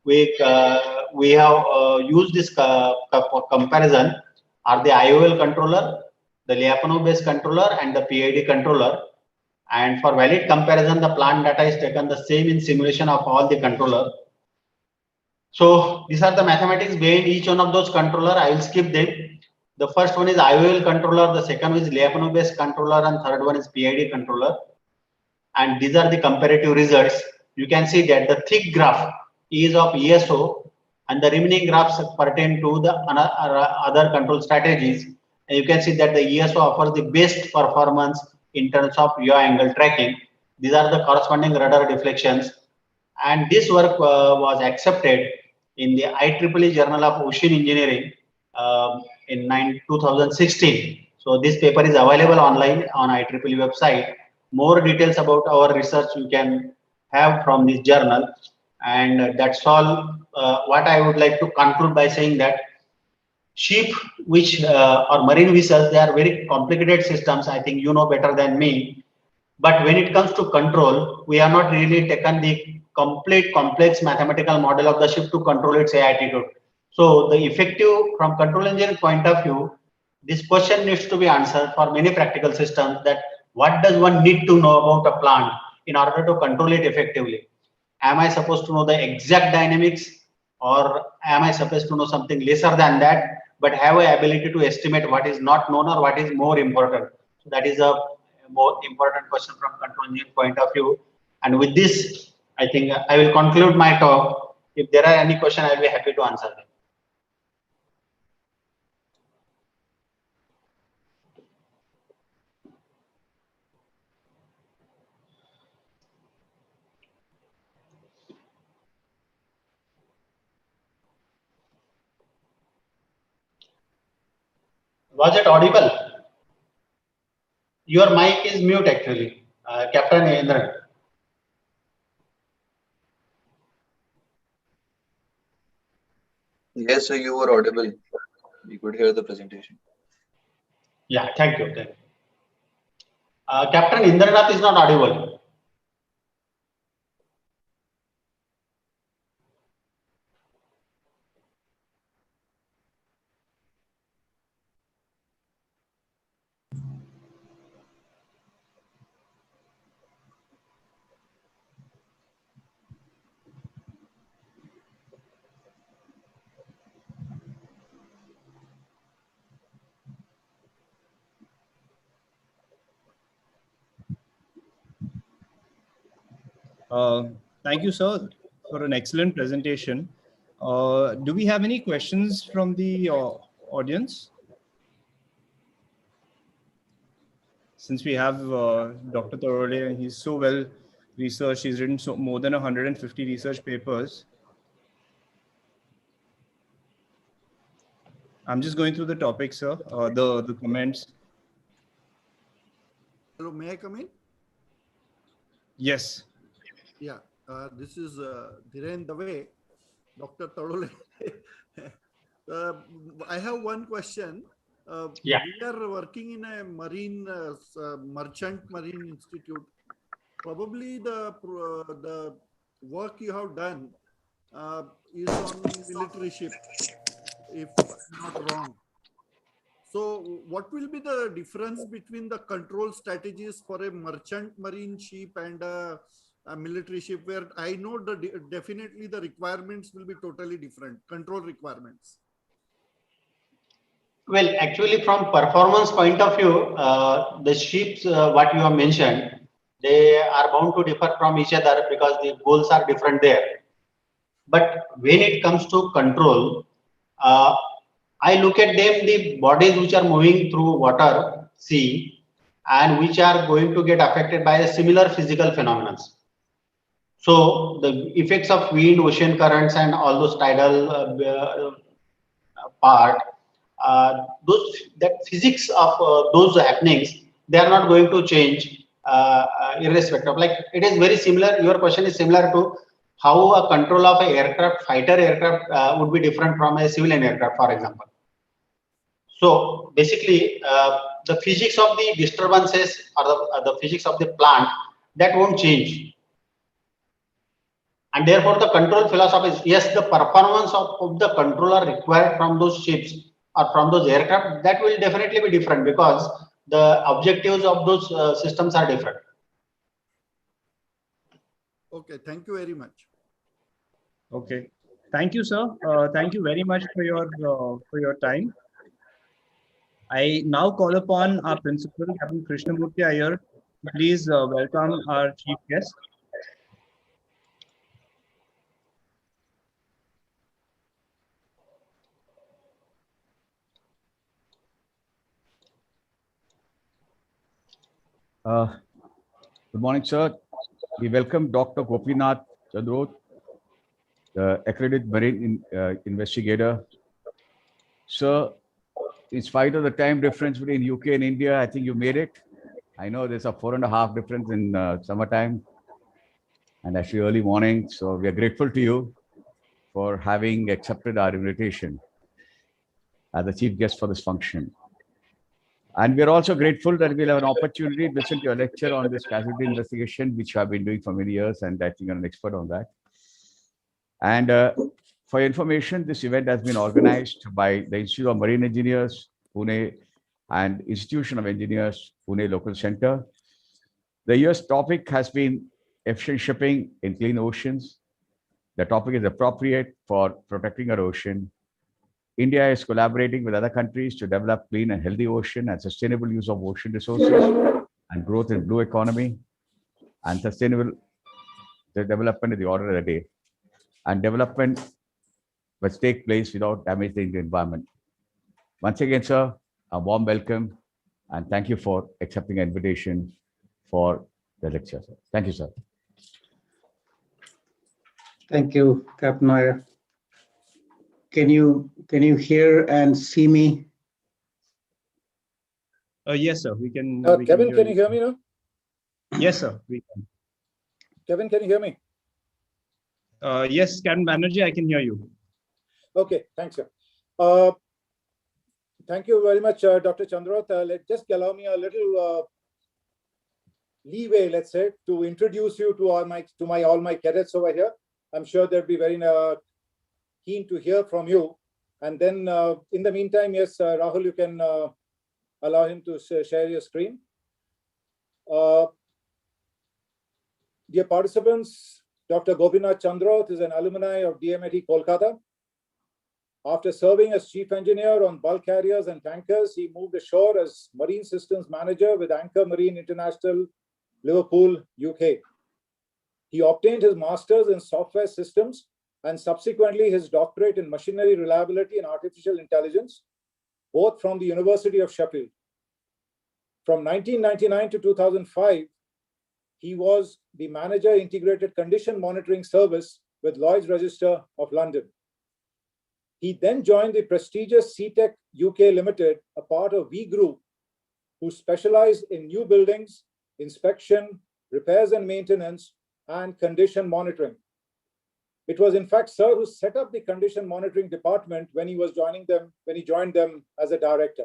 we have used this comparison are the IOL controller, the Lyapunov-based controller, and the PID controller. And for valid comparison, the plant data is taken the same in simulation of all the controller. So these are the mathematics behind each one of those controller. I will skip them. The first one is IOL controller, the second one is Lyapunov-based controller, and third one is PID controller. And these are the comparative results. You can see that the thick graph is of ESO, and the remaining graphs pertain to the other control strategies. And you can see that the ESO offers the best performance in terms of yaw angle tracking. These are the corresponding rudder deflections. And this work was accepted in the IEEE Journal of Ocean Engineering in 2016. So this paper is available online on IEEE website. More details about our research you can have from this journal. And that's all what I would like to conclude by saying that ship which or marine vessels, they are very complicated systems. I think you know better than me. But when it comes to control, we have not really taken the complete complex mathematical model of the ship to control its attitude. So the effective, from control engineering point of view, this question needs to be answered for many practical systems, that what does one need to know about a plant in order to control it effectively? Am I supposed to know the exact dynamics, or am I supposed to know something lesser than that, but have an ability to estimate what is not known or what is more important? So that is a more important question from control engineering point of view. And with this, I think I will conclude my talk. If there are any questions, I will be happy to answer them. Was it audible? Your mic is mute actually, Captain Indran. Yes, sir, you were audible. We could hear the presentation. Yeah, thank you. Captain Indranath is not audible. Thank you, sir, for an excellent presentation. Do we have any questions from the audience? Since we have Dr. Tarole, and he's so well researched, he's written more than 150 research papers. I'm just going through the topics, sir, the comments. Hello, may I come in? Yes. Yeah, this is Dhiren Dave, Dr. Tadole. I have one question. Yeah. We are working in a marine, merchant marine institute. Probably the work you have done is on military ship, if I'm not wrong. So what will be the difference between the control strategies for a merchant marine ship and a military ship, where I know definitely the requirements will be totally different, control requirements? Well, actually, from performance point of view, the ships, what you have mentioned, they are bound to differ from each other because the goals are different there. But when it comes to control, I look at them, the bodies which are moving through water, sea, and which are going to get affected by a similar physical phenomena. So the effects of wind, ocean currents, and all those tidal part, that physics of those happenings, they are not going to change irrespective. Like it is very similar. Your question is similar to how a control of an aircraft, fighter aircraft, would be different from a civilian aircraft, for example. So basically, the physics of the disturbances or the physics of the plant, that won't change. And therefore, the control philosophy is, yes, the performance of the controller required from those ships or from those aircraft, that will definitely be different because the objectives of those systems are different. Okay, thank you very much. Okay, thank you, sir. Thank you very much for your time. I now call upon our principal, Captain Krishnamurthy Iyer, to please welcome our chief guest. Good morning, sir. We welcome Dr. Gopinath Chandrot, the accredited marine investigator. Sir, in spite of the time difference between UK and India, I think you made it. I know there's a 4.5 difference in summertime and actually early morning. So we are grateful to you for having accepted our invitation as the chief guest for this function. And we're also grateful that we'll have an opportunity to listen to your lecture on this casualty investigation, which I've been doing for many years, and I think you're an expert on that. And for your information, this event has been organized by the Institute of Marine Engineers, Pune, and Institution of Engineers, Pune Local Center. The year's topic has been efficient shipping in clean oceans. The topic is appropriate for protecting our ocean. India is collaborating with other countries to develop clean and healthy ocean and sustainable use of ocean resources and growth in blue economy and sustainable development in the order of the day. And development must take place without damaging the environment. Once again, sir, a warm welcome and thank you for accepting the invitation for the lecture, sir. Thank you, sir. Thank you, Captain Iyer. Can you hear and see me? Yes, sir. We can. Kevin, can you hear me now? Yes, sir. We can. Kevin, can you hear me? Yes, Captain Banerjee, I can hear you. Okay, thanks, sir. Thank you very much, Dr. Chandroth. Just allow me a little leeway, let's say, to introduce you to all my cadets over here. I'm sure they'll be very keen to hear from you. And then, in the meantime, yes, Rahul, you can allow him to share your screen. Dear participants, Dr. Gopinath Chandroth is an alumni of DMIT Kolkata. After serving as chief engineer on bulk carriers and tankers, he moved ashore as marine systems manager with Anchor Marine International, Liverpool, UK. He obtained his master's in software systems and subsequently his doctorate in machinery reliability and artificial intelligence, both from the University of Sheffield. From 1999 to 2005, he was the manager integrated condition monitoring service with Lloyd's Register of London. He then joined the prestigious CTech UK Limited, a part of V Group, who specialized in new buildings, inspection, repairs and maintenance, and condition monitoring. It was in fact Sir who set up the condition monitoring department when he joined them as a director.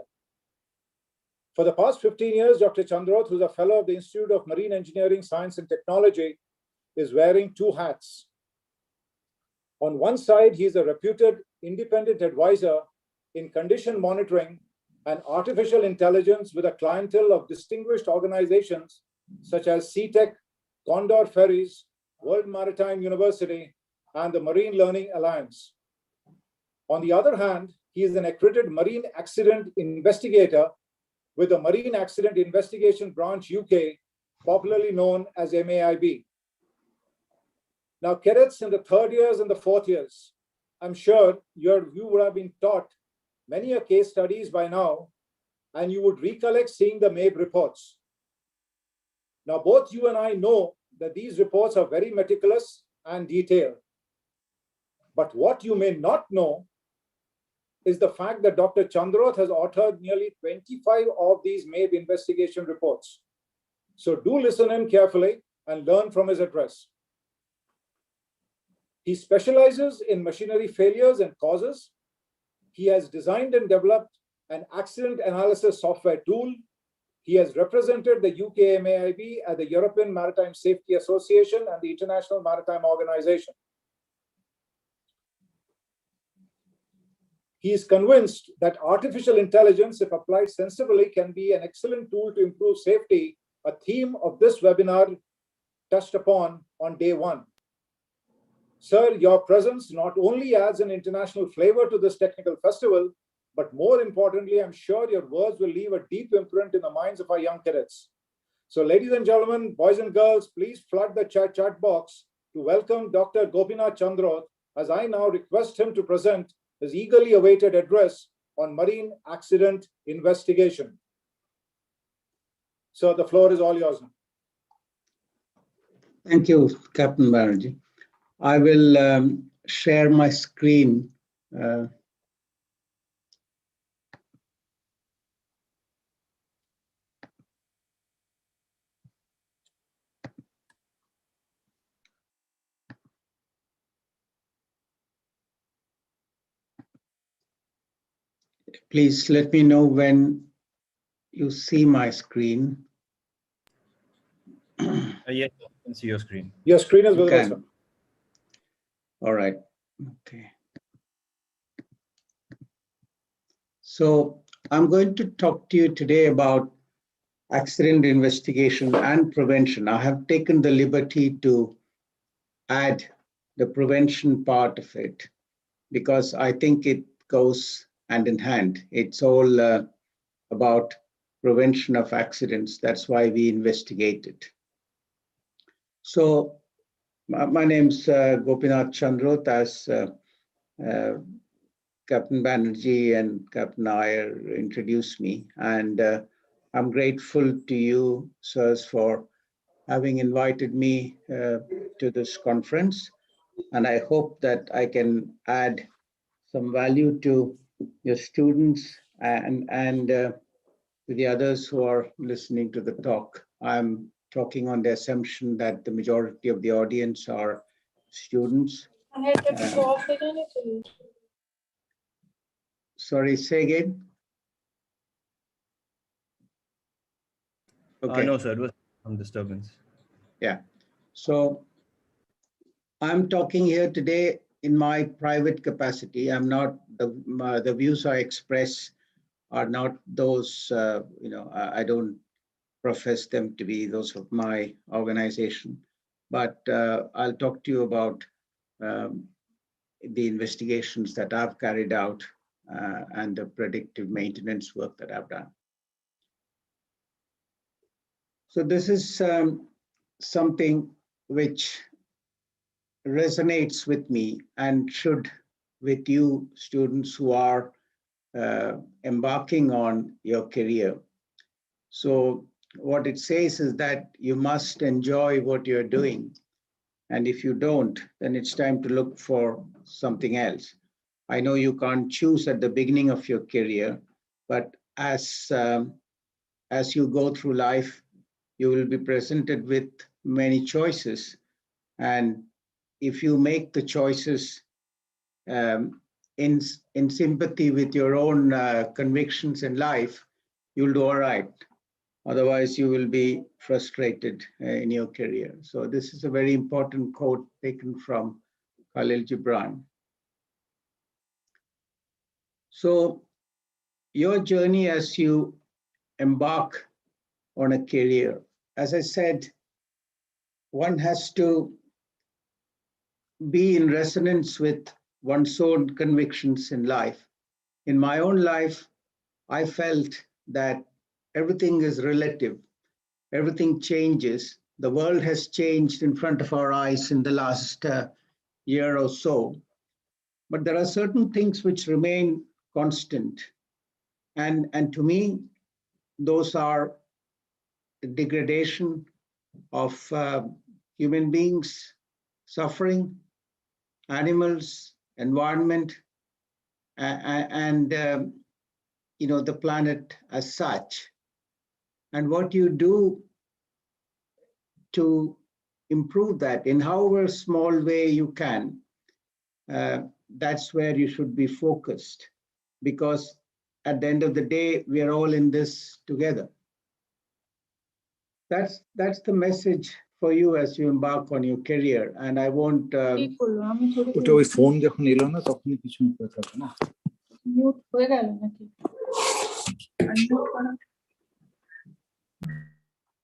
For the past 15 years, Dr. Chandroth, who's a fellow of the Institute of Marine Engineering, Science and Technology, is wearing two hats. On one side, he is a reputed independent advisor in condition monitoring and artificial intelligence with a clientele of distinguished organizations such as CTech, Condor Ferries, World Maritime University, and the Marine Learning Alliance. On the other hand, he is an accredited marine accident investigator with the Marine Accident Investigation Branch UK, popularly known as MAIB. Now, cadets in the third years and the fourth years, I'm sure you would have been taught many case studies by now, and you would recollect seeing the MAIB reports. Now, both you and I know that these reports are very meticulous and detailed. But what you may not know is the fact that Dr. Chandroth has authored nearly 25 of these MAIB investigation reports. So do listen in carefully and learn from his address. He specializes in machinery failures and causes. He has designed and developed an accident analysis software tool. He has represented the UK MAIB at the European Maritime Safety Association and the International Maritime Organization. He is convinced that artificial intelligence, if applied sensibly, can be an excellent tool to improve safety, a theme of this webinar touched upon on day one. Sir, your presence not only adds an international flavor to this technical festival, but more importantly, I'm sure your words will leave a deep imprint in the minds of our young cadets. So ladies and gentlemen, boys and girls, please flood the chat box to welcome Dr. Gopinath Chandroth as I now request him to present his eagerly awaited address on marine accident investigation. So the floor is all yours now. Thank you, Captain Banerjee. I will share my screen. Please let me know when you see my screen. Yes, I can see your screen. Your screen is visible, sir. All right. Okay. So I'm going to talk to you today about accident investigation and prevention. I have taken the liberty to add the prevention part of it because I think it goes hand in hand. It's all about prevention of accidents. That's why we investigate it. So my name's Gopinath Chandroth, as Captain Banerjee and Captain Iyer introduced me. And I'm grateful to you, sirs, for having invited me to this conference. And I hope that I can add some value to your students and to the others who are listening to the talk. I'm talking on the assumption that the majority of the audience are students. Sorry, say again. Okay. No, sir, it was some disturbance. Yeah. So I'm talking here today in my private capacity. I'm not, the views I express are not those, I don't profess them to be those of my organization. But I'll talk to you about the investigations that I've carried out and the predictive maintenance work that I've done. So this is something which resonates with me and should with you students who are embarking on your career. So what it says is that you must enjoy what you're doing. And if you don't, then it's time to look for something else. I know you can't choose at the beginning of your career, but as you go through life, you will be presented with many choices. And if you make the choices in sympathy with your own convictions in life, you'll do all right. Otherwise, you will be frustrated in your career. So this is a very important quote taken from Khalil Gibran. So your journey as you embark on a career, as I said, one has to be in resonance with one's own convictions in life. In my own life, I felt that everything is relative. Everything changes. The world has changed in front of our eyes in the last year or so. But there are certain things which remain constant. And to me, those are the degradation of human beings, suffering, animals, environment, and the planet as such. And what you do to improve that in however small way you can, that's where you should be focused, because at the end of the day, we are all in this together. That's the message for you as you embark on your career, and I won't.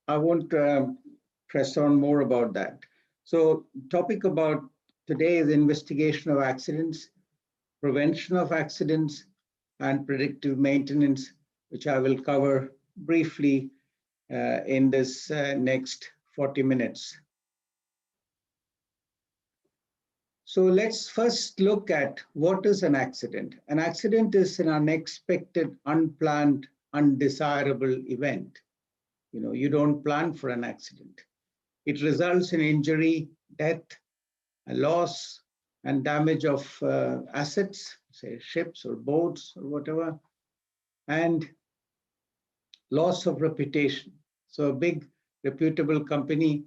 I won't press on more about that. So topic about today is investigation of accidents, prevention of accidents, and predictive maintenance, which I will cover briefly in this next 40 minutes. So let's first look at what is an accident. An accident is an unexpected, unplanned, undesirable event. You don't plan for an accident. It results in injury, death, loss, and damage of assets, say ships or boats or whatever, and loss of reputation. So a big reputable company,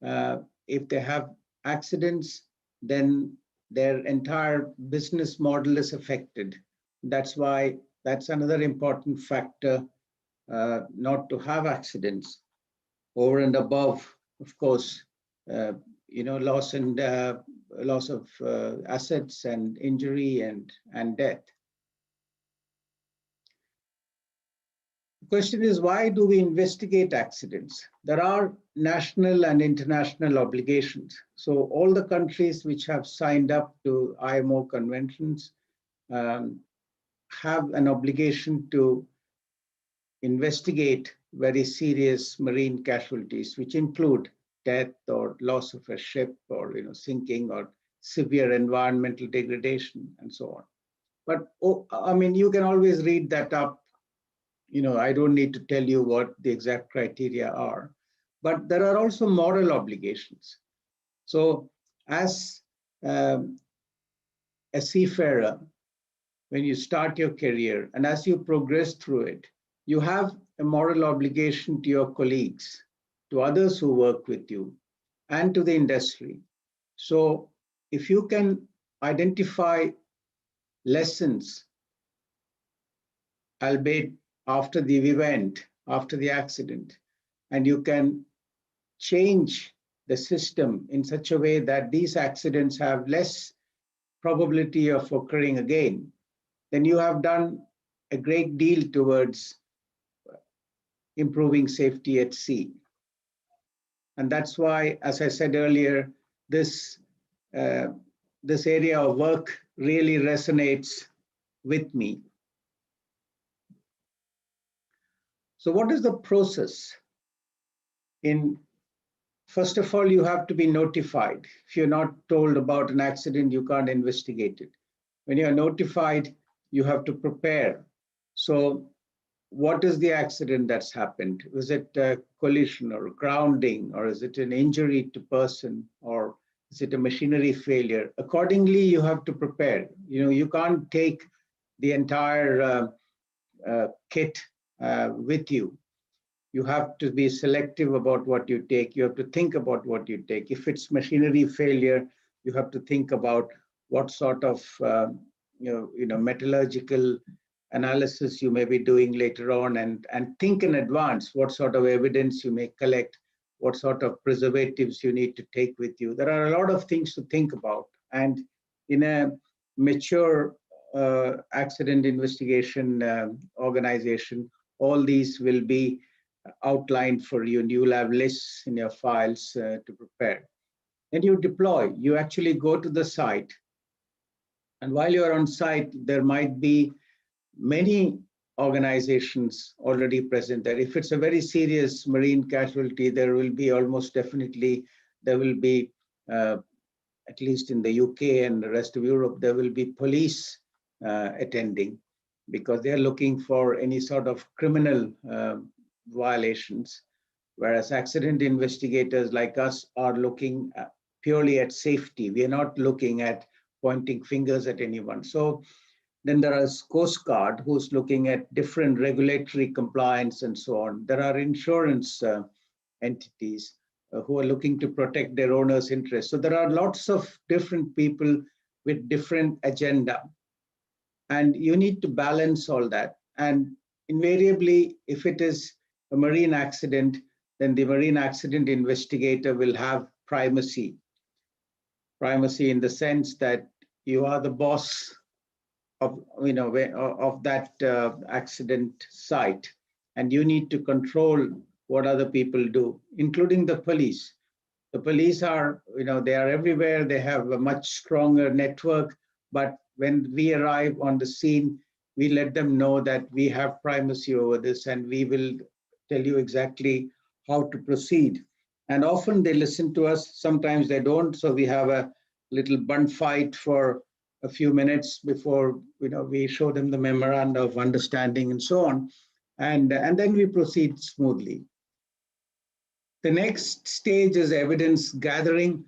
if they have accidents, then their entire business model is affected. That's why that's another important factor, not to have accidents. Over and above, of course, loss of assets and injury and death. The question is, why do we investigate accidents? There are national and international obligations. So all the countries which have signed up to IMO conventions have an obligation to investigate very serious marine casualties, which include death or loss of a ship or sinking or severe environmental degradation and so on. But you can always read that up. I don't need to tell you what the exact criteria are, but there are also moral obligations. So as a seafarer, when you start your career and as you progress through it, you have a moral obligation to your colleagues, to others who work with you, and to the industry. So if you can identify lessons, albeit after the event, after the accident, and you can change the system in such a way that these accidents have less probability of occurring again, then you have done a great deal towards improving safety at sea. And that's why, as I said earlier, this area of work really resonates with me. So what is the process? First of all, you have to be notified. If you're not told about an accident, you can't investigate it. When you're notified, you have to prepare. So what is the accident that's happened? Was it a collision or grounding, or is it an injury to person, or is it a machinery failure? Accordingly, you have to prepare. You can't take the entire kit with you. You have to be selective about what you take. You have to think about what you take. If it's machinery failure, you have to think about what sort of metallurgical analysis you may be doing later on, and think in advance what sort of evidence you may collect, what sort of preservatives you need to take with you. There are a lot of things to think about. And in a mature accident investigation organization, all these will be outlined for you, and you will have lists in your files to prepare. Then you deploy. You actually go to the site. And while you're on site, there might be many organizations already present there. If it's a very serious marine casualty, there will be almost definitely, there will be, at least in the UK and the rest of Europe, there will be police attending, because they're looking for any sort of criminal violations, whereas accident investigators like us are looking purely at safety. We are not looking at pointing fingers at anyone. So then there is Coast Guard, who's looking at different regulatory compliance and so on. There are insurance entities who are looking to protect their owners' interests. So there are lots of different people with different agenda. And you need to balance all that. And invariably, if it is a marine accident, then the marine accident investigator will have primacy. Primacy in the sense that you are the boss of that accident site, and you need to control what other people do, including the police. The police are, they are everywhere. They have a much stronger network, but when we arrive on the scene, we let them know that we have primacy over this, and we will tell you exactly how to proceed. And often they listen to us, sometimes they don't. So we have a little bun fight for a few minutes before we show them the memoranda of understanding and so on. And then we proceed smoothly. The next stage is evidence gathering.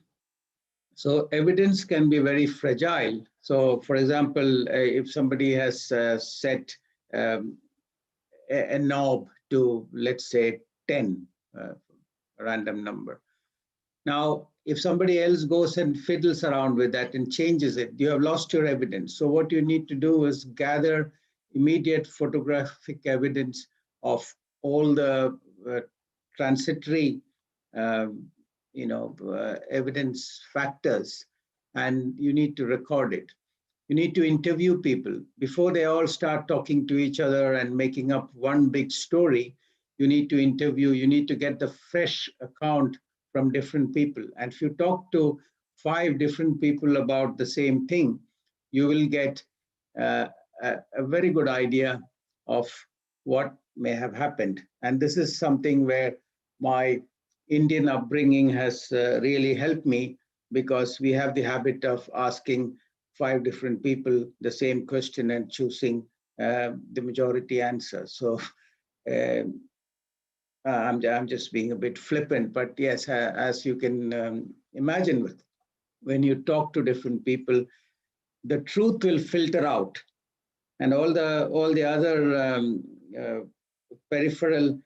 So evidence can be very fragile. So for example, if somebody has set a knob to, let's say, 10, a random number. Now, if somebody else goes and fiddles around with that and changes it, you have lost your evidence. So what you need to do is gather immediate photographic evidence of all the transitory evidence factors, and you need to record it. You need to interview people before they all start talking to each other and making up one big story. You need to interview, you need to get the fresh account from different people. And if you talk to 5 different people about the same thing, you will get a very good idea of what may have happened. And this is something where my Indian upbringing has really helped me, because we have the habit of asking 5 different people the same question and choosing the majority answer. So I'm just being a bit flippant, but yes, as you can imagine, when you talk to different people, the truth will filter out, and all the other peripheral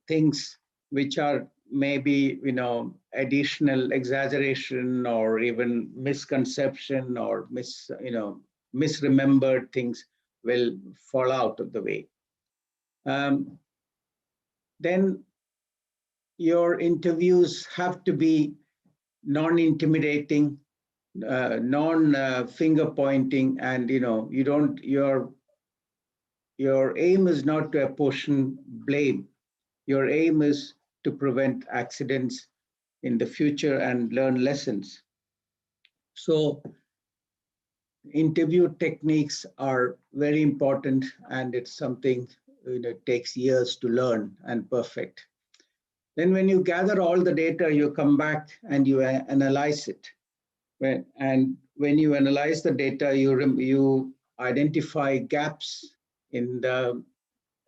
things which are maybe, additional exaggeration or even misconception or misremembered things will fall out of the way. Then your interviews have to be non-intimidating, non-finger pointing, and your aim is not to apportion blame. Your aim is to prevent accidents in the future and learn lessons. So interview techniques are very important, and it's something it takes years to learn and perfect. Then when you gather all the data, you come back and you analyze it. And when you analyze the data, you identify gaps in the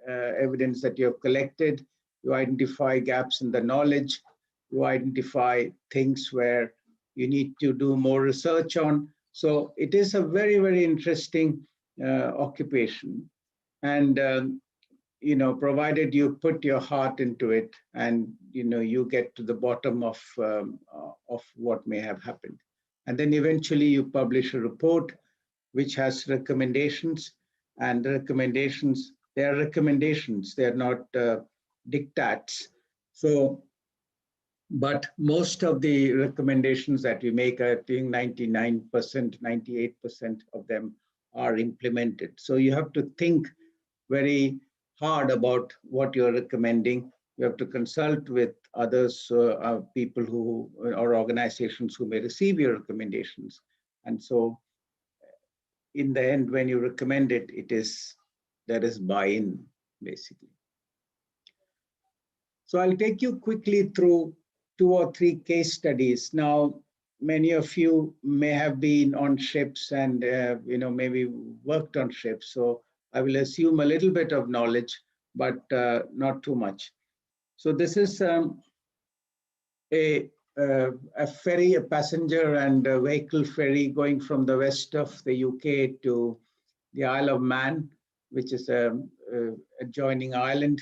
evidence that you have collected. You identify gaps in the knowledge. You identify things where you need to do more research on. So it is a very, very interesting occupation. And provided you put your heart into it, and you get to the bottom of what may have happened, and then eventually you publish a report which has recommendations, and the recommendations, they are recommendations, they are not diktats. So, but most of the recommendations that we make, I think 99%, 98% of them are implemented. So you have to think very hard about what you're recommending. You have to consult with others, people who, or organizations who may receive your recommendations. And so in the end, when you recommend it, there is buy-in, basically. So I'll take you quickly through 2 or 3 case studies. Now, many of you may have been on ships and maybe worked on ships. So I will assume a little bit of knowledge, but not too much. So this is a ferry, a passenger and a vehicle ferry going from the west of the UK to the Isle of Man, which is an adjoining island.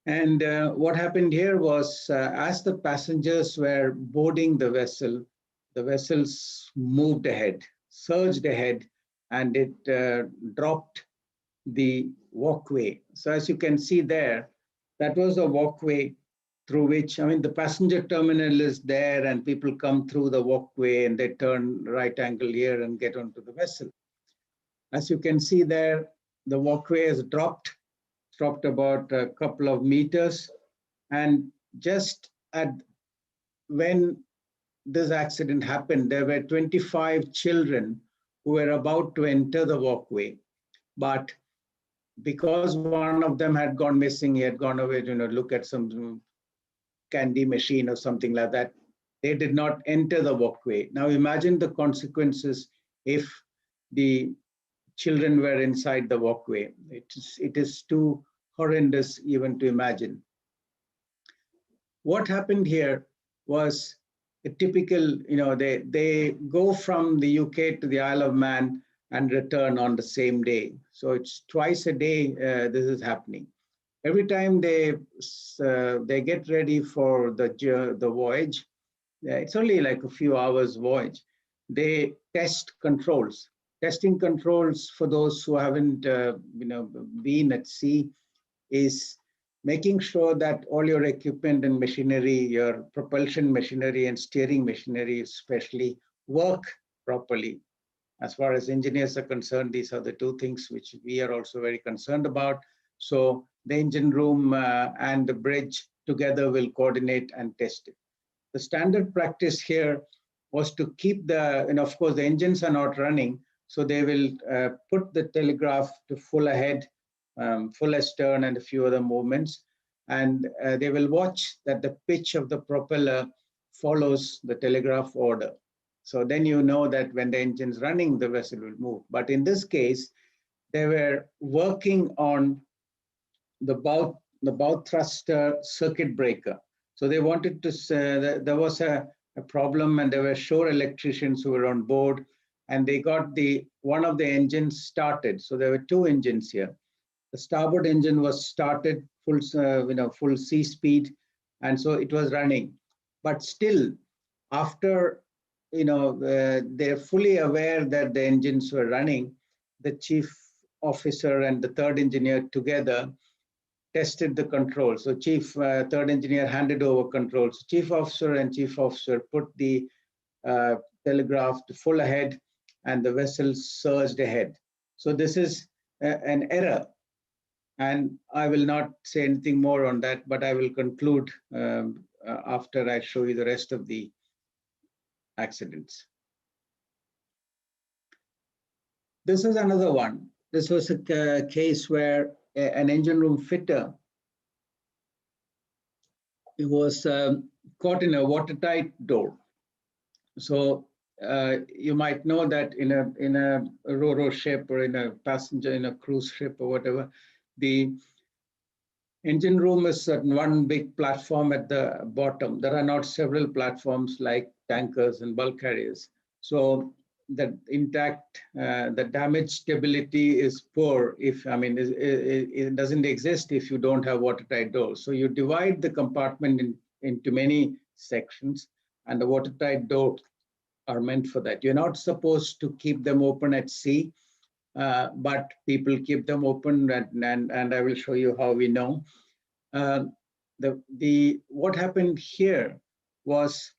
And what happened here was, as the passengers were boarding the vessels moved ahead, surged ahead, and it dropped the walkway. So as you can see there, that was a walkway through which, the passenger terminal is there, and people come through the walkway and they turn right angle here and get onto the vessel. As you can see there, the walkway has dropped about a couple of meters, and just when this accident happened, there were 25 children who were about to enter the walkway, but because one of them had gone missing, he had gone away to look at some candy machine or something like that, they did not enter the walkway. Now imagine the consequences if the children were inside the walkway. It is too horrendous even to imagine. What happened here was a typical, they go from the UK to the Isle of Man and return on the same day. So it's twice a day this is happening. Every time they get ready for the voyage, it's only like a few hours voyage, they test controls. Testing controls, for those who haven't been at sea, is making sure that all your equipment and machinery, your propulsion machinery and steering machinery especially, work properly. As far as engineers are concerned, these are the 2 things which we are also very concerned about. So the engine room and the bridge together will coordinate and test it. The standard practice here was to keep and of course the engines are not running, so they will put the telegraph to full ahead, full astern, and a few other movements. And they will watch that the pitch of the propeller follows the telegraph order. So then you know that when the engine's running, the vessel will move. But in this case, they were working on the bow thruster circuit breaker. So they wanted to, there was a problem, and there were shore electricians who were on board, and they got one of the engines started. So there were 2 engines here. The starboard engine was started full, full sea speed, and so it was running. But still, after they're fully aware that the engines were running, the chief officer and the third engineer together tested the controls. So third engineer handed over controls. Chief officer and chief officer put the telegraph to full ahead, and the vessel surged ahead. So this is an error. And I will not say anything more on that, but I will conclude after I show you the rest of the accidents. This is another one. This was a case where an engine room fitter was caught in a watertight door. So you might know that in a ro-ro ship or in a cruise ship or whatever, the engine room is one big platform at the bottom. There are not several platforms like tankers and bulk carriers. So the damage stability is poor it doesn't exist if you don't have watertight doors. So you divide the compartment into many sections, and the watertight doors are meant for that. You're not supposed to keep them open at sea, but people keep them open, and I will show you how we know. What happened here was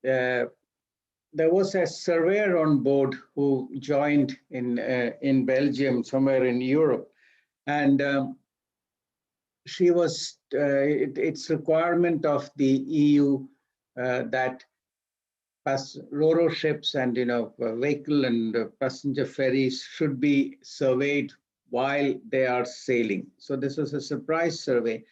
there was a surveyor on board who joined in Belgium, somewhere in Europe, and she was it's requirement of the EU that ro-ro ships and vehicle and passenger ferries should be surveyed while they are sailing. So this was a surprise survey,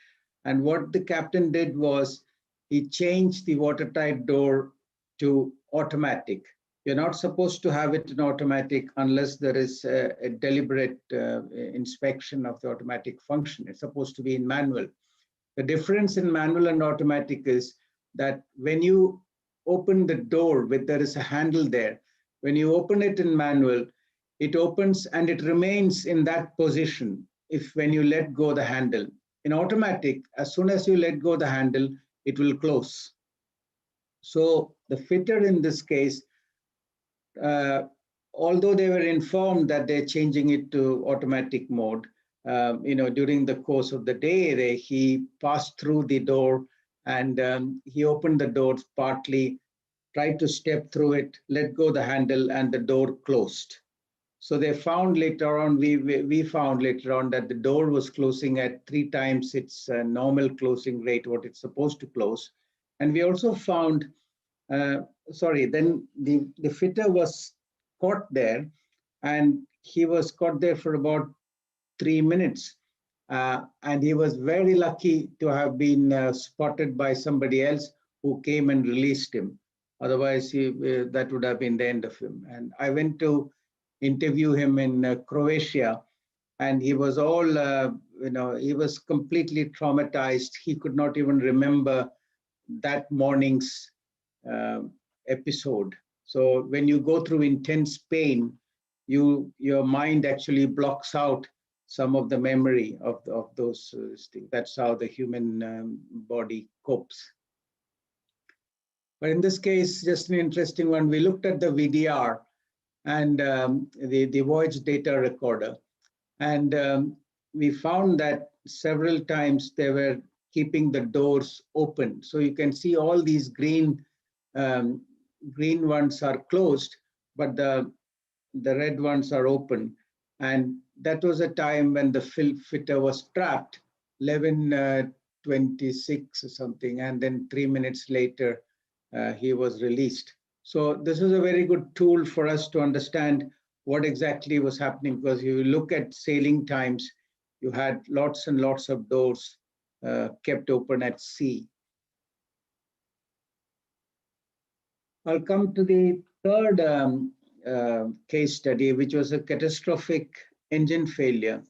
and what the captain did was he changed the watertight door to automatic. You're not supposed to have it in automatic unless there is a deliberate inspection of the automatic function. It's supposed to be in manual. The difference in manual and automatic is that when you open the door, there is a handle there. When you open it in manual, it opens and it remains in that position when you let go the handle. In automatic, as soon as you let go the handle, it will close. So the fitter in this case, although they were informed that they're changing it to automatic mode, during the course of the day, he passed through the door and he opened the door partly, tried to step through it, let go the handle, and the door closed. So they found later on, we found later on that the door was closing at 3 times its normal closing rate, what it's supposed to close. And we also found, then the fitter was caught there, and he was caught there for about 3 minutes. And he was very lucky to have been spotted by somebody else who came and released him. Otherwise, that would have been the end of him. And I went to interview him in Croatia, and he was he was completely traumatized. He could not even remember that morning's episode. So when you go through intense pain, your mind actually blocks out some of the memory of those things. That's how the human body copes. But in this case, just an interesting one, we looked at the VDR and the voyage data recorder. And we found that several times they were keeping the doors open. So you can see all these green ones are closed, but the red ones are open. And that was a time when the fitter was trapped, 11:26 or something, and then 3 minutes later, he was released. So this is a very good tool for us to understand what exactly was happening, because you look at sailing times, you had lots and lots of doors kept open at sea. I'll come to the third case study, which was a catastrophic engine failure.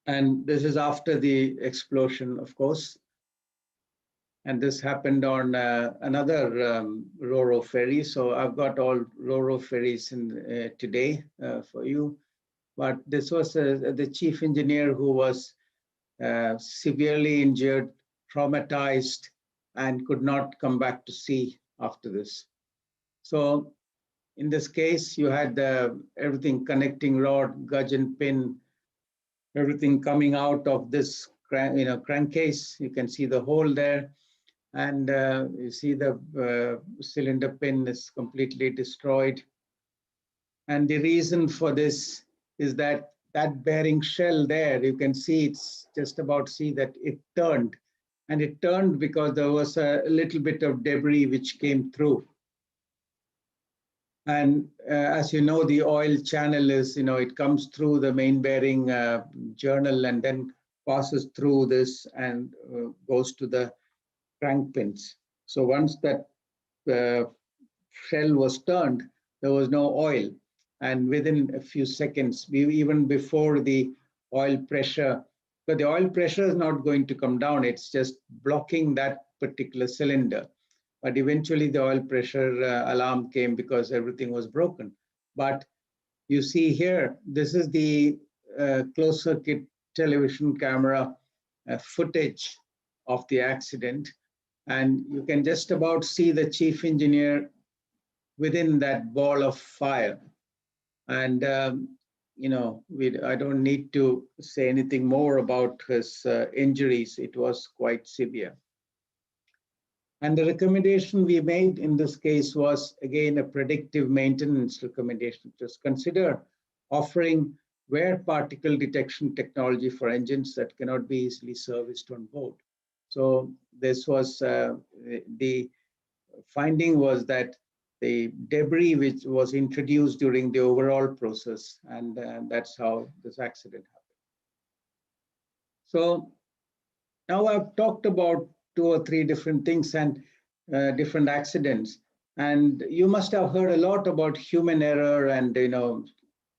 And this is after the explosion, of course. And this happened on another Ro-Ro ferry. So I've got all Ro-Ro ferries today for you. But this was the chief engineer who was severely injured, traumatized, and could not come back to sea after this. So in this case, you had everything, connecting rod, gudgeon pin, everything coming out of this crankcase. You can see the hole there. And you see the cylinder pin is completely destroyed. And the reason for this is that bearing shell there, you can see it's just about see that it turned. And it turned because there was a little bit of debris which came through. And as you know, the oil channel is, it comes through the main bearing journal and then passes through this and goes to the crank pins. So once that shell was turned, there was no oil. And within a few seconds, even before the oil pressure, but the oil pressure is not going to come down, it's just blocking that particular cylinder. But eventually the oil pressure alarm came because everything was broken. But you see here, this is the closed circuit television camera footage of the accident. And you can just about see the chief engineer within that ball of fire. And, I don't need to say anything more about his injuries. It was quite severe. And the recommendation we made in this case was, again, a predictive maintenance recommendation. Just consider offering wear particle detection technology for engines that cannot be easily serviced on board. So this was the finding was that the debris which was introduced during the overall process, and that's how this accident happened. So now I've talked about 2 or 3 different things and different accidents, and you must have heard a lot about human error and 80%,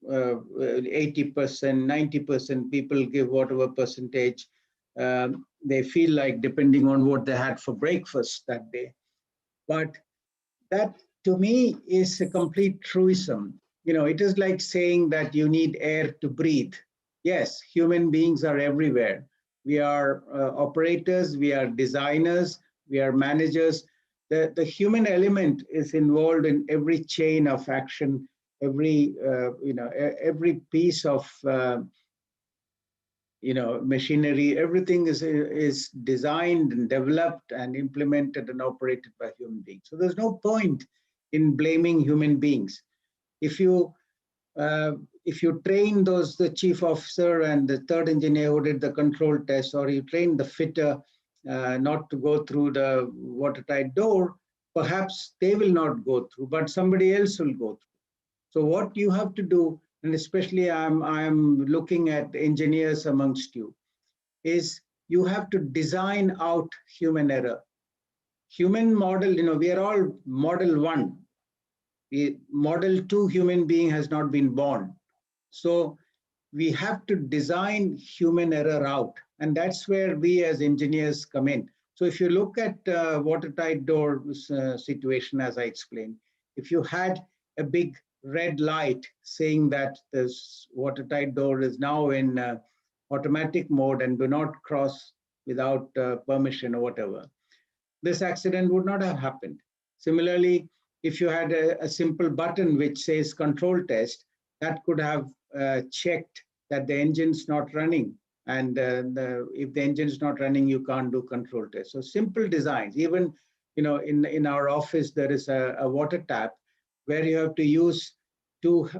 90% people give whatever percentage they feel like, depending on what they had for breakfast that day. But that, to me, is a complete truism. It is like saying that you need air to breathe. Yes, human beings are everywhere. We are operators, we are designers, we are managers. The human element is involved in every chain of action, every piece of machinery. Everything is designed and developed and implemented and operated by human beings. So there's no point in blaming human beings. If you train the chief officer and the third engineer who did the control test, or you train the fitter not to go through the watertight door, perhaps they will not go through, but somebody else will go through. So what you have to do, and especially I'm looking at engineers amongst you, is you have to design out human error. Human model, we are all model 1. Model 2 human being has not been born. So we have to design human error out. And that's where we as engineers come in. So if you look at watertight door situation, as I explained, if you had a big red light saying that this watertight door is now in automatic mode and do not cross without permission or whatever, this accident would not have happened. Similarly, if you had a simple button which says control test, that could have checked that the engine's not running. And if the engine's not running, you can't do control test. So simple designs. Even in our office, there is a water tap where you have to use two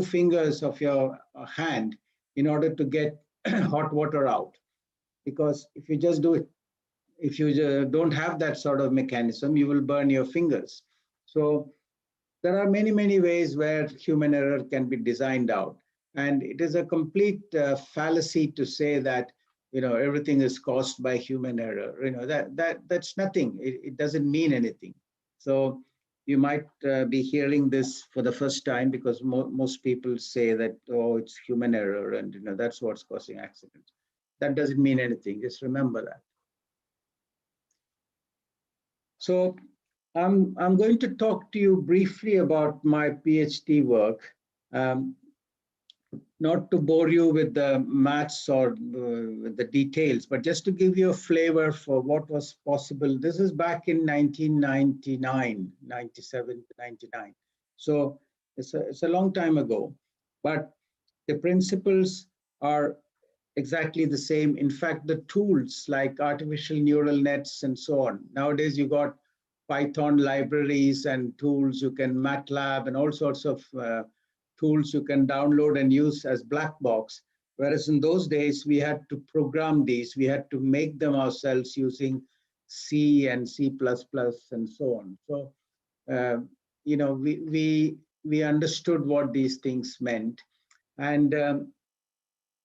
fingers of your hand in order to get hot water out. Because if you just do it, if you don't have that sort of mechanism, you will burn your fingers. So there are many, many ways where human error can be designed out. And it is a complete fallacy to say that everything is caused by human error. That's nothing. It doesn't mean anything. So you might be hearing this for the first time because most people say that, oh, it's human error and that's what's causing accidents. That doesn't mean anything. Just remember that. So I'm going to talk to you briefly about my PhD work. Not to bore you with the maths or with the details, but just to give you a flavor for what was possible. This is back in 1999, 97 to 99. So it's a long time ago, but the principles are exactly the same. In fact, the tools like artificial neural nets and so on. Nowadays, you got Python libraries and tools. You can MATLAB and all sorts of tools you can download and use as black box. Whereas in those days, we had to program these. We had to make them ourselves using C and C++ and so on. So, you know, we understood what these things meant. And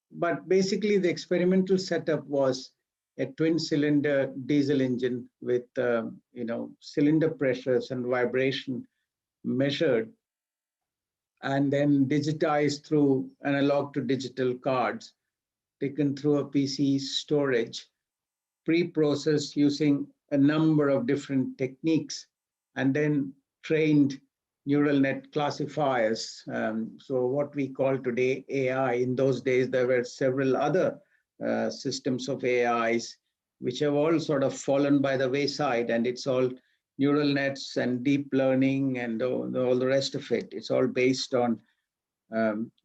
but basically, the experimental setup was a twin-cylinder diesel engine with you know, cylinder pressures and vibration measured, and then digitized through analog to digital cards, taken through a PC storage, pre-processed using a number of different techniques, and then trained neural net classifiers. So what we call today AI, in those days, there were several other systems of AIs, which have all sort of fallen by the wayside, and it's all neural nets and deep learning and all the rest of it. It's all based on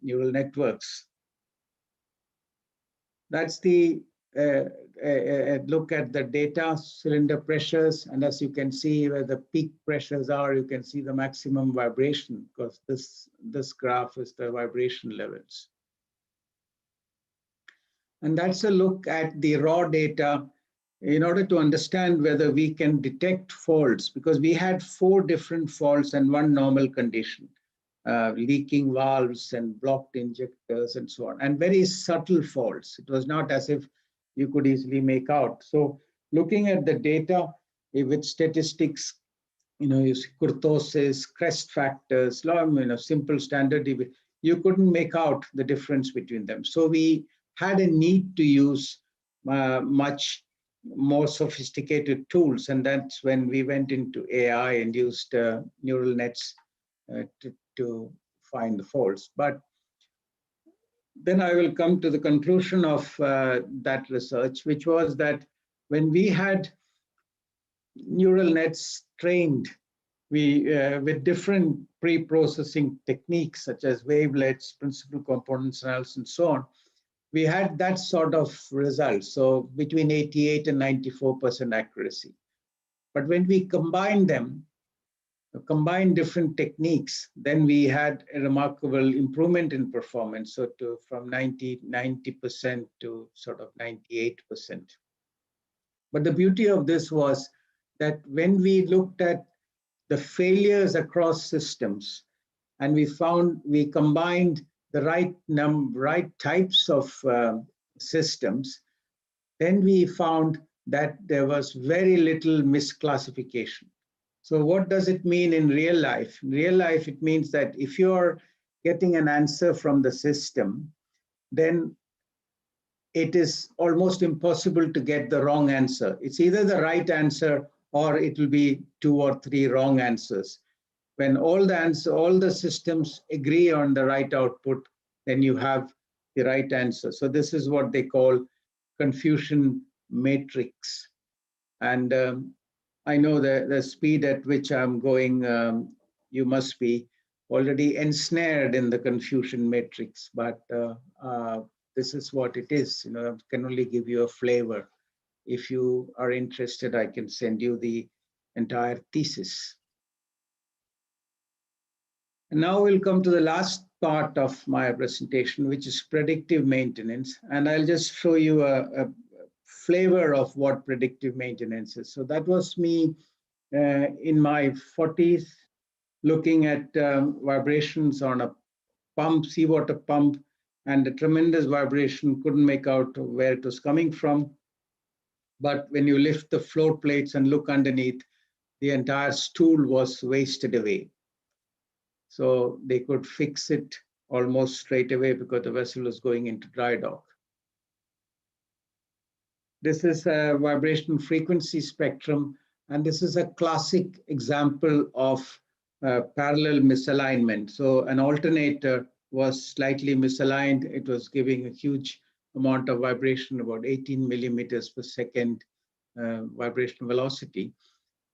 neural networks. That's the look at the data, cylinder pressures, and as you can see where the peak pressures are, you can see the maximum vibration, because this graph is the vibration levels. And that's a look at the raw data in order to understand whether we can detect faults, because we had 4 different faults and 1 normal condition. Leaking valves and blocked injectors and so on, and very subtle faults. It was not as if you could easily make out. So looking at the data with statistics, you know, you see kurtosis, crest factors, you know, simple standard deviation, you couldn't make out the difference between them. So we had a need to use much more sophisticated tools, and that's when we went into AI and used neural nets to find the faults. But then I will come to the conclusion of that research, which was that when we had neural nets trained with different pre-processing techniques such as wavelets, principal components analysis, and so on, we had that sort of result. So between 88 and 94% accuracy. But when we combine them, combine different techniques, then we had a remarkable improvement in performance. So from 90% to sort of 98%. But the beauty of this was that when we looked at the failures across systems, and we combined the right types of systems, then we found that there was very little misclassification. So what does it mean in real life? In real life, it means that if you're getting an answer from the system, then it is almost impossible to get the wrong answer. It's either the right answer or it will be 2 or 3 wrong answers. When all the systems agree on the right output, then you have the right answer. So this is what they call confusion matrix. And I know the speed at which I'm going, you must be already ensnared in the confusion matrix, but this is what it is. You know, I can only give you a flavor. If you are interested, I can send you the entire thesis. And now we'll come to the last part of my presentation, which is predictive maintenance. And I'll just show you a flavor of what predictive maintenance is. So that was me in my 40s, looking at vibrations on a pump, seawater pump, and the tremendous vibration, couldn't make out where it was coming from. But when you lift the floor plates and look underneath, the entire stool was wasted away. So they could fix it almost straight away because the vessel was going into dry dock. This is a vibration frequency spectrum, And this is a classic example of parallel misalignment. So an alternator was slightly misaligned. It was giving a huge amount of vibration, about 18 millimeters per second vibration velocity.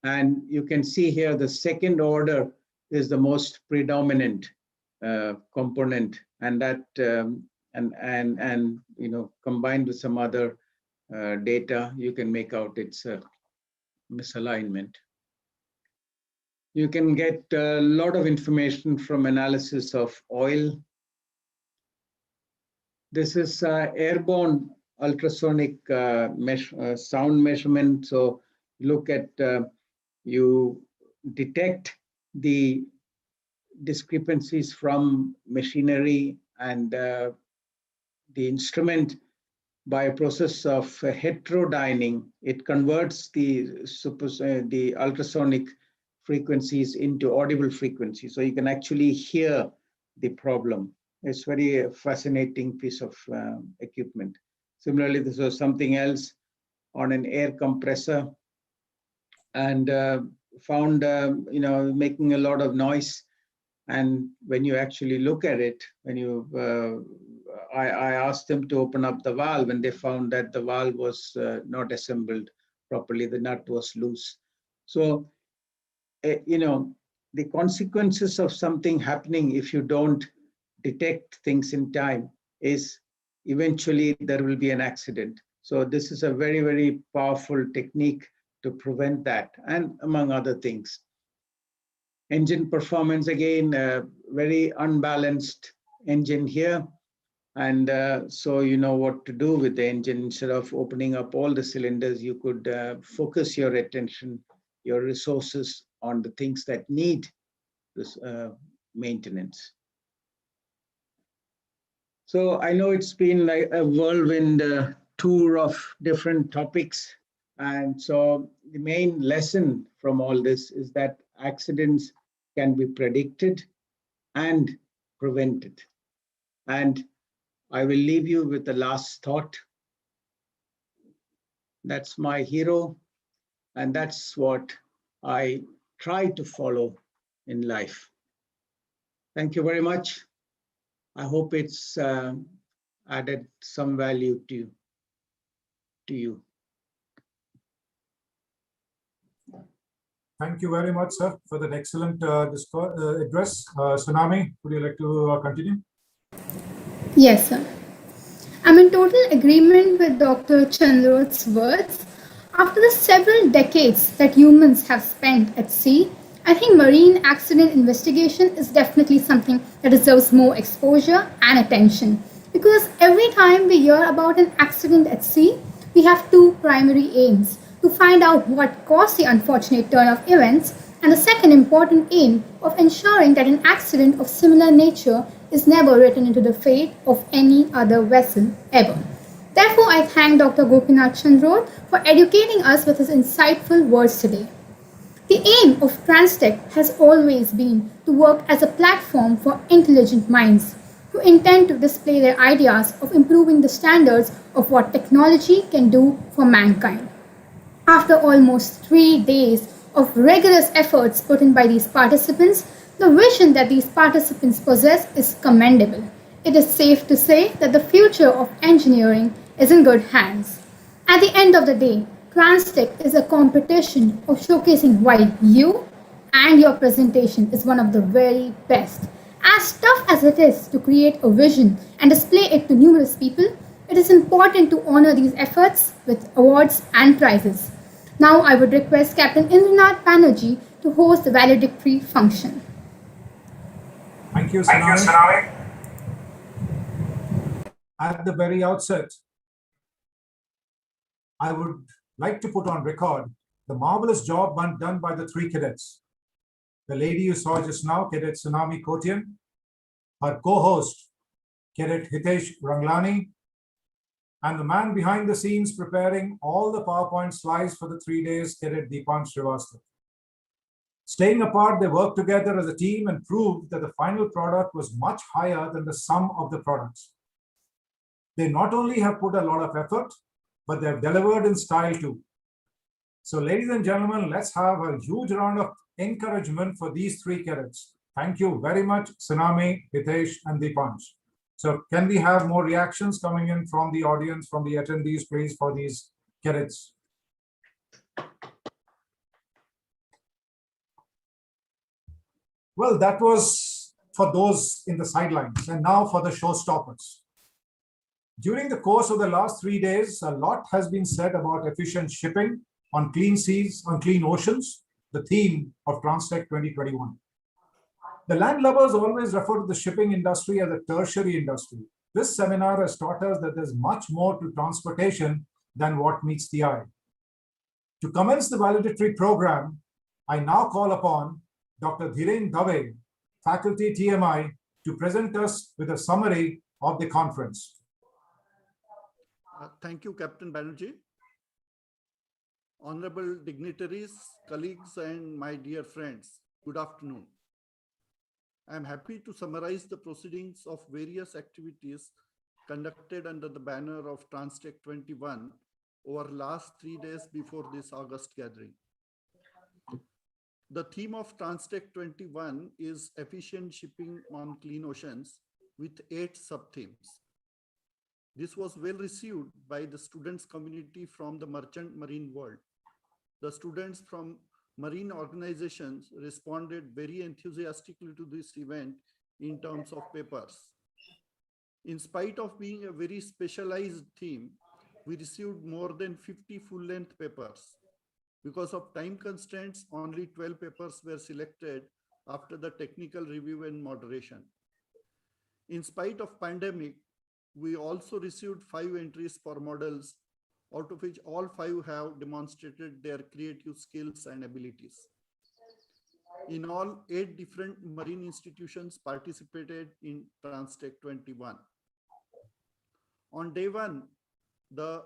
And you can see here the second order is the most predominant component, and that and combined with some other data, you can make out its misalignment. You can get a lot of information from analysis of oil. This is airborne ultrasonic sound measurement. So look at, you detect the discrepancies from machinery and the instrument. By a process of heterodyning, it converts the ultrasonic frequencies into audible frequencies. So you can actually hear the problem. It's very fascinating piece of equipment. Similarly, this was something else on an air compressor, and found making a lot of noise. And when you actually look at it, when you I asked them to open up the valve, and they found that the valve was not assembled properly. The nut was loose. So, the consequences of something happening if you don't detect things in time is eventually there will be an accident. So this is a very, very powerful technique to prevent that, and among other things. Engine performance, again, very unbalanced engine here. And so you know what to do with the engine. Instead of opening up all the cylinders, you could focus your attention, your resources on the things that need this maintenance. So I know it's been like a whirlwind tour of different topics. And so the main lesson from all this is that accidents can be predicted and prevented. And I will leave you with the last thought. That's my hero, and that's what I try to follow in life. Thank you very much. I hope it's added some value to you. Thank you very much, sir, for that excellent address. Tsunami, would you like to continue? Yes, sir. I'm in total agreement with Dr. Chandrod's words. After the several decades that humans have spent at sea, I think marine accident investigation is definitely something that deserves more exposure and attention. Because every time we hear about an accident at sea, we have two primary aims: to find out what caused the unfortunate turn of events, and the second important aim of ensuring that an accident of similar nature is never written into the fate of any other vessel ever. Therefore, I thank Dr. Gopinath Chandrod for educating us with his insightful words today. The aim of Transtech has always been to work as a platform for intelligent minds who intend to display their ideas of improving the standards of what technology can do for mankind. After almost 3 days of rigorous efforts put in by these participants, the vision that these participants possess is commendable. It is safe to say that the future of engineering is in good hands. At the end of the day, Transtech is a competition of showcasing why you and your presentation is one of the very best. As tough as it is to create a vision and display it to numerous people, it is important to honor these efforts with awards and prizes. Now I would request Captain Indranath Banerjee to host the valedictory function. Thank you, Tsunami. At the very outset, I would like to put on record the marvelous job done by the three cadets. The lady you saw just now, Cadet Tsunami Kotian, her co-host, Cadet Hitesh Ranglani, and the man behind the scenes preparing all the PowerPoint slides for the 3 days, Cadet Deepan Srivastava. Staying apart, they worked together as a team and proved that the final product was much higher than the sum of the products. They not only have put a lot of effort, but they have delivered in style too. So ladies and gentlemen, let's have a huge round of encouragement for these three cadets. Thank you very much, Tsunami, Hitesh, and Deepansh. So can we have more reactions coming in from the audience, from the attendees, please, for these cadets? Well, that was for those in the sidelines. And now for the showstoppers. During the course of the last 3 days, a lot has been said about efficient shipping on clean seas, on clean oceans, the theme of Transtech 2021. The landlubbers always refer to the shipping industry as a tertiary industry. This seminar has taught us that there's much more to transportation than what meets the eye. To commence the valedictory program, I now call upon Dr. Dhiren Dave, faculty TMI, to present us with a summary of the conference. Thank you, Captain Banerjee. Honorable dignitaries, colleagues, and my dear friends, good afternoon. I am happy to summarize the proceedings of various activities conducted under the banner of Transtech 21 over last 3 days before this August gathering. The theme of Transtech 21 is efficient shipping on clean oceans with 8 sub-themes. This was well received by the students community from the merchant marine world. The students from marine organizations responded very enthusiastically to this event in terms of papers. In spite of being a very specialized theme, we received more than 50 full-length papers. Because of time constraints, only 12 papers were selected after the technical review and moderation. In spite of pandemic, we also received 5 entries for models, out of which all 5 have demonstrated their creative skills and abilities. In all, 8 different marine institutions participated in Transtech 21. On day 1, the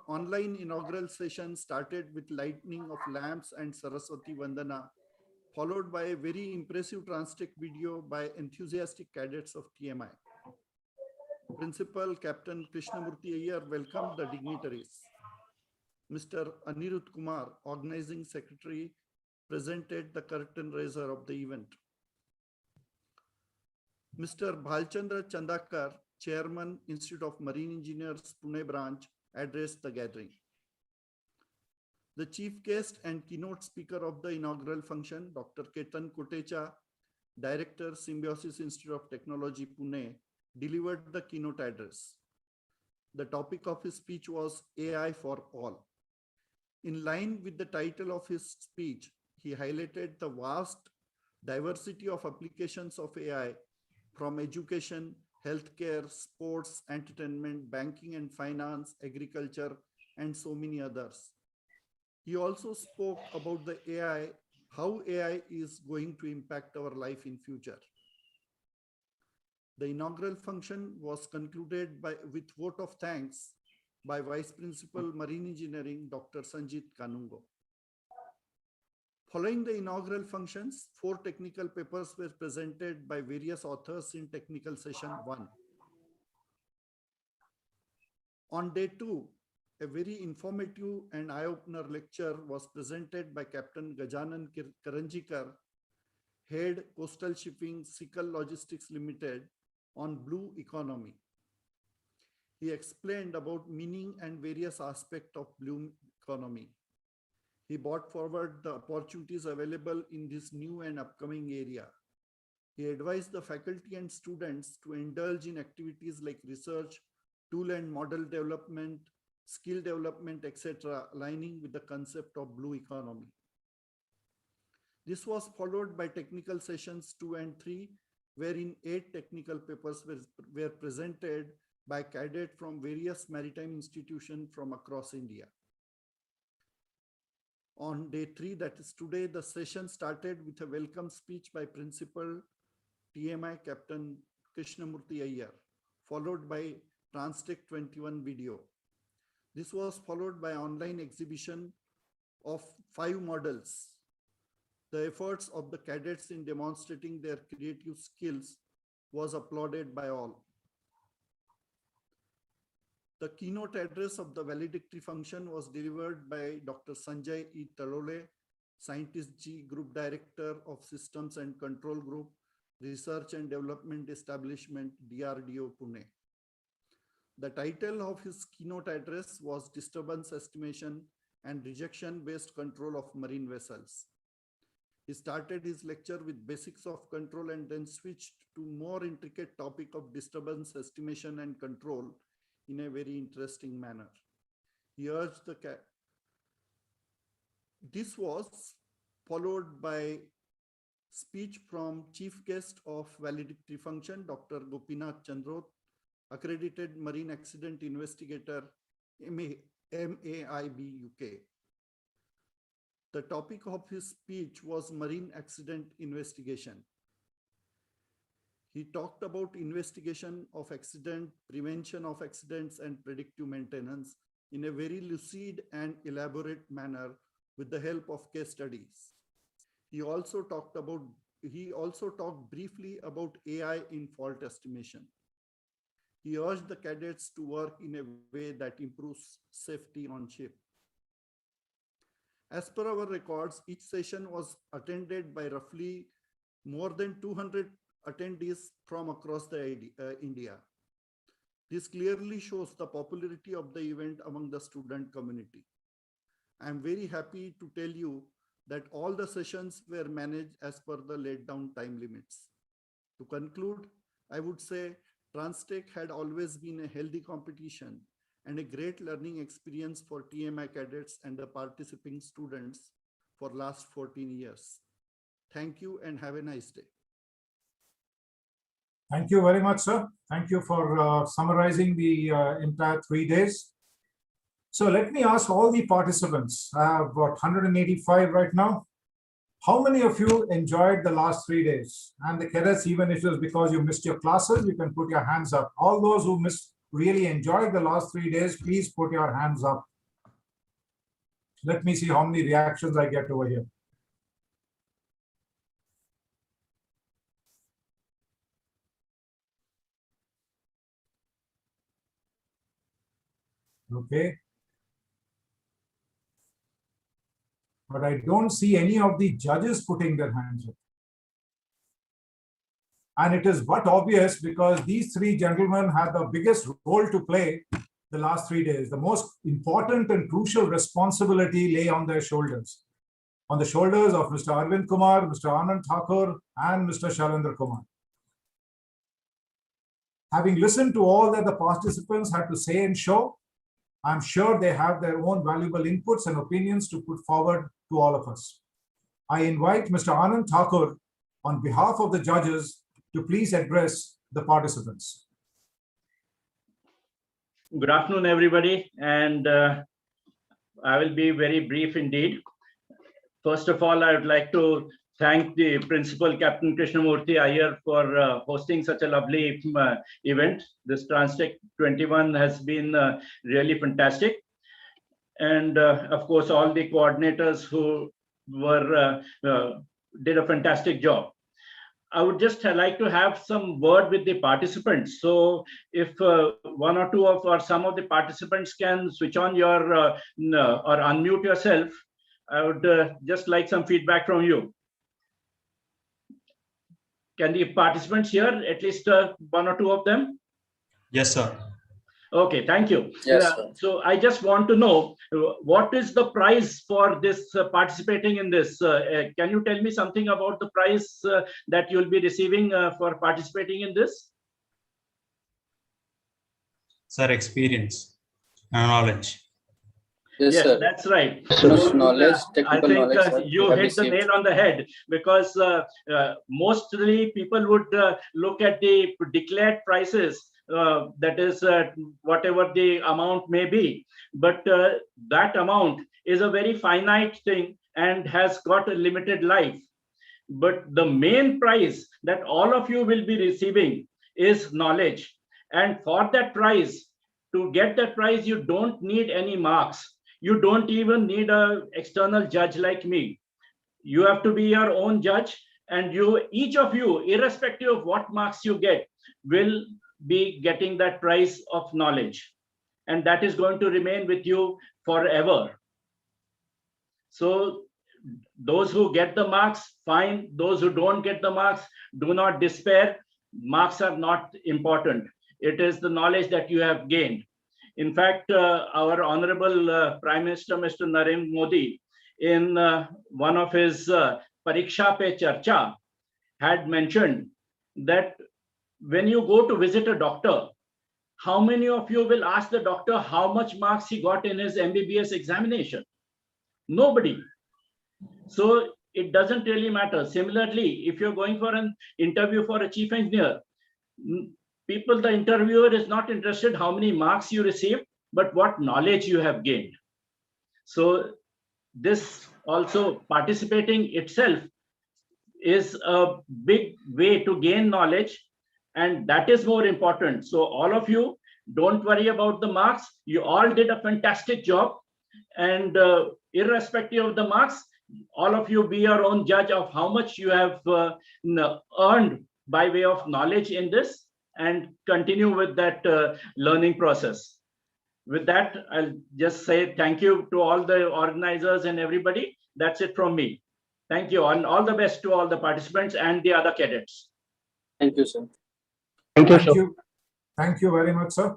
online inaugural session started with lighting of lamps and Saraswati Vandana, followed by a very impressive Transtech video by enthusiastic cadets of TMI. Principal Captain Krishnamurti Iyer welcomed the dignitaries. Mr. Anirudh Kumar, Organizing Secretary, presented the curtain raiser of the event. Mr. Bhalchandra Chandakar, Chairman, Institute of Marine Engineers, Pune branch, addressed the gathering. The chief guest and keynote speaker of the inaugural function, Dr. Ketan Kotecha, Director, Symbiosis Institute of Technology, Pune, delivered the keynote address. The topic of his speech was AI for All. In line with the title of his speech, he highlighted the vast diversity of applications of AI from education, healthcare, sports, entertainment, banking and finance, agriculture, and so many others. He also spoke about the AI, how AI is going to impact our life in future. The inaugural function was concluded with vote of thanks by Vice Principal Marine Engineering, Dr. Sanjit Kanungo. Following the inaugural functions, 4 technical papers were presented by various authors in technical session 1. On day 2, a very informative and eye-opener lecture was presented by Captain Gajanan Karanjikar, Head Coastal Shipping Sickle Logistics Limited, on blue economy. He explained about meaning and various aspects of blue economy. He brought forward the opportunities available in this new and upcoming area. He advised the faculty and students to indulge in activities like research, tool and model development, skill development, etc., aligning with the concept of blue economy. This was followed by technical sessions 2 and 3, wherein 8 technical papers were presented by cadets from various maritime institutions from across India. On day 3, that is today, the session started with a welcome speech by Principal TMI Captain Krishnamurti Iyer, followed by Transtech 21 video. This was followed by online exhibition of 5 models. The efforts of the cadets in demonstrating their creative skills was applauded by all. The keynote address of the valedictory function was delivered by Dr. Sanjay E. Talole, Scientist G, Group Director of Systems and Control Group, Research and Development Establishment, DRDO, Pune. The title of his keynote address was Disturbance Estimation and Rejection-Based Control of Marine Vessels. He started his lecture with basics of control and then switched to more intricate topic of disturbance estimation and control in a very interesting manner. He urged this was followed by speech from chief guest of valedictory function, Dr. Gopinath Chandrot, accredited marine accident investigator, MAIB UK. The topic of his speech was marine accident investigation. He talked about investigation of accident, prevention of accidents, and predictive maintenance in a very lucid and elaborate manner with the help of case studies. He also talked briefly about AI in fault estimation. He urged the cadets to work in a way that improves safety on ship. As per our records, each session was attended by roughly more than 200 attendees from across India. This clearly shows the popularity of the event among the student community. I am very happy to tell you that all the sessions were managed as per the laid down time limits. To conclude, I would say Transtech had always been a healthy competition and a great learning experience for TMI cadets and the participating students for last 14 years. Thank you and have a nice day. Thank you very much, sir. Thank you for summarizing the entire 3 days. So let me ask all the participants, I have got 185 right now. How many of you enjoyed the last 3 days? And the cadets, even if it was because you missed your classes, you can put your hands up. All those who really enjoyed the last 3 days, please put your hands up. Let me see how many reactions I get over here. Okay. But I don't see any of the judges putting their hands up. And it is but obvious because these three gentlemen had the biggest role to play the last 3 days. The most important and crucial responsibility lay on their shoulders. On the shoulders of Mr. Arvind Kumar, Mr. Anand Thakur, and Mr. Shailendra Kumar. Having listened to all that the participants had to say and show, I'm sure they have their own valuable inputs and opinions to put forward to all of us. I invite Mr. Anand Thakur, on behalf of the judges, to please address the participants. Good afternoon, everybody, and I will be very brief indeed. First of all, I would like to thank the principal, Captain Krishnamurthy Iyer, for hosting such a lovely event. This Transtech 21 has been really fantastic. And of course, all the coordinators who were did a fantastic job. I would just like to have some word with the participants. So if one or two of or some of the participants can switch on your or unmute yourself, I would just like some feedback from you. Can the participants hear at least one or two of them? Yes, sir. Okay, thank you. Yes, sir. So I just want to know what is the price for this participating in this? Can you tell me something about the price that you'll be receiving for participating in this? Sir, experience and knowledge. Yes, sir. That's right. Knowledge, I technical think knowledge. Sir, you hit the nail on the head because mostly people would look at the declared prices, that is whatever the amount may be, but that amount is a very finite thing and has got a limited life. But the main prize that all of you will be receiving is knowledge, and for that prize, to get that prize, you don't need any marks. You don't even need an external judge like me. You have to be your own judge, and each of you, irrespective of what marks you get, will be getting that prize of knowledge. and that is going to remain with you forever. So those who get the marks, fine. Those who don't get the marks, do not despair. Marks are not important. It is the knowledge that you have gained. In fact, our Honorable Prime Minister, Mr. Narendra Modi, in one of his Pariksha Pe Charcha, had mentioned that when you go to visit a doctor, how many of you will ask the doctor how much marks he got in his MBBS examination? Nobody. So it doesn't really matter. Similarly, if you're going for an interview for a chief engineer, the interviewer is not interested how many marks you received, but what knowledge you have gained. So this also, participating itself is a big way to gain knowledge, and that is more important. So all of you, don't worry about the marks. You all did a fantastic job, and irrespective of the marks, all of you be your own judge of how much you have earned by way of knowledge in this, and continue with that learning process. With that, I'll just say thank you to all the organizers and everybody. That's it from me. Thank you, and all the best to all the participants and the other cadets. Thank you, sir. Thank you. Thank you very much, sir.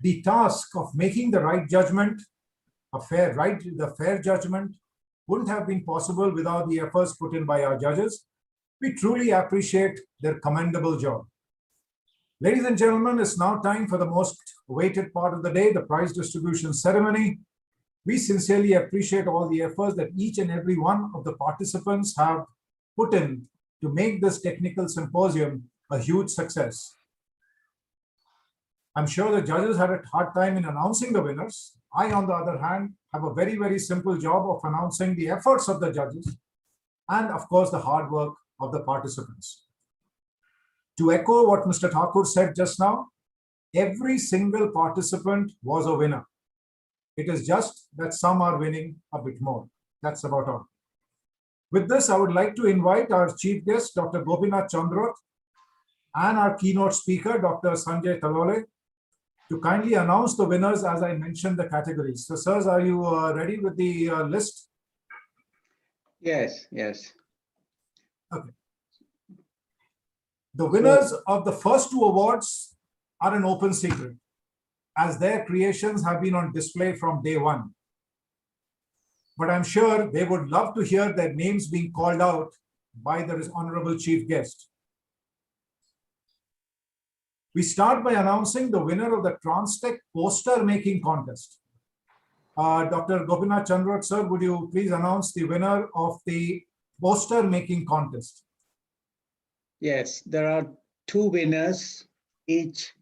The task of making the right judgment, the fair judgment, wouldn't have been possible without the efforts put in by our judges. We truly appreciate their commendable job. Ladies and gentlemen, it's now time for the most awaited part of the day, the prize distribution ceremony. We sincerely appreciate all the efforts that each and every one of the participants have put in to make this technical symposium a huge success. I'm sure the judges had a hard time in announcing the winners. I, on the other hand, have a very, very simple job of announcing the efforts of the judges and, of course, the hard work of the participants. To echo what Mr. Thakur said just now, every single participant was a winner. It is just that some are winning a bit more. That's about all. With this, I would like to invite our chief guest, Dr. Gopinath Chandrot, and our keynote speaker, Dr. Sanjay Talole, to kindly announce the winners as I mentioned the categories. So, sirs, are you ready with the list? Yes, yes. Okay. The winners of the first two awards are an open secret, as their creations have been on display from day one. But I'm sure they would love to hear their names being called out by the honorable chief guest. We start by announcing the winner of the Transtech poster making contest. Dr. Gopinath Chandrot, sir, would you please announce the winner of the poster making contest? Yes, there are two winners. Each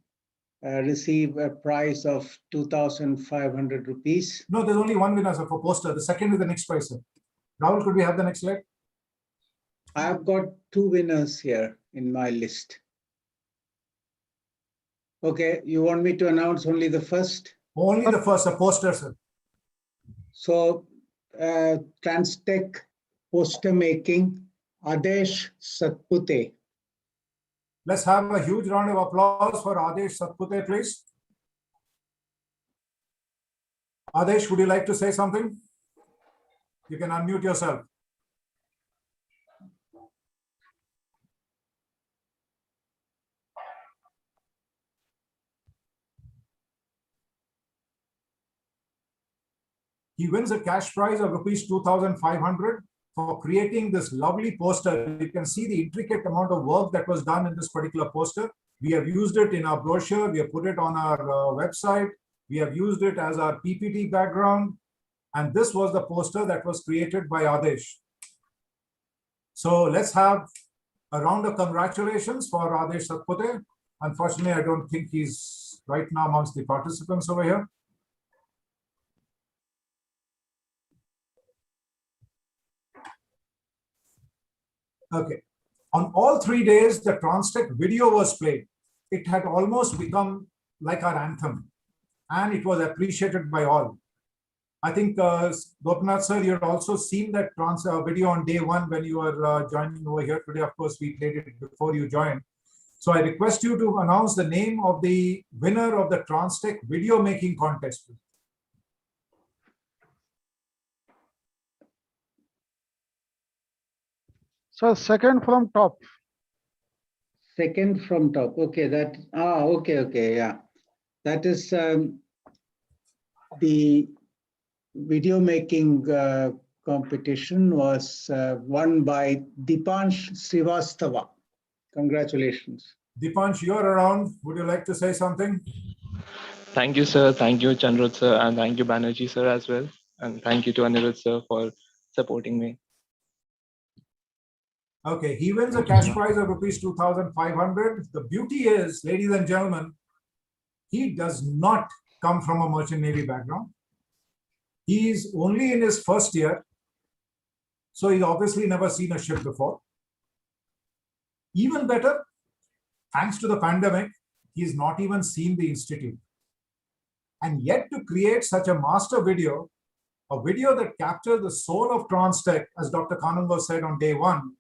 receive a prize of 2,500 rupees. No, there's only one winner, sir, for poster. The second is the next prize, sir. Rahul, could we have the next slide? I've got two winners here in my list. Okay, you want me to announce only the first? Only the first, a poster, sir. So, Transtech poster making, Adesh Satpute. Let's have a huge round of applause for Adesh Satpute, please. Adesh, would you like to say something? You can unmute yourself. He wins a cash prize of rupees 2,500 for creating this lovely poster. You can see the intricate amount of work that was done in this particular poster. We have used it in our brochure. We have put it on our website. We have used it as our PPT background. And this was the poster that was created by Adesh. So let's have a round of congratulations for Adesh Satpute. Unfortunately, I don't think he's right now amongst the participants over here. Okay. On all 3 days, the Transtech video was played. It had almost become like our anthem, and it was appreciated by all. I think, Gopinath sir, you had also seen that video on day one when you were joining over here today. Of course, we played it before you joined. So I request you to announce the name of the winner of the Transtech video making contest. So second from top. Second from top. Okay, okay, yeah. That is the video making competition was won by Dipansh Srivastava. Congratulations. Dipansh, you're around. Would you like to say something? Thank you, sir. Thank you, Chandrot, sir. And thank you, Banerjee, sir, as well. And thank you to Anirudh, sir, for supporting me. Okay, he wins a cash prize of rupees 2,500. The beauty is, ladies and gentlemen, he does not come from a merchant navy background. He is only in his first year, so he's obviously never seen a ship before. Even better, thanks to the pandemic, he's not even seen the institute. And yet to create such a master video, a video that captures the soul of Transtech, as Dr. Kanungo said on day one,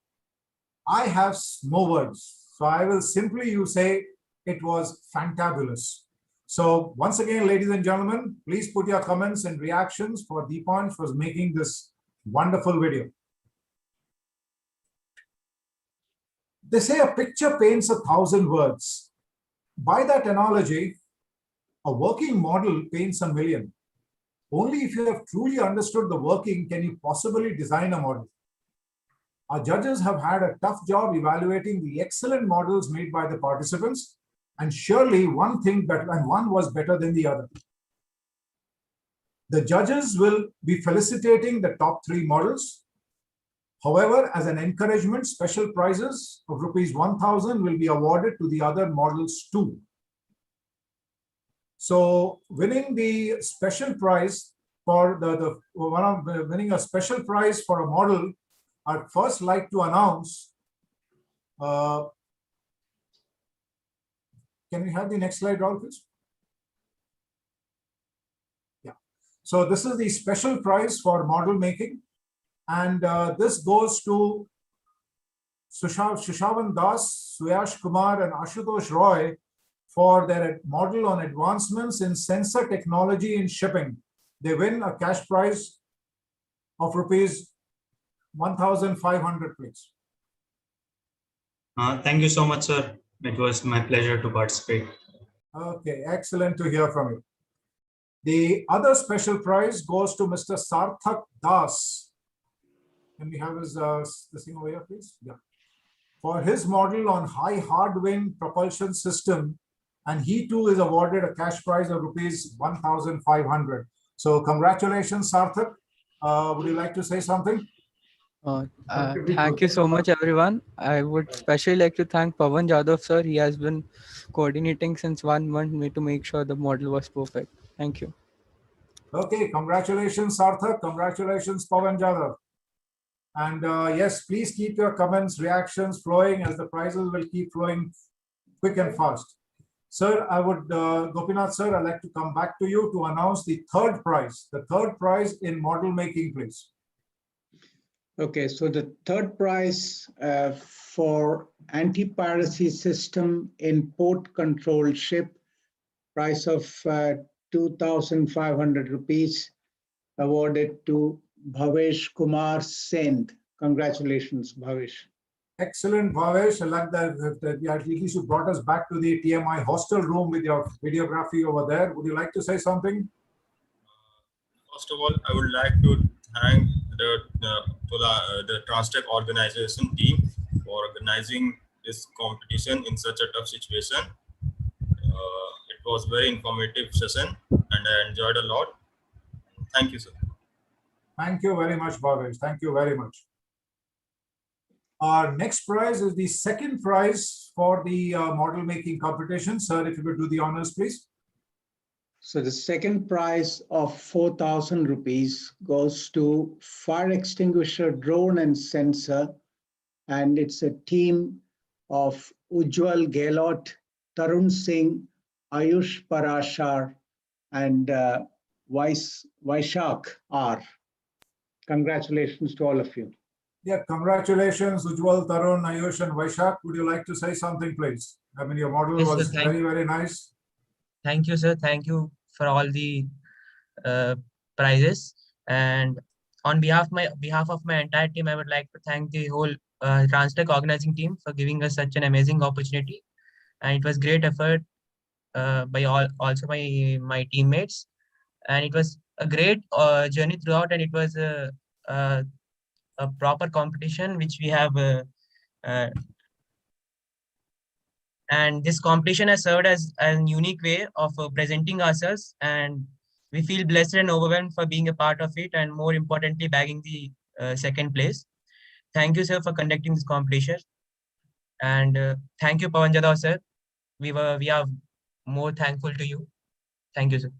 I have no words. So I will simply say it was fantabulous. So once again, ladies and gentlemen, please put your comments and reactions for Dipansh for making this wonderful video. They say a picture paints 1,000 words. By that analogy, a working model paints 1,000,000. Only if you have truly understood the working can you possibly design a model. Our judges have had a tough job evaluating the excellent models made by the participants, and surely one was better than the other. The judges will be felicitating the top 3 models. However, as an encouragement, special prizes of rupees 1,000 will be awarded to the other models too. So winning the special prize for winning a special prize for a model, I'd first like to announce, can we have the next slide, Raul, please? Yeah. So this is the special prize for model making. And this goes to Sushavan Das, Suyash Kumar, and Ashutosh Roy for their model on advancements in sensor technology in shipping. They win a cash prize of rupees 1,500, please. Thank you so much, sir. It was my pleasure to participate. Okay, excellent to hear from you. The other special prize goes to Mr. Sarthak Das. Can we have his this thing over here, please? Yeah. For his model on high hard wing propulsion system, and he too is awarded a cash prize of rupees 1,500. So congratulations, Sarthak. Would you like to say something? Thank you so much, everyone. I would especially like to thank Pawan Jadhav, sir. He has been coordinating since 1 month to make sure the model was perfect. Thank you. Okay, congratulations, Sarthak. Congratulations, Pawan Jadhav. And yes, please keep your comments, reactions flowing, as the prizes will keep flowing quick and fast. Sir, I would, Gopinath sir, I'd like to come back to you to announce the third prize in model making, please. Okay, so the third prize for anti-piracy system in port control ship, price of 2,500 rupees, awarded to Bhavesh Kumar Send. Congratulations, Bhavesh. Excellent, Bhavesh. I like that at least you brought us back to the TMI hostel room with your videography over there. Would you like to say something? First of all, I would like to thank the Transtech organization team for organizing this competition in such a tough situation. It was a very informative session and I enjoyed a lot. Thank you, sir. Thank you very much, Bhavesh. Thank you very much. Our next prize is the second prize for the model making competition. Sir, if you could do the honors, please. So the second prize of 4,000 rupees goes to fire extinguisher, drone and sensor. And it's a team of Ujjwal Gehlot, Tarun Singh, Ayush Parashar, and Vaishak R. Congratulations to all of you. Yeah, congratulations, Ujjwal, Tarun, Ayush, and Vaishak. Would you like to say something, please? I mean, your model Yes, sir, was very, very nice. thank you, sir. Thank you for all the prizes. And on behalf of my entire team, I would like to thank the whole Transtech organizing team for giving us such an amazing opportunity. And it was great effort by also my teammates. And it was a great journey throughout. And it was a proper competition which we have. Uh, and this competition has served as a unique way of presenting ourselves, and we feel blessed and overwhelmed for being a part of it, and more importantly bagging the second place. Thank you, sir, for conducting this competition, and thank you, Pawan Jadhav, sir. We are more thankful to you. Thank you, sir.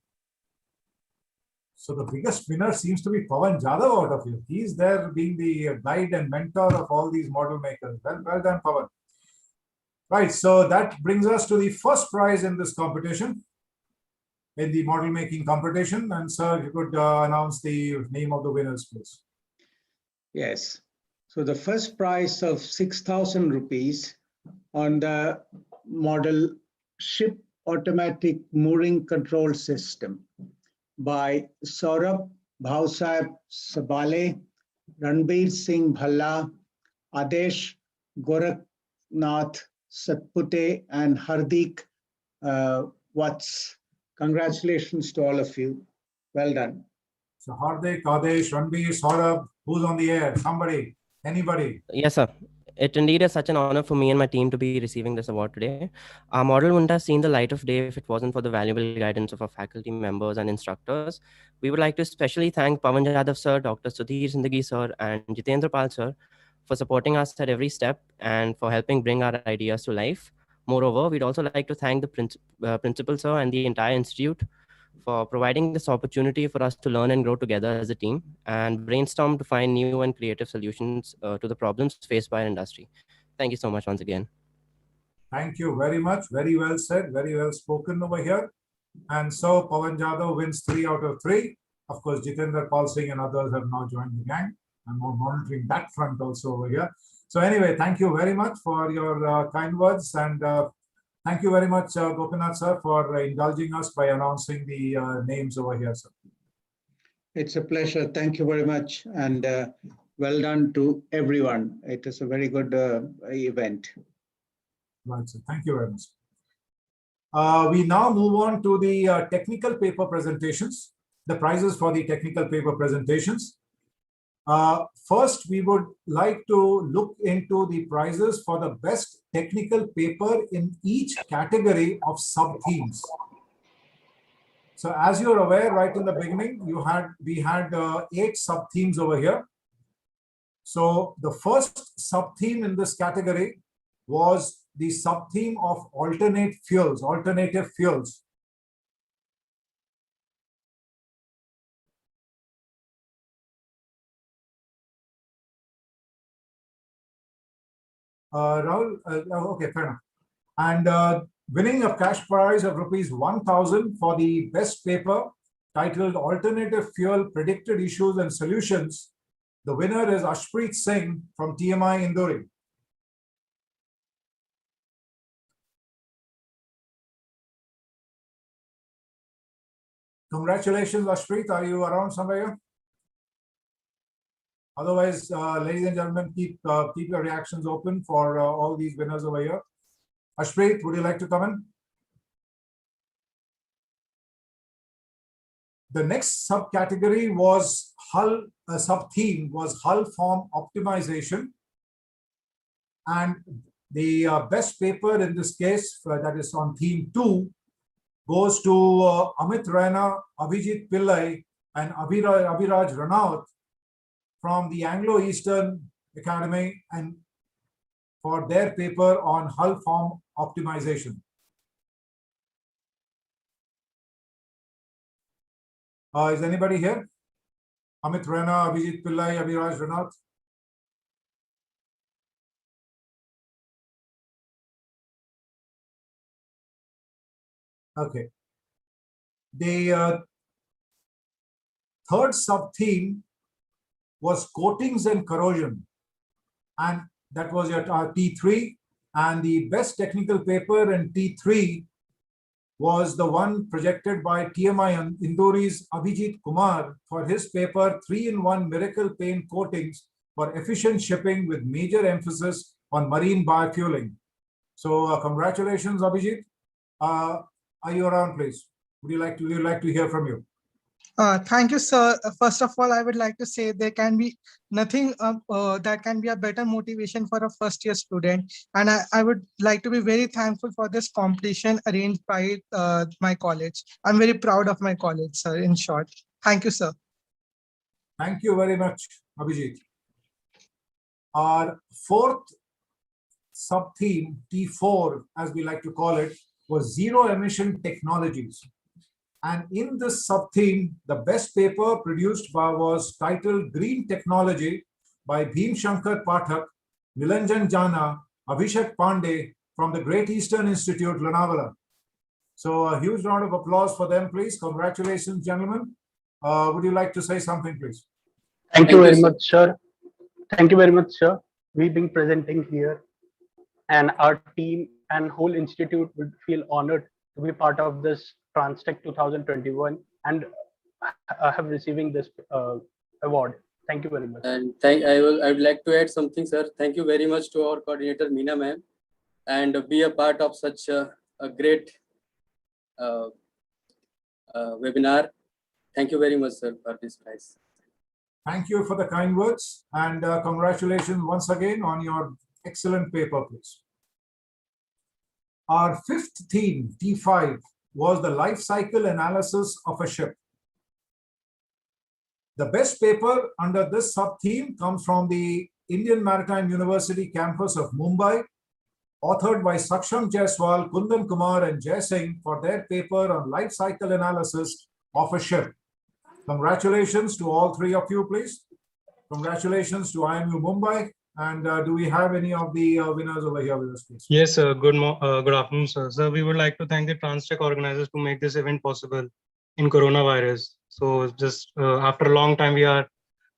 So the biggest winner seems to be Pawan Jadhav out of you. He's there being the guide and mentor of all these model makers. Well done, Pawan. Right, so that brings us to the first prize in this competition, in the model making competition. And sir, you could announce the name of the winners, please. Yes. So the first prize of 6,000 rupees on the model Ship Automatic Mooring Control System by Saurabh Bhausaheb Sabale, Ranbir Singh Bhalla, Adesh Gorakhnath Satpute, and Hardik Watts. Congratulations to all of you. Well done. So Hardik, Adesh, Ranbir, Saurabh, who's on the air? Somebody, anybody? Yes, sir. It indeed is such an honor for me and my team to be receiving this award today. Our model wouldn't have seen the light of day if it wasn't for the valuable guidance of our faculty members and instructors. We would like to especially thank Pawan Jadhav sir, Dr. Sudhir Zindagi sir, and Jitendra Pal sir for supporting us at every step and for helping bring our ideas to life. Moreover, we'd also like to thank the principal sir and the entire institute for providing this opportunity for us to learn and grow together as a team and brainstorm to find new and creative solutions to the problems faced by our industry. Thank you so much once again. Thank you very much. Very well said. Very well spoken over here. And so Pawan Jadhav wins 3 out of 3. Of course, Jitendra Pal Singh and others have now joined the gang. I'm monitoring that front also over here. So anyway, thank you very much for your kind words, and thank you very much, Gopinath sir, for indulging us by announcing the names over here, sir. It's a pleasure. Thank you very much. And well done to everyone. It is a very good event. Right, sir. Thank you very much. We now move on to the technical paper presentations, the prizes for the technical paper presentations. First, we would like to look into the prizes for the best technical paper in each category of sub-themes. So as you're aware, right in the beginning, we had 8 sub-themes over here. So the first sub-theme in this category was the sub-theme of alternative fuels. Rahul, okay, fair enough. And winning a cash prize of ₹1,000 for the best paper titled Alternative Fuel Predicted Issues and Solutions. The winner is Ashpreet Singh from TMI Indore. Congratulations, Ashpreet. Are you around somewhere? Otherwise, ladies and gentlemen, keep your reactions open for all these winners over here. Ashpreet, would you like to come in? The next subcategory was sub-theme was hull form optimization. And the best paper in this case, that is on theme 2, goes to Amit Raina, Abhijit Pillai, and Abhiraj Ranaut from the Anglo-Eastern Academy, and for their paper on hull form optimization. Is anybody here? Amit Raina, Abhijit Pillai, Abhiraj Ranaut? Okay. The third sub-theme was coatings and corrosion, and that was your T3, And the best technical paper in T3 was the one projected by TMI Indori's Abhijit Kumar for his paper 3-in-1 Miracle Paint Coatings for Efficient Shipping with major emphasis on marine biofueling. So congratulations, Abhijit. Are you around, please? Would you like to hear from you? Thank you, sir. First of all, I would like to say there can be nothing that can be a better motivation for a first-year student. And I would like to be very thankful for this competition arranged by my college. I'm very proud of my college, sir, in short. Thank you, sir. Thank you very much, Abhijit. Our fourth sub-theme, T4, as we like to call it, was zero emission technologies. And in this sub-theme, the best paper produced was titled Green Technology by Bhim Shankar Pathak, Nilanjan Jana, Abhishek Pandey from the Great Eastern Institute, Lonavala. So a huge round of applause for them, please. Congratulations, gentlemen. Would you like to say something, please? Thank you very much, sir. Thank you very much, sir. We've been presenting here, and our team and whole institute would feel honored to be part of this Transtech 2021 and have receiving this award. Thank you very much. And I would like to add something, sir. Thank you very much to our coordinator Meena ma'am, and be a part of such a great webinar. Thank you very much, sir, for this prize. Thank you for the kind words, and congratulations once again on your excellent paper, please. Our fifth theme, T5, was the life cycle analysis of a ship. The best paper under this sub-theme comes from the Indian Maritime University campus of Mumbai, authored by Saksham Jaiswal, Kundan Kumar, and Jai Singh for their paper on life cycle analysis of a ship. Congratulations to all three of you, please. Congratulations to IMU Mumbai. And do we have any of the winners over here with us, please? Yes, sir. Good afternoon, sir. Sir, we would like to thank the Transtech organizers to make this event possible in coronavirus. So just after a long time, we are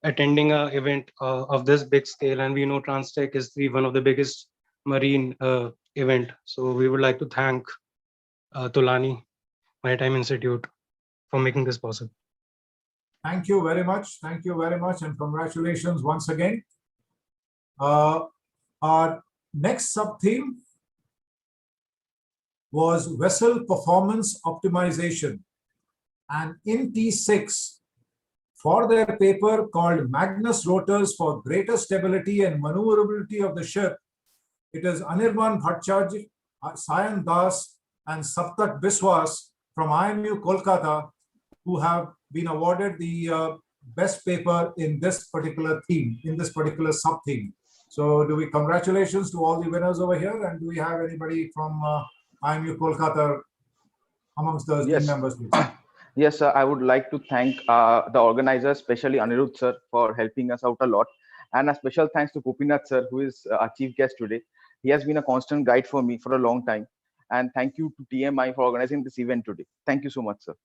attending an event of this big scale, and we know Transtech is one of the biggest marine event. So we would like to thank Tulani Maritime Institute for making this possible. Thank you very much. Thank you very much, and congratulations once again. Our next sub-theme was vessel performance optimization. And in T6, for their paper called Magnus Rotors for Greater Stability and Maneuverability of the Ship, it is Anirban Bhattacharya, Sayan Das, and Saptak Biswas from IMU Kolkata who have been awarded the best paper in this particular theme, in this particular sub-theme. So congratulations to all the winners over here, and do we have anybody from IMU Kolkata amongst the team members, please? Yes, sir. I would like to thank the organizers, especially Anirudh sir, for helping us out a lot. And a special thanks to Gopinath sir, who is our chief guest today. He has been a constant guide for me for a long time. And thank you to TMI for organizing this event today. Thank you so much, sir.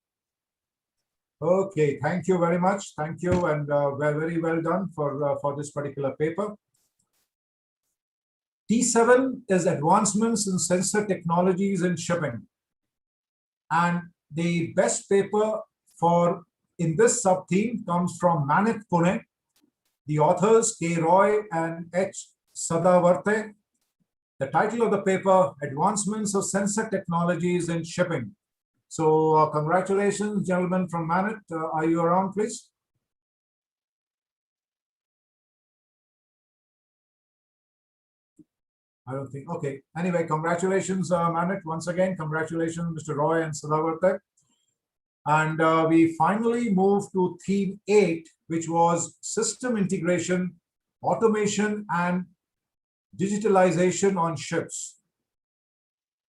Okay, thank you very much. Thank you, and very well done for this particular paper. T7 is advancements in sensor technologies in shipping. And the best paper in this sub-theme comes from Manik Pune. The authors K. Roy and H. Sadavarte. The title of the paper, Advancements of Sensor Technologies in Shipping. So congratulations, gentlemen from Manik. Are you around, please? I don't think. Okay. Anyway, congratulations, Manik. Once again, congratulations, Mr. Roy and Sadavarte. And we finally moved to theme 8, which was system integration, automation, and digitalization on ships.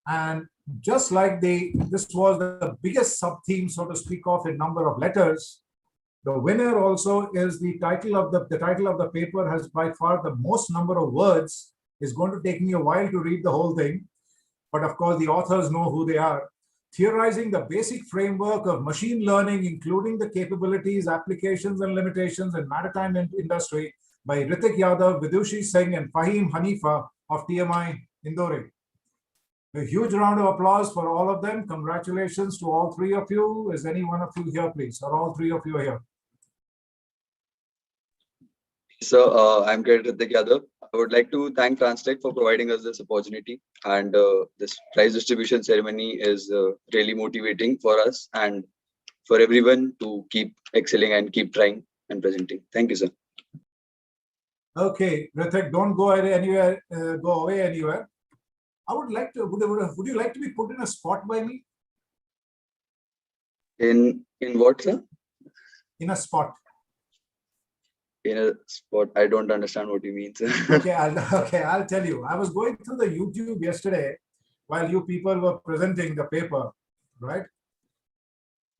And just like this was the biggest sub-theme, so to speak, of in number of letters, the winner also is the title of the paper has by far the most number of words. It's going to take me a while to read the whole thing, but of course the authors know who they are. Theorizing the basic framework of machine learning, including the capabilities, applications, and limitations in maritime industry by Ritik Yadav, Vidushi Singh, and Fahim Hanifa of TMI Indore. A huge round of applause for all of them. Congratulations to all three of you. Is any one of you here, please? Or all three of you are here? So I'm Ritik Yadav. I would like to thank Transtech for providing us this opportunity, and this prize distribution ceremony is really motivating for us and for everyone to keep excelling and keep trying and presenting. Thank you, sir. Okay, Ritik, don't go anywhere. Go away anywhere. I would like to. Would you like to be put in a spot by me? In what, sir? In a spot. In a spot. I don't understand what you mean, sir. Okay, I'll tell you. I was going through the YouTube yesterday while you people were presenting the paper, right?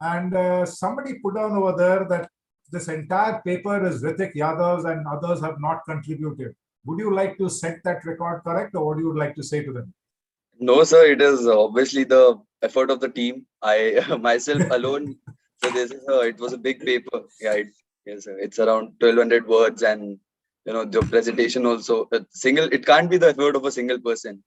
And somebody put down over there that this entire paper is Ritik Yadav's and others have not contributed. Would you like to set that record correct, or what do you like to say to them? No, sir. It is obviously the effort of the team. I myself alone. So this is it was a big paper. Yeah, yes, sir. It's around 1,200 words, and the presentation also single. It can't be the effort of a single person.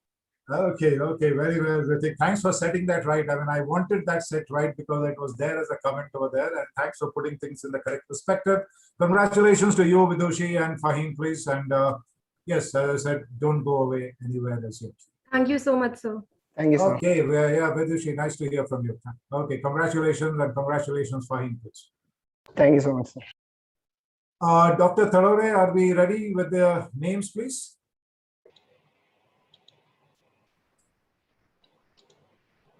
Okay, very well, Ritik. Thanks for setting that right. I mean, I wanted that set right because it was there as a comment over there, and thanks for putting things in the correct perspective. Congratulations to you, Vidushi and Fahim, please. And yes, as I said, don't go away anywhere as yet. Thank you so much, sir. Thank you, sir. Okay, well, yeah, Vidushi, nice to hear from you. Okay, congratulations, and congratulations, Fahim, please. Thank you so much, sir. Dr. Thalore, are we ready with the names, please?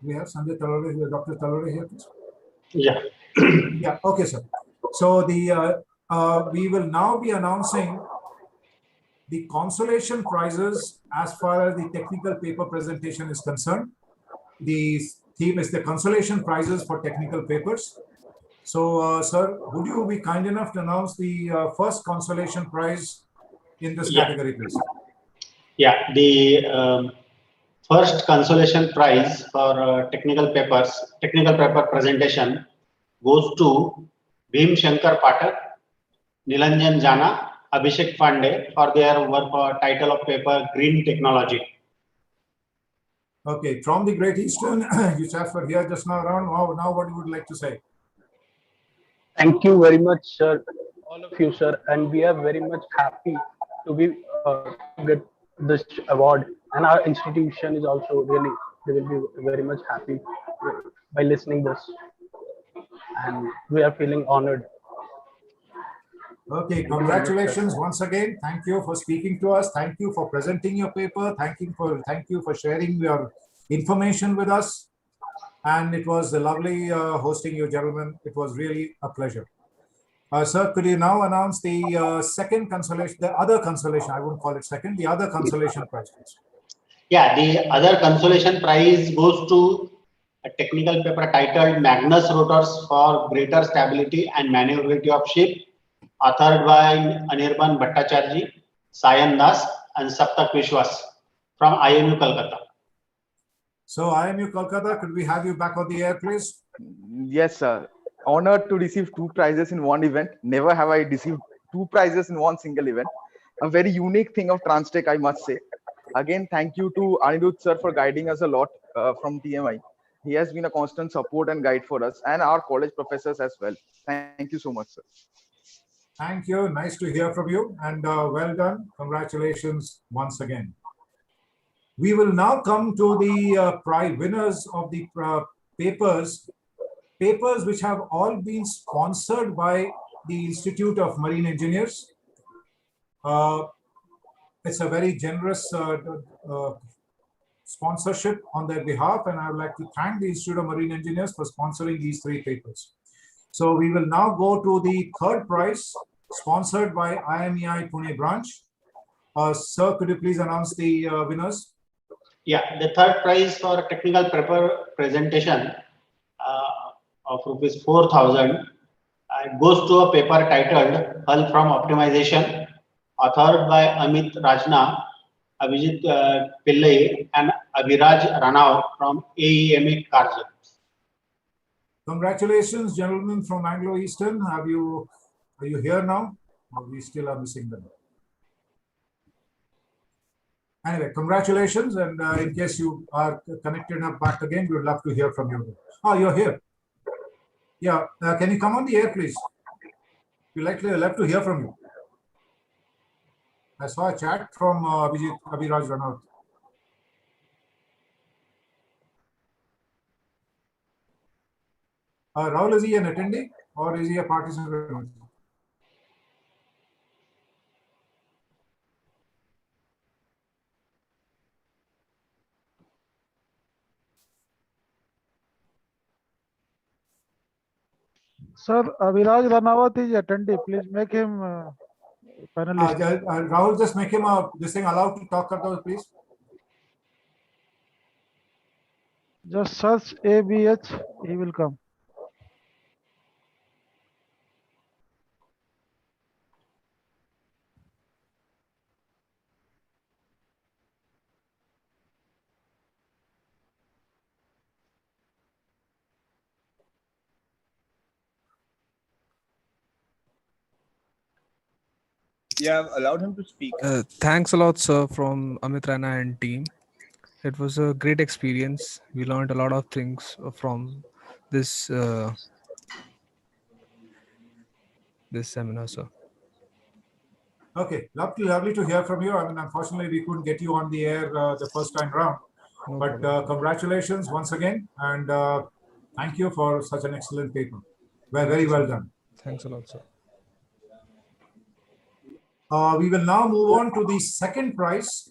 We have Sanjay Thalore here, Dr. Thalore here, please. Yeah. Yeah, okay, sir. So we will now be announcing the consolation prizes as far as the technical paper presentation is concerned. The theme is the consolation prizes for technical papers. So, sir, would you be kind enough to announce the first consolation prize in this category, please? Yeah, the first consolation prize for technical paper presentation goes to Bhim Shankar Pathak, Nilanjan Jana, Abhishek Pandey for their work title of paper Green Technology. Okay, from the Great Eastern, you chaps were here just now around. Now what you would like to say? Thank you very much, sir, all of you, sir, and we are very much happy to be get this award, and our institution is also really, they will be very much happy by listening this, and we are feeling honored. Okay, congratulations once again. Thank you for speaking to us. Thank you for presenting your paper. Thank you for sharing your information with us. And it was lovely hosting you, gentlemen. It was really a pleasure. Sir, could you now announce the second consolation, the other consolation, I wouldn't call it second, the other consolation prize, please? Yeah, the other consolation prize goes to a technical paper titled Magnus Rotors for Greater Stability and Maneuverability of Ship, authored by Anirban Bhattacharya, Sayan Das, and Saptak Vishwas from IMU Kolkata. So IMU Kolkata, could we have you back on the air, please? Yes, sir. Honored to receive 2 prizes in one event. Never have I received 2 prizes in one single event. A very unique thing of Transtech, I must say. Again, thank you to Anirudh sir for guiding us a lot from TMI. He has been a constant support and guide for us and our college professors as well. Thank you so much, sir. Thank you. Nice to hear from you, and well done. Congratulations once again. We will now come to the prize winners of the papers which have all been sponsored by the Institute of Marine Engineers. It's a very generous sponsorship on their behalf, and I would like to thank the Institute of Marine Engineers for sponsoring these 3 papers. So we will now go to the third prize, sponsored by IMEI Pune branch. Sir, could you please announce the winners? Yeah, the third prize for technical paper presentation of rupees 4,000 goes to a paper titled Hull from Optimization, authored by Amit Rajna, Abhijit Pillai, and Abhiraj Ranao from AEMA Karja. Congratulations, gentlemen from Anglo Eastern. Are you here now? Or we still are missing them? Anyway, congratulations. And in case you are connected up back again, we would love to hear from you. Oh, you're here. Yeah. Can you come on the air, please? We'd love to hear from you. I saw a chat from Abhiraj Ranawat. Rahul, is he an attendee or is he a participant? Sir, Abhiraj Ranawat is attendee. Please make him panelist. Rahul, just make him this thing allowed to talk about, please. Just search ABH, he will come. Yeah, I've allowed him to speak. Thanks a lot, sir, from Amit Rana and team. It was a great experience. We learned a lot of things from this this seminar, sir. Okay, lovely to hear from you. I mean, unfortunately, we couldn't get you on the air the first time round, but congratulations once again, and thank you for such an excellent paper. Very well done. Thanks a lot, sir. We will now move on to the second prize,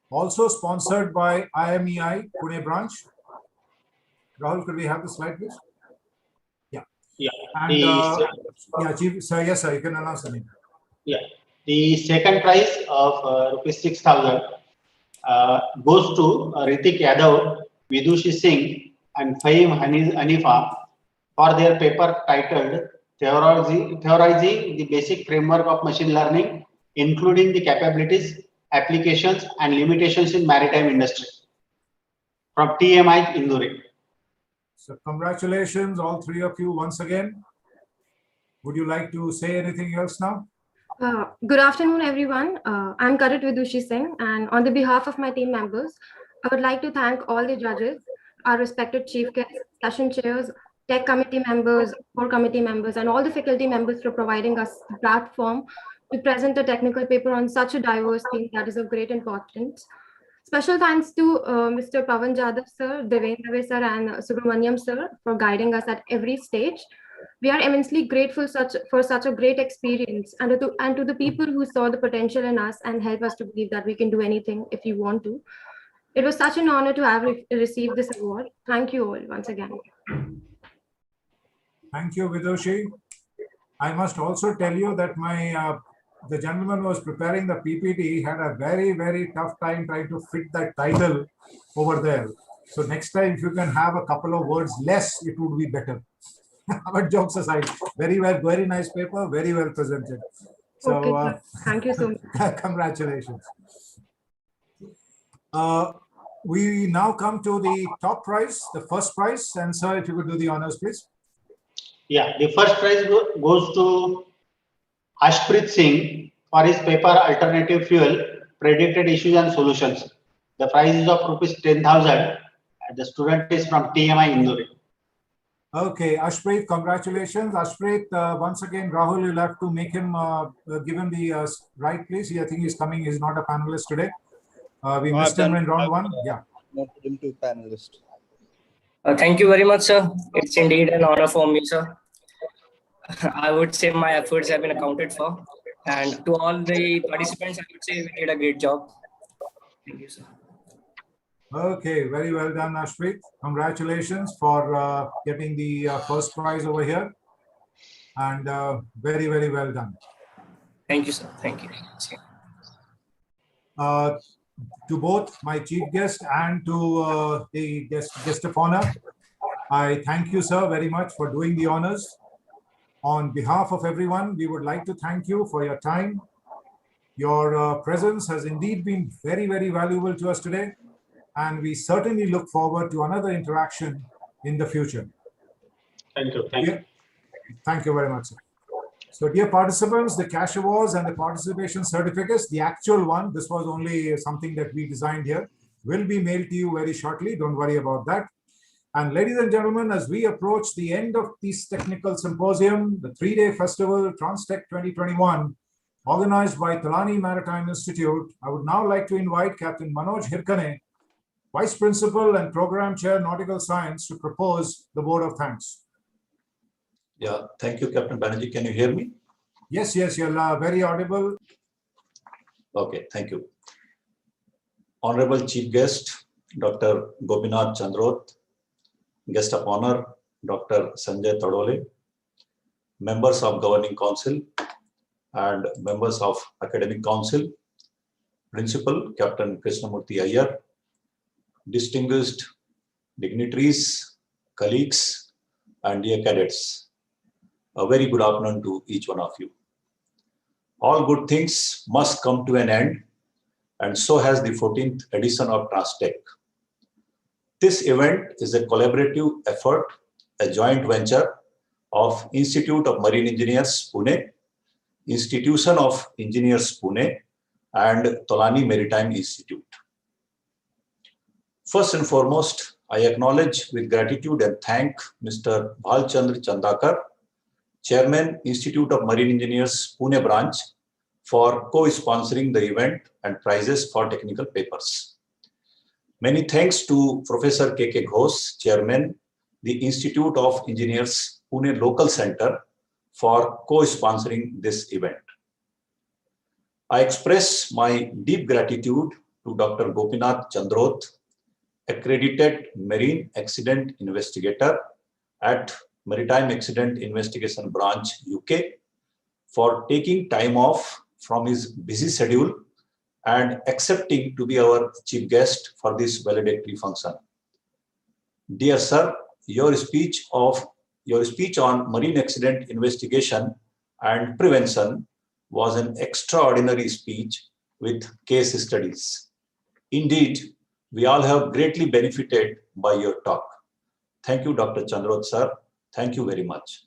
also sponsored by IMEI Pune branch. Rahul, could we have the slide, please? Yeah. Yeah. And yeah, Chief, sir, yes, sir, you can announce the name. Yeah. The second prize of rupees 6,000 goes to Ritik Yadav, Vidushi Singh, and Fahim Hanifa for their paper titled Theorizing the Basic Framework of Machine Learning, including the capabilities, applications, and limitations in maritime industry, from TMI Indore. So congratulations, all three of you once again. Would you like to say anything else now? Good afternoon, everyone. I'm Karit Vidushi Singh, and on the behalf of my team members, I would like to thank all the judges, our respected chief guests, session chairs, tech committee members, core committee members, and all the faculty members for providing us a platform to present a technical paper on such a diverse theme that is of great importance. Special thanks to Mr. Pavan Jadhav sir, Devendra Dave sir, and Subramaniam sir for guiding us at every stage. We are immensely grateful for such a great experience, and to the people who saw the potential in us and help us to believe that we can do anything if you want to. It was such an honor to have received this award. Thank you all once again. Thank you, Vidushi. I must also tell you that the gentleman who was preparing the PPT had a very tough time trying to fit that title over there. So next time, if you can have a couple of words less, it would be better. But jokes aside, very nice paper, very well presented. So okay, thank you so much. Congratulations. We now come to the top prize, the first prize, and sir, if you could do the honors, please. Yeah, the first prize goes to Ashpreet Singh for his paper Alternative Fuel, Predicted Issues and Solutions. The prize is of rupees 10,000. The student is from TMI Indore. Okay, Ashpreet, congratulations. Ashpreet, once again, Rahul, you'll have to make him, give him the right, please. I think he's coming, he's not a panelist today. We missed him in round one. Yeah. Noted him to panelist. Thank you very much, sir. It's indeed an honor for me, sir. I would say my efforts have been accounted for. And to all the participants, I would say we did a great job. Thank you, sir. Okay, very well done, Ashpreet. Congratulations for getting the first prize over here. And very well done. Thank you, sir. Thank you. To both my chief guest and to the guest of honor, I thank you, sir, very much for doing the honors. On behalf of everyone, we would like to thank you for your time. Your presence has indeed been very valuable to us today, and we certainly look forward to another interaction in the future. Thank you. Thank you. Thank you very much, sir. So dear participants, the cash awards and the participation certificates, the actual one, this was only something that we designed here, will be mailed to you very shortly. Don't worry about that. And ladies and gentlemen, as we approach the end of this technical symposium, the 3-day festival Transtech 2021, organized by Talani Maritime Institute, I would now like to invite Captain Manoj Hirkane, Vice Principal and Program Chair, Nautical Science, to propose the vote of thanks. Yeah, thank you, Captain Banerjee. Can you hear me? Yes, you're very audible. Okay, thank you. Honorable Chief Guest, Dr. Gopinath Chandroth, Guest of Honor, Dr. Sanjay Tadole, members of Governing Council and members of Academic Council, Principal Captain Krishnamurthy Iyer, distinguished dignitaries, colleagues, and dear cadets. A very good afternoon to each one of you. All good things must come to an end, and so has the 14th edition of Transtech. This event is a collaborative effort, a joint venture of Institute of Marine Engineers, Pune, Institution of Engineers, Pune, and Tolani Maritime Institute. First and foremost, I acknowledge with gratitude and thank Mr. Bhalchandra Chandakar, Chairman, Institute of Marine Engineers, Pune branch, for co-sponsoring the event and prizes for technical papers. Many thanks to Professor K.K. Ghosh, Chairman, the Institute of Engineers, Pune Local Center, for co-sponsoring this event. I express my deep gratitude to Dr. Gopinath Chandroth, accredited Marine Accident Investigator at Maritime Accident Investigation Branch, UK, for taking time off from his busy schedule and accepting to be our chief guest for this valedictory function. Dear sir, your speech on marine accident investigation and prevention was an extraordinary speech with case studies. Indeed, we all have greatly benefited by your talk. Thank you, Dr. Chandroth sir. Thank you very much.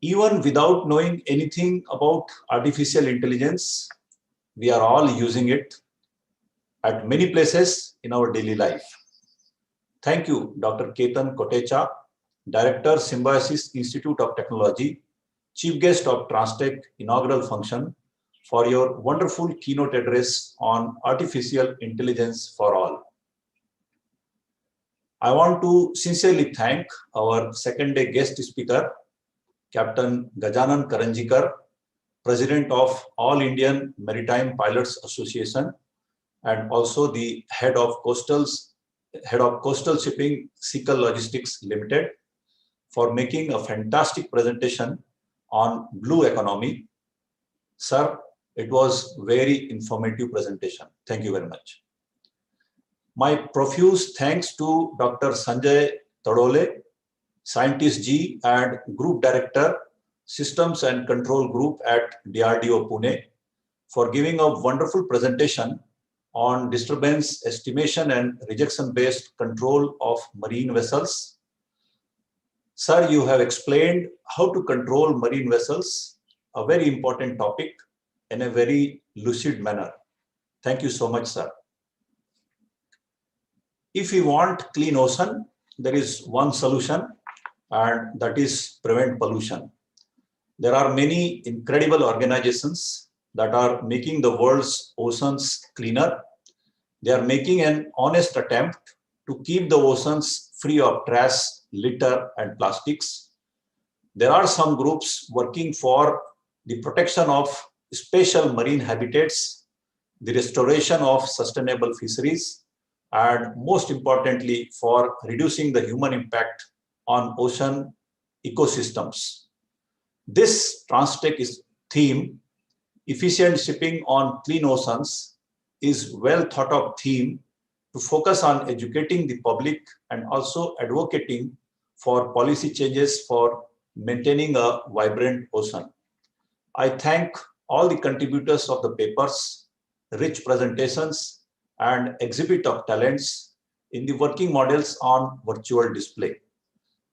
Even without knowing anything about artificial intelligence, we are all using it at many places in our daily life. Thank you, Dr. Ketan Kotecha, Director, Symbiosis Institute of Technology, Chief Guest of Transtech inaugural function, for your wonderful keynote address on artificial intelligence for all. I want to sincerely thank our second-day guest speaker, Captain Gajanan Karanjikar, President of All Indian Maritime Pilots Association, and also the head of Coastal Shipping Seacal Logistics Limited, for making a fantastic presentation on blue economy. Sir, it was very informative presentation. Thank you very much. My profuse thanks to Dr. Sanjay Tadole, Scientist G and Group Director, Systems and Control Group at DRDO Pune, for giving a wonderful presentation on disturbance estimation and rejection-based control of marine vessels. Sir, you have explained how to control marine vessels, a very important topic, in a very lucid manner. Thank you so much, sir. If we want clean ocean, there is one solution, and that is prevent pollution. There are many incredible organizations that are making the world's oceans cleaner. They are making an honest attempt to keep the oceans free of trash, litter, and plastics. There are some groups working for the protection of special marine habitats, the restoration of sustainable fisheries, and most importantly, for reducing the human impact on ocean ecosystems. This Transtech theme, efficient shipping on clean oceans, is well thought of theme to focus on educating the public and also advocating for policy changes for maintaining a vibrant ocean. I thank all the contributors of the papers, rich presentations, and exhibit of talents in the working models on virtual display.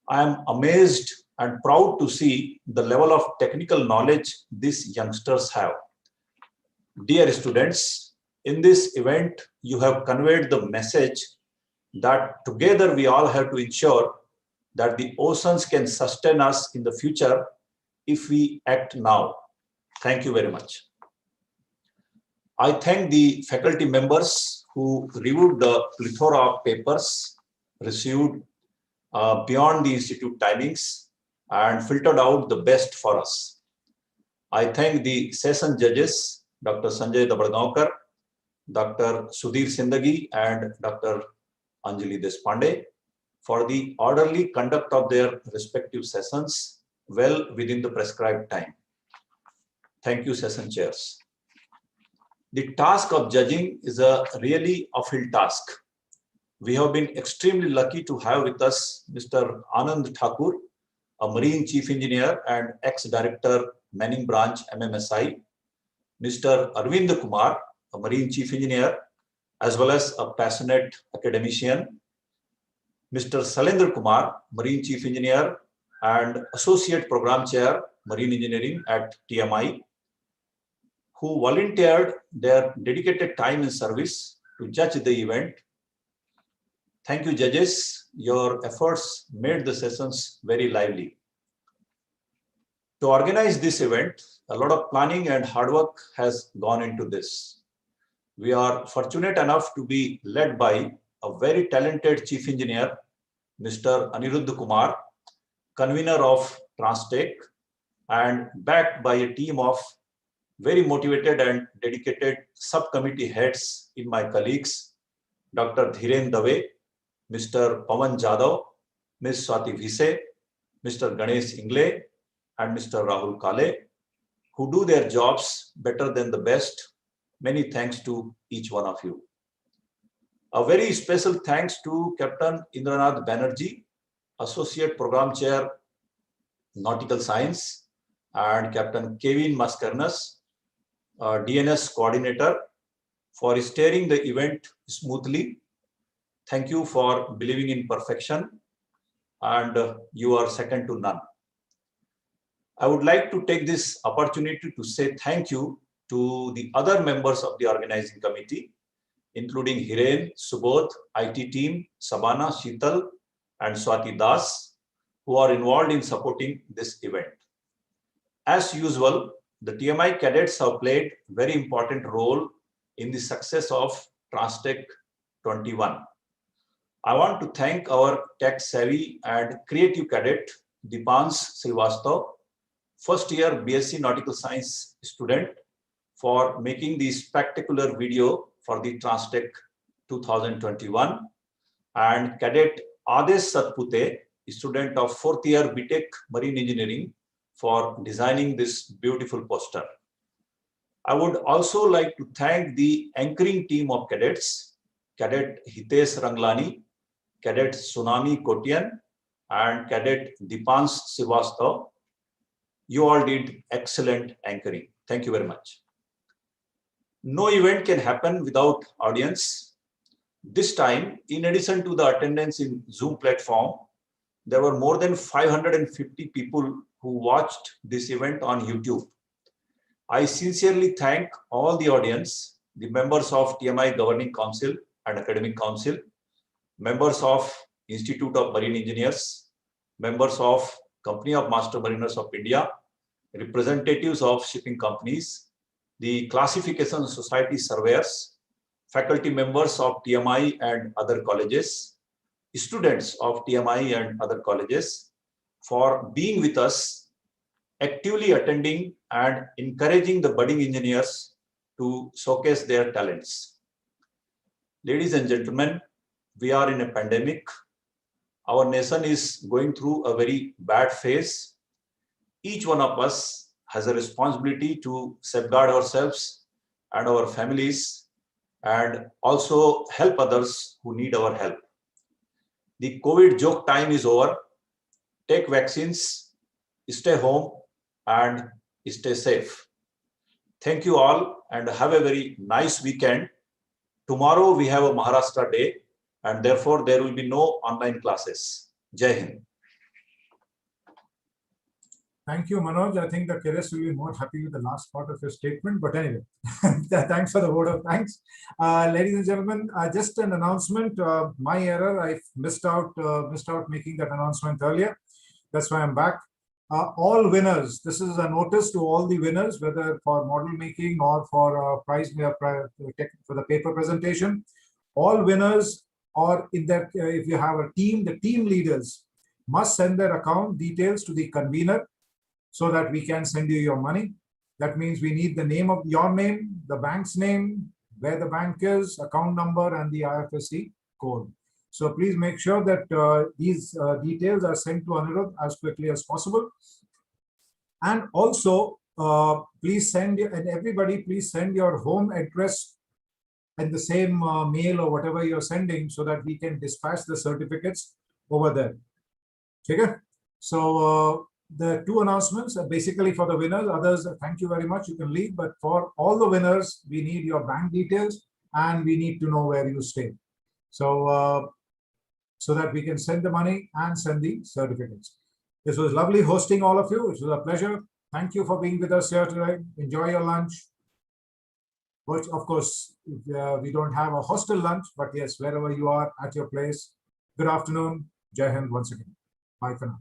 I am amazed and proud to see the level of technical knowledge these youngsters have. Dear students, in this event, you have conveyed the message that together we all have to ensure that the oceans can sustain us in the future if we act now. Thank you very much. I thank the faculty members who reviewed the plethora of papers received beyond the institute timings and filtered out the best for us. I thank the session judges, Dr. Sanjay Dabadgaonkar, Dr. Sudhir Sindagi, and Dr. Anjali Deshpande for the orderly conduct of their respective sessions well within the prescribed time. Thank you, session chairs. The task of judging is a really uphill task. We have been extremely lucky to have with us Mr. Anand Thakur, a Marine Chief Engineer and ex-Director, Manning Branch, MMSI, Mr. Arvind Kumar, a Marine Chief Engineer, as well as a passionate academician, Mr. Salendra Kumar, Marine Chief Engineer and Associate Program Chair, Marine Engineering at TMI, who volunteered their dedicated time and service to judge the event. Thank you, judges. Your efforts made the sessions very lively. To organize this event, a lot of planning and hard work has gone into this. We are fortunate enough to be led by a very talented chief engineer, Mr. Aniruddha Kumar, convener of Transtech, and backed by a team of very motivated and dedicated subcommittee heads in my colleagues, Dr. Dhiren Dave, Mr. Pawan Jadhav, Ms. Swati Vise, Mr. Ganesh Ingle, and Mr. Rahul Kale, who do their jobs better than the best. Many thanks to each one of you. A very special thanks to Captain Indranath Banerjee, Associate Program Chair, Nautical Science, and Captain Kevin Mascarenhas, DNS Coordinator, for steering the event smoothly. Thank you for believing in perfection, and you are second to none. I would like to take this opportunity to say thank you to the other members of the organizing committee, including Hiren, Subodh, IT team, Sabana, Sheetal, and Swati Das, who are involved in supporting this event. As usual, the TMI cadets have played a very important role in the success of Transtech 21. I want to thank our tech-savvy and creative cadet, Dipans Srivastav, first-year BSc Nautical Science student, for making the spectacular video for the Transtech 2021, and cadet Ades Satpute, student of fourth-year BTech Marine Engineering, for designing this beautiful poster. I would also like to thank the anchoring team of cadets, Cadet Hitesh Ranglani, Cadet Tsunami Kotian, and Cadet Dipans Srivastav. You all did excellent anchoring. Thank you very much. No event can happen without audience. This time, in addition to the attendance in Zoom platform, there were more than 550 people who watched this event on YouTube. I sincerely thank all the audience, the members of TMI Governing Council and Academic Council, members of Institute of Marine Engineers, members of Company of Master Mariners of India, representatives of shipping companies, the Classification Society surveyors, faculty members of TMI and other colleges, students of TMI and other colleges, for being with us, actively attending and encouraging the budding engineers to showcase their talents. Ladies and gentlemen, we are in a pandemic. Our nation is going through a very bad phase. Each one of us has a responsibility to safeguard ourselves and our families, and also help others who need our help. The COVID joke time is over. Take vaccines, stay home, and stay safe. Thank you all, and have a very nice weekend. Tomorrow we have a Maharashtra Day, and therefore there will be no online classes. Jai Hind. Thank you, Manoj. I think the Keres will be more happy with the last part of your statement. But anyway, thanks for the vote of thanks. Ladies and gentlemen, just an announcement. My error. I missed out making that announcement earlier. That's why I'm back. All winners. This is a notice to all the winners, whether for model making or for prize for the paper presentation. All winners, or in that, if you have a team, the team leaders must send their account details to the convener, so that we can send you your money. That means we need the name of your name, the bank's name, where the bank is, account number, and the IFSC code. So please make sure that these details are sent to Anirudh as quickly as possible. And also, please send, and everybody, please send your home address in the same mail or whatever you're sending, so that we can dispatch the certificates over there. Okay? So the two announcements are basically for the winners. Others, thank you very much, you can leave. But for all the winners, we need your bank details and we need to know where you stay. So, so that we can send the money and send the certificates. This was lovely hosting all of you. It was a pleasure. Thank you for being with us here today. Enjoy your lunch. But of course, we don't have a hostel lunch, but yes, wherever you are at your place. Good afternoon. Jai Hind once again. Bye for now.